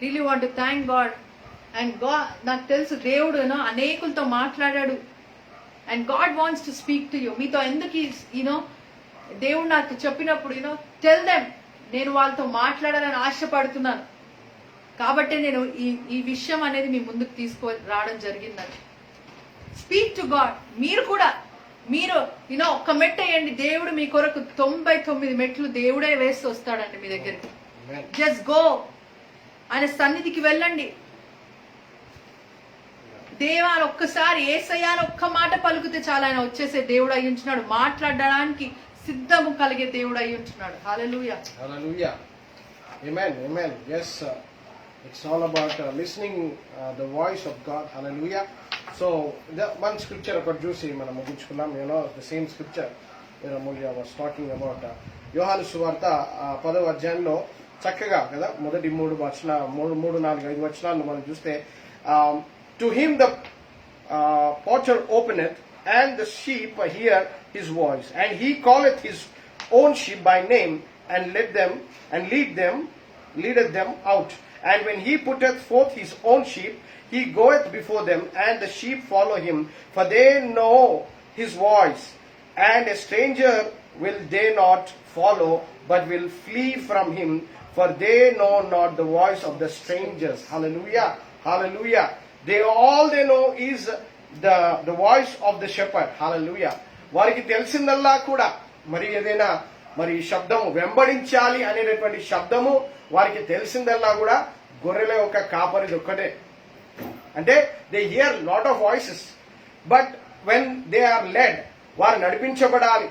Really want to thank God. And God, నాకు తెలుసు దేవుడు అనేకులతో మాట్లాడాడు. And God wants to speak to you. మీతో ఎందుకు దేవుడు నాకు చెప్పినప్పుడు టెల్ దెమ్, నేను వాళ్ళతో మాట్లాడాలని ఆశపడుతున్నాను కాబట్టి నేను ఈ విషయం అనేది మీ ముందుకు రావడం జరిగిందని. Speak to God. మీరు కూడా ఒక్క మెట్టు వేయండి, దేవుడు మీ కొరకు 99 మెట్లు దేవుడే వేసి వస్తాడండి మీ దగ్గరికి. జస్ట్ గో, ఆయన సన్నిధికి వెళ్ళండి. దేవా ఒక్కసారి ఏసయ్యాని ఒక్క మాట పలుకుతే చాలా ఆయన వచ్చేసే దేవుడు అయి ఉంటున్నాడు. మాట్లాడడానికి సిద్ధము కలిగే దేవుడు అయి ఉంటున్నాడు. హల్లెలూయా, హల్లెలూయా, ఆమేన్, ఆమేన్. yes it's all about listening the voice of God. hallelujah. so the one scripture ఒకటి చూసి మనం ముగించుకున్నాం. the same scripture Murya was talking about యోహాను సువార్త 10వ అధ్యాయంలో చక్కగా కదా మొదటి 3-4-5 వచనాలను మనం చూస్తే to him the porter openeth, and the sheep hear his voice, and he calleth his own sheep by name, and leadeth them out. And when he putteth forth his own sheep, he goeth before them, and the sheep follow him, for they know his voice. And a stranger will they not follow, but will flee from him, for they know not the voice of the strangers. Hallelujah, hallelujah. All they know is the voice of the shepherd. hallelujah. వారికి తెలిసిందల్లా కూడా మరి ఏదైనా మరి శబ్దము వెంబడించాలి అనేటటువంటి శబ్దము వారికి తెలిసిందల్లా కూడా గొర్రెల యొక్క కాపరిది ఒక్కటే. అంటే they hear lot of voices, but when they are led, వారు నడిపించబడాలి,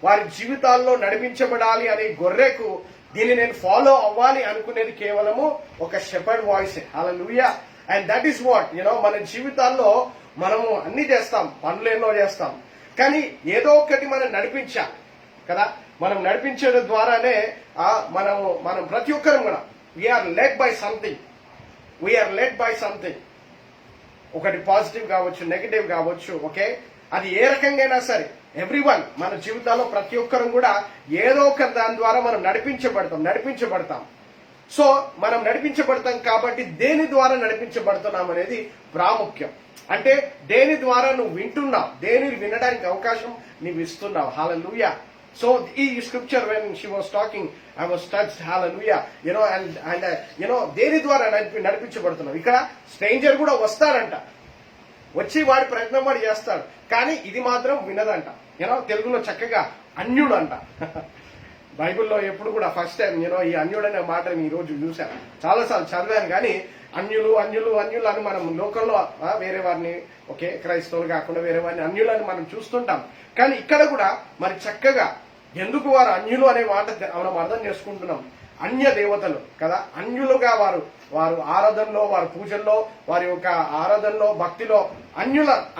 వారి జీవితాల్లో నడిపించబడాలి అనే గొర్రెకు దీన్ని నేను ఫాలో అవ్వాలి అనుకునేది కేవలము ఒక షెపర్డ్ వాయిసే. Hallelujah. And that is what మన జీవితాల్లో మనము అన్ని చేస్తాం, పనులు ఎన్నో చేస్తాం, కానీ ఏదో ఒకటి మనం నడిపించాలి కదా. మనం నడిపించడం ద్వారానే మనం ప్రతి ఒక్కరం కూడా వీఆర్ లెడ్ బై సంథింగ్. ఒకటి పాజిటివ్ కావచ్చు, నెగటివ్ కావచ్చు, ఓకే, అది ఏ రకంగా సరే ఎవ్రీవన్ మన జీవితాల్లో ప్రతి ఒక్కరం కూడా ఏదో ఒక దాని ద్వారా మనం నడిపించబడతాం. సో మనం నడిపించబడతాం కాబట్టి దేని ద్వారా నడిపించబడుతున్నాం అనేది ప్రాముఖ్యం. అంటే దేని ద్వారా నువ్వు వింటున్నావు, దేని వినడానికి అవకాశం నీవు ఇస్తున్నావు. హల్లెలూయా. సో ఈ scripture when she was talking I was touched. Hallelujah. And దేని ద్వారా నడిపించబడుతున్నాం. ఇక్కడ స్ట్రేంజర్ కూడా వస్తాడంట, వచ్చి వాడి ప్రయత్నం వాడు చేస్తాడు, కానీ ఇది మాత్రం వినదంట. తెలుగులో చక్కగా అన్యుడు అంట. బైబిల్లో ఎప్పుడు కూడా ఫస్ట్ టైం ఈ అన్యుడు అనే మాటని ఈ రోజు చూశాను, చాలాసార్లు చదివాను. కానీ అన్యులు అని మనం లోకంలో వేరే వారిని, ఓకే, క్రైస్తవులు కాకుండా వేరే వారిని అన్యులు అని మనం చూస్తుంటాం. కానీ ఇక్కడ కూడా మరి చక్కగా ఎందుకు వారు అన్యులు అనే మాట మనం అర్థం చేసుకుంటున్నాం. అన్య దేవతలు కదా, అన్యులుగా వారు ఆరాధనలో, వారి పూజల్లో, వారి యొక్క ఆరాధనలో, భక్తిలో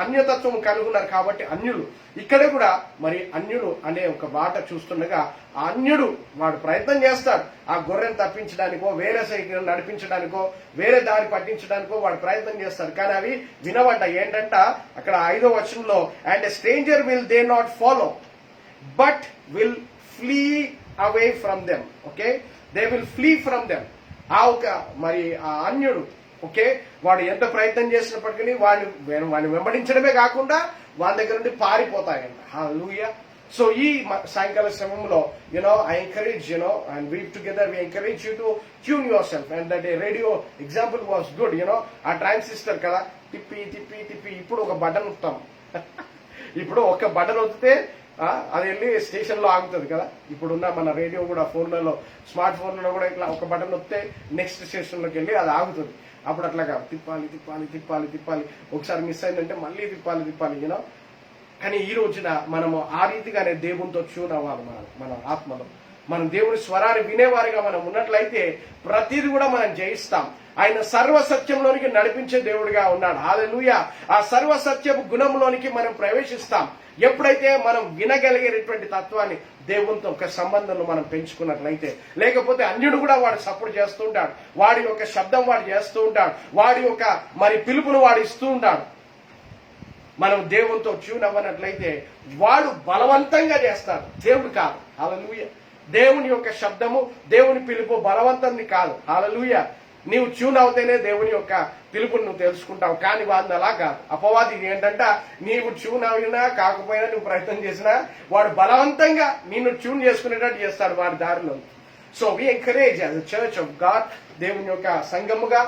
అన్యతత్వం కలుగున్నారు కాబట్టి అన్యులు. ఇక్కడ కూడా మరి అన్యులు అనే ఒక మాట చూస్తుండగా ఆ అన్యుడు వాడు ప్రయత్నం చేస్తాడు ఆ గొర్రెను తప్పించడానికో, వేరే సైకిల్ నడిపించడానికో, వేరే దారి పట్టించడానికో వాడు ప్రయత్నం చేస్తాడు, కానీ అవి వినవంట. ఏంటంట అక్కడ 5వ వచనంలో, and a stranger will they not follow but will flea away from them. Okay, they will flea from them. మరి ఆ అన్యుడు, ఓకే, వాడు ఎంత ప్రయత్నం చేసినప్పటికీ వాడిని వెంబడించడమే కాకుండా వాళ్ళ దగ్గర నుండి పారిపోతాయంట. హల్లెలూయా. సో ఈ సాయంకాల సమయంలో I encourage and we together we encourage you to tune yourself, and that a radio example was good. ఆ ట్రాన్సిస్టర్ కదా తిప్పి ఇప్పుడు ఒక బటన్ నొక్కుతాం. ఇప్పుడు ఒక బటన్ నొక్కితే అది వెళ్ళి స్టేషన్ లో ఆగుతుంది కదా. ఇప్పుడున్న మన రేడియో కూడా ఫోన్లలో, స్మార్ట్ ఫోన్లలో కూడా ఇట్లా ఒక బటన్ నొక్కితే నెక్స్ట్ స్టేషన్ లోకి వెళ్ళి అది ఆగుతుంది. అప్పుడు అట్లాగా తిప్పాలి, ఒకసారి మిస్ అయిందంటే మళ్ళీ తిప్పాలి. కానీ ఈ రోజున మనము ఆ రీతిగానే దేవునితో ట్యూన్ అవ్వాలి. మన ఆత్మలో మనం దేవుని స్వరాన్ని వినేవారిగా మనం ఉన్నట్లయితే ప్రతిది కూడా మనం జయిస్తాం. ఆయన సర్వసత్యంలోనికి నడిపించే దేవుడిగా ఉన్నాడు. హల్లెలూయా. ఆ సర్వసత్యపు గుణంలోనికి మనం ప్రవేశిస్తాం ఎప్పుడైతే మనం వినగలిగేటువంటి తత్వాన్ని, దేవునితో ఒక సంబంధం మనం పెంచుకున్నట్లయితే. లేకపోతే అన్యుడు కూడా వాడు సపోర్ట్ చేస్తూ ఉంటాడు, వాడి యొక్క శబ్దం వాడు చేస్తూ ఉంటాడు, వాడి యొక్క మరి పిలుపును వాడు ఇస్తూ ఉంటాడు. మనం దేవునితో ట్యూన్ అవ్వనట్లయితే వాడు బలవంతంగా చేస్తాడు, దేవుడు కాదు. హల్లెలూయా. దేవుని యొక్క శబ్దము, దేవుని పిలుపు బలవంతాన్ని కాదు. హల్లెలూయా. నీవు ట్యూన్ అవుతేనే దేవుని యొక్క పిలుపుని నువ్వు తెలుసుకుంటావు. కానీ వాడిని అలా కాదు. అపవాది ఏంటంటే నీవు ట్యూన్ అయినా కాకపోయినా నువ్వు ప్రయత్నం చేసినా వాడు బలవంతంగా నిన్ను ట్యూన్ చేసుకునేటట్టు చేస్తాడు వాడి దారిలో. So we encourage as a church of God, దేవుని యొక్క సంఘముగా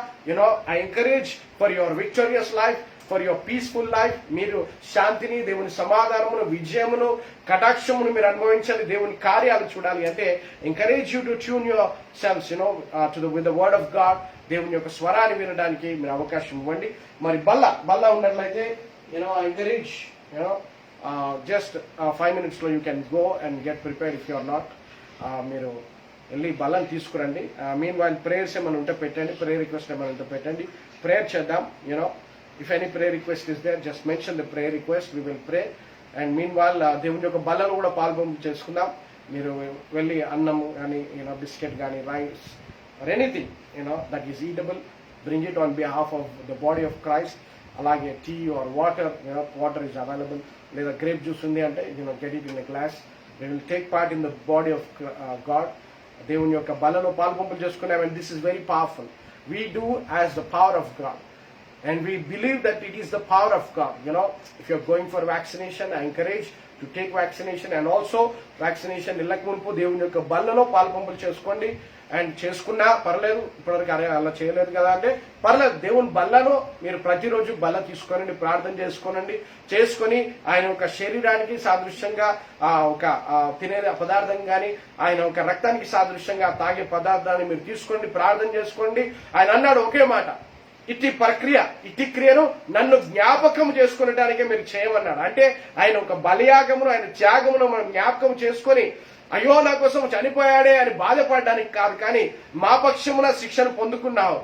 I encourage for your victorious life, for your peaceful life. మీరు శాంతిని, దేవుని సమాధానమును, విజయమును, కటాక్షమును మీరు అనుభవించాలి, దేవుని కార్యాలు చూడాలి అంటే encourage you to tune your selfs with the word of God. దేవుని యొక్క స్వరాన్ని వినడానికి మీరు అవకాశం ఇవ్వండి. మరి బల్ల ఉన్నట్లయితే ఐ ఎంకరేజ్ జస్ట్ 5 minutes లో you can go and get prepared if you are not. మీరు వెళ్ళి బల్లని తీసుకురండి. మీన్ వైల్ ప్రేయర్స్ ఏమైనా ఉంటే పెట్టండి, ప్రేయర్ రిక్వెస్ట్ ఏమైనా ఉంటే పెట్టండి, ప్రేయర్ చేద్దాం. If any prayer request is there, just mention the prayer request. We will pray. And meanwhile, దేవుని యొక్క బలను కూడా పాల్గొని చేసుకుందాం. మీరు వెళ్ళి అన్నము కానీ బిస్కెట్ కానీ rice or anything that is eatable, bring it on behalf of the body of Christ. అలాగే tea or water, water is available. లేదా గ్రేప్ జ్యూస్ ఉంది అంటే get it in a glass. We will take part in the body of God. దేవుని యొక్క బలలో పాల్గొంపులు చేసుకున్నాం. And this is very powerful. We do as the power of God. And we believe that it is the power of God. If you're going for vaccination, I encourage to take vaccination. And also vaccination ఇళ్ళకు మునుపు దేవుని యొక్క బల్లలో పాల్పంపులు చేసుకోండి. And చేసుకున్నా పర్లేదు, ఇప్పటివరకు అలా చేయలేదు కదా అంటే పర్లేదు, దేవుని బల్లను మీరు ప్రతిరోజు బల్ల తీసుకోనండి, ప్రార్థన చేసుకొని ఆయన ఒక శరీరానికి సాదృశ్యంగా ఒక తినే పదార్థం కానీ ఆయన ఒక రక్తానికి సాదృశ్యంగా తాగే పదార్థాన్ని మీరు తీసుకోండి, ప్రార్థన చేసుకోండి. ఆయన అన్నాడు ఒకే మాట, ఇట్టి క్రియను నన్ను జ్ఞాపకం చేసుకునడానికే మీరు చేయమన్నాడు. అంటే ఆయన ఒక బలియాగమును, ఆయన త్యాగమును మనం జ్ఞాపకం చేసుకొని అయ్యో నా కోసం చనిపోయాడే అని బాధపడడానికి కాదు, కానీ మా పక్షమున శిక్షను పొందుకున్నావు,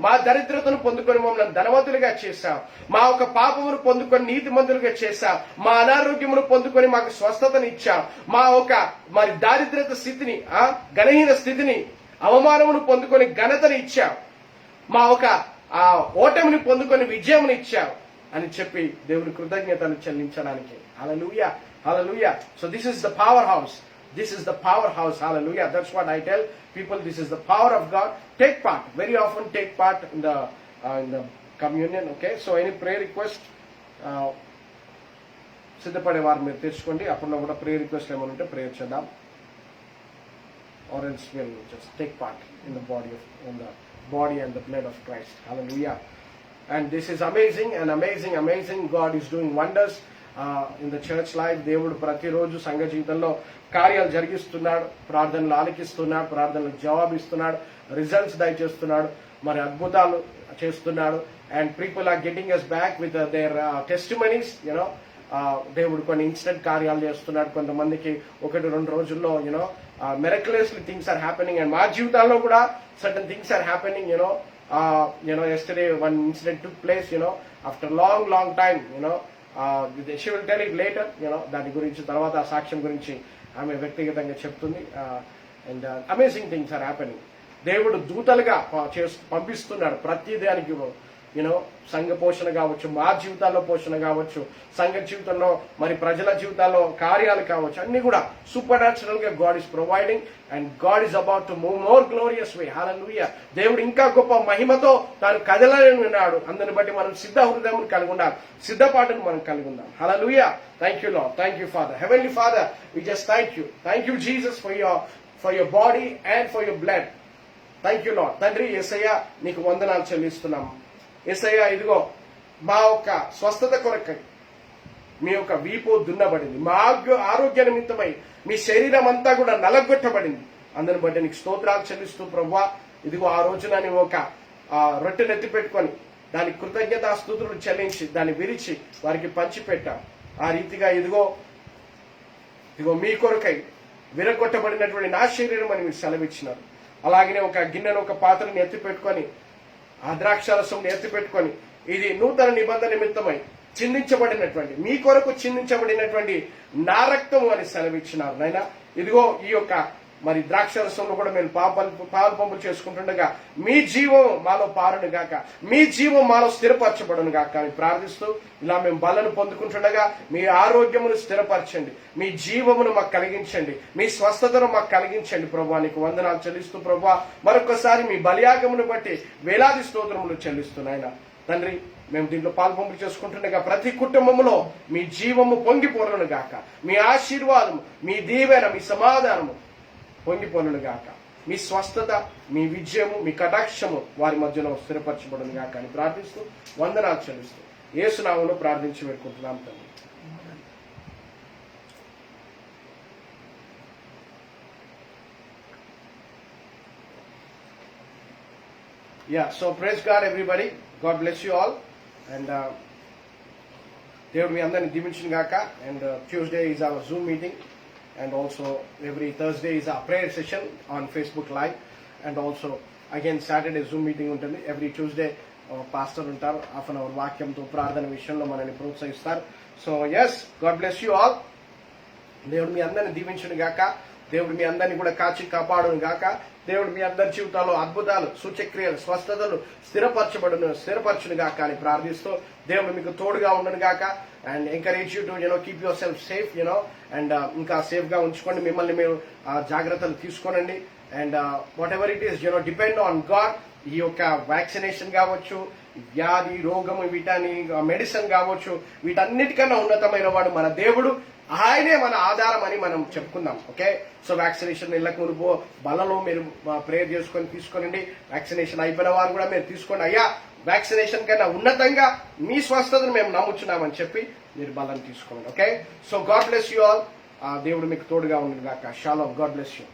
మా దరిద్రతను పొందుకొని మమ్మల్ని ధనవంతులుగా చేశావు, మా ఒక పాపమును పొందుకొని నీతిమంతులుగా చేశావు, మా అనారోగ్యమును పొందుకొని మాకు స్వస్థతని ఇచ్చావు, మా ఒక మరి దారిద్రత స్థితిని, ఘనహీన స్థితిని, అవమానమును పొందుకొని ఘనతని ఇచ్చావు, మా ఒక ఓటమిని పొందుకొని విజయముని ఇచ్చావు అని చెప్పి దేవుని కృతజ్ఞతలు చెల్లించడానికి. Hallelujah, hallelujah. So this is the powerhouse. This is the powerhouse. Hallelujah. That's what I tell people. This is the power of God. Take part. Very often take part in the communion. Okay. So any prayer request, సిద్ధపడే వారు మీరు తెచ్చుకోండి. అప్పుడు కూడా prayer request ఏమైనా ఉంటే prayer చేద్దాం. Or else we'll just take part in the body and the blood of Christ. Hallelujah. And this is amazing and amazing. God is doing wonders in the church life. దేవుడు ప్రతిరోజు సంఘ జీవితంలో కార్యాలు జరిగిస్తున్నాడు, ప్రార్థనలు ఆలకిస్తున్నాడు, ప్రార్థనలకు జవాబిస్తున్నాడు, రిజల్ట్స్ దయచేస్తున్నాడు, మరి అద్భుతాలు చేస్తున్నాడు. And people are getting us back with their testimonies. దేవుడు కొన్ని ఇన్స్టెంట్ కార్యాలు చేస్తున్నాడు. కొంతమందికి 1-2 రోజుల్లో miraculously things are happening. And మా జీవితాల్లో కూడా certain things are happening. Yesterday one incident took place, after long time, she will tell it later, దాని గురించి తర్వాత ఆ సాక్ష్యం గురించి ఆమె వ్యక్తిగతంగా చెప్తుంది. And amazing things are happening. దేవుడు దూతలుగా పంపిస్తున్నాడు ప్రతి దానికి. సంఘ పోషణ కావచ్చు, మా జీవితాల్లో పోషణ కావచ్చు, సంఘ జీవితంలో మరి ప్రజల జీవితాల్లో కార్యాలు కావచ్చు, అన్ని కూడా సూపర్ న్యాచురల్ గా God is providing. And God is about to move more glorious way. Hallelujah. దేవుడు ఇంకా గొప్ప మహిమతో తాను కదలని ఉన్నాడు. అందుని బట్టి మనం సిద్ధ హృదయం కలిగి ఉండాలి, సిద్ధపాటును మనం కలిగి ఉందాం. Hallelujah. Thank you Lord, thank you father. Heavenly father, we just thank you Jesus for your body and for your blood. Thank you Lord. తండ్రి యేసయ్య నీకు వందనాలు చెల్లిస్తున్నాము. యేసయ్య ఇదిగో మా యొక్క స్వస్థత కొరకై మీ యొక్క వీపు దున్నబడింది, మా ఆరోగ్య నిమిత్తమై మీ శరీరం అంతా కూడా నలగొట్టబడింది. అందుని బట్టి నీకు స్తోత్రాలు చెల్లిస్తూ ప్రభువా, ఇదిగో ఆ రోజున నీవు ఒక రొట్టెను ఎత్తి పెట్టుకొని దాని కృతజ్ఞతా స్తుతులు చెల్లించి దాన్ని విరిచి వారికి పంచిపెట్టాం. ఆ రీతిగా ఇదిగో మీ కొరకై విరగొట్టబడినటువంటి నా శరీరం అని మీరు సెలవిచ్చినారు. అలాగనే ఒక గిన్నెను, ఒక పాత్రని ఎత్తి పెట్టుకొని ఆ ద్రాక్షారసం ఎత్తి పెట్టుకొని ఇది నూతన నిబంధన నిమిత్తమై చిందించబడినటువంటి, మీ కొరకు చిందించబడినటువంటి నా రక్తము అని సెలవిచ్చినారు. నైనా ఇదిగో ఈ యొక్క మరి ద్రాక్షరసంలో కూడా మేము పాలు పంపులు చేసుకుంటుండగా మీ జీవం మాలో పారును గాక, మీ జీవం మాలో స్థిరపరచబడును గాక అని ప్రార్థిస్తూ ఇలా మేము బలను పొందుకుంటుండగా మీ ఆరోగ్యమును స్థిరపరచండి, మీ జీవమును మాకు కలిగించండి, మీ స్వస్థతను మాకు కలిగించండి ప్రభువా. నీకు వందనాలు చెల్లిస్తూ ప్రభువా మరొకసారి మీ బలియాగమును బట్టి వేలాది స్తోత్రములు చెల్లిస్తున్నాయన తండ్రి. మేము దీంట్లో పాల్పంపులు చేసుకుంటుండగా ప్రతి కుటుంబంలో మీ జీవము పొంగిపోను గాక, మీ ఆశీర్వాదము, మీ దీవెన, మీ సమాధానము పొంగిపోను గాక, మీ స్వస్థత, మీ విజయము, మీ కటాక్షము వారి మధ్యలో స్థిరపరచబడును గాక అని ప్రార్థిస్తూ వందనాలు చెల్లిస్తూ యేసు నామములో ప్రార్థించి పెట్టుకుంటున్నాం తండ్రి. So praise God everybody. God bless you all. And దేవుడు మీ అందరిని దీవించిన గాక. And Tuesday is our Zoom meeting. And also every Thursday is our prayer session on Facebook Live. And also again Saturday Zoom meeting ఉంటుంది. Every Tuesday pastor ఉంటారు, half an hour వాక్యంతో ప్రార్థన విషయంలో మనల్ని ప్రోత్సహిస్తారు. So yes, God bless you all. దేవుడు మీ అందరిని దీవించును గాక. దేవుడు మీ అందరినీ కూడా కాచి కాపాడును గాక. దేవుడు మీ అందరి జీవితాల్లో అద్భుతాలు, సూచక్రియలు, స్వస్థతలు స్థిరపరచును గాక అని ప్రార్థిస్తూ దేవుడు మీకు తోడుగా ఉండను గాక. And encourage you to keep yourself safe and ఇంకా సేఫ్ గా ఉంచుకోండి, మిమ్మల్ని మీరు జాగ్రత్తలు తీసుకోనండి. And whatever it is depend on God. ఈ యొక్క వ్యాక్సినేషన్ కావచ్చు, వ్యాధి, రోగము, వీటని మెడిసిన్ కావచ్చు, వీటన్నిటికన్నా ఉన్నతమైన వాడు మన దేవుడు. ఆయనే మన ఆధారం అని మనం చెప్పుకుందాం. ఓకే, సో వ్యాక్సినేషన్ ఇళ్లకు మునుపు బలలో మీరు ప్రేయర్ చేసుకొని తీసుకోనండి. వ్యాక్సినేషన్ అయిపోయిన వారు కూడా మీరు తీసుకోండి. అయ్యా, వ్యాక్సినేషన్ కన్నా ఉన్నతంగా మీ స్వస్థతను మేము నమ్ముచున్నామని చెప్పి మీరు బలాన్ని తీసుకోండి. Okay, so God bless you all. దేవుడు మీకు తోడుగా ఉండును గాక. షాలోమ్. God bless you.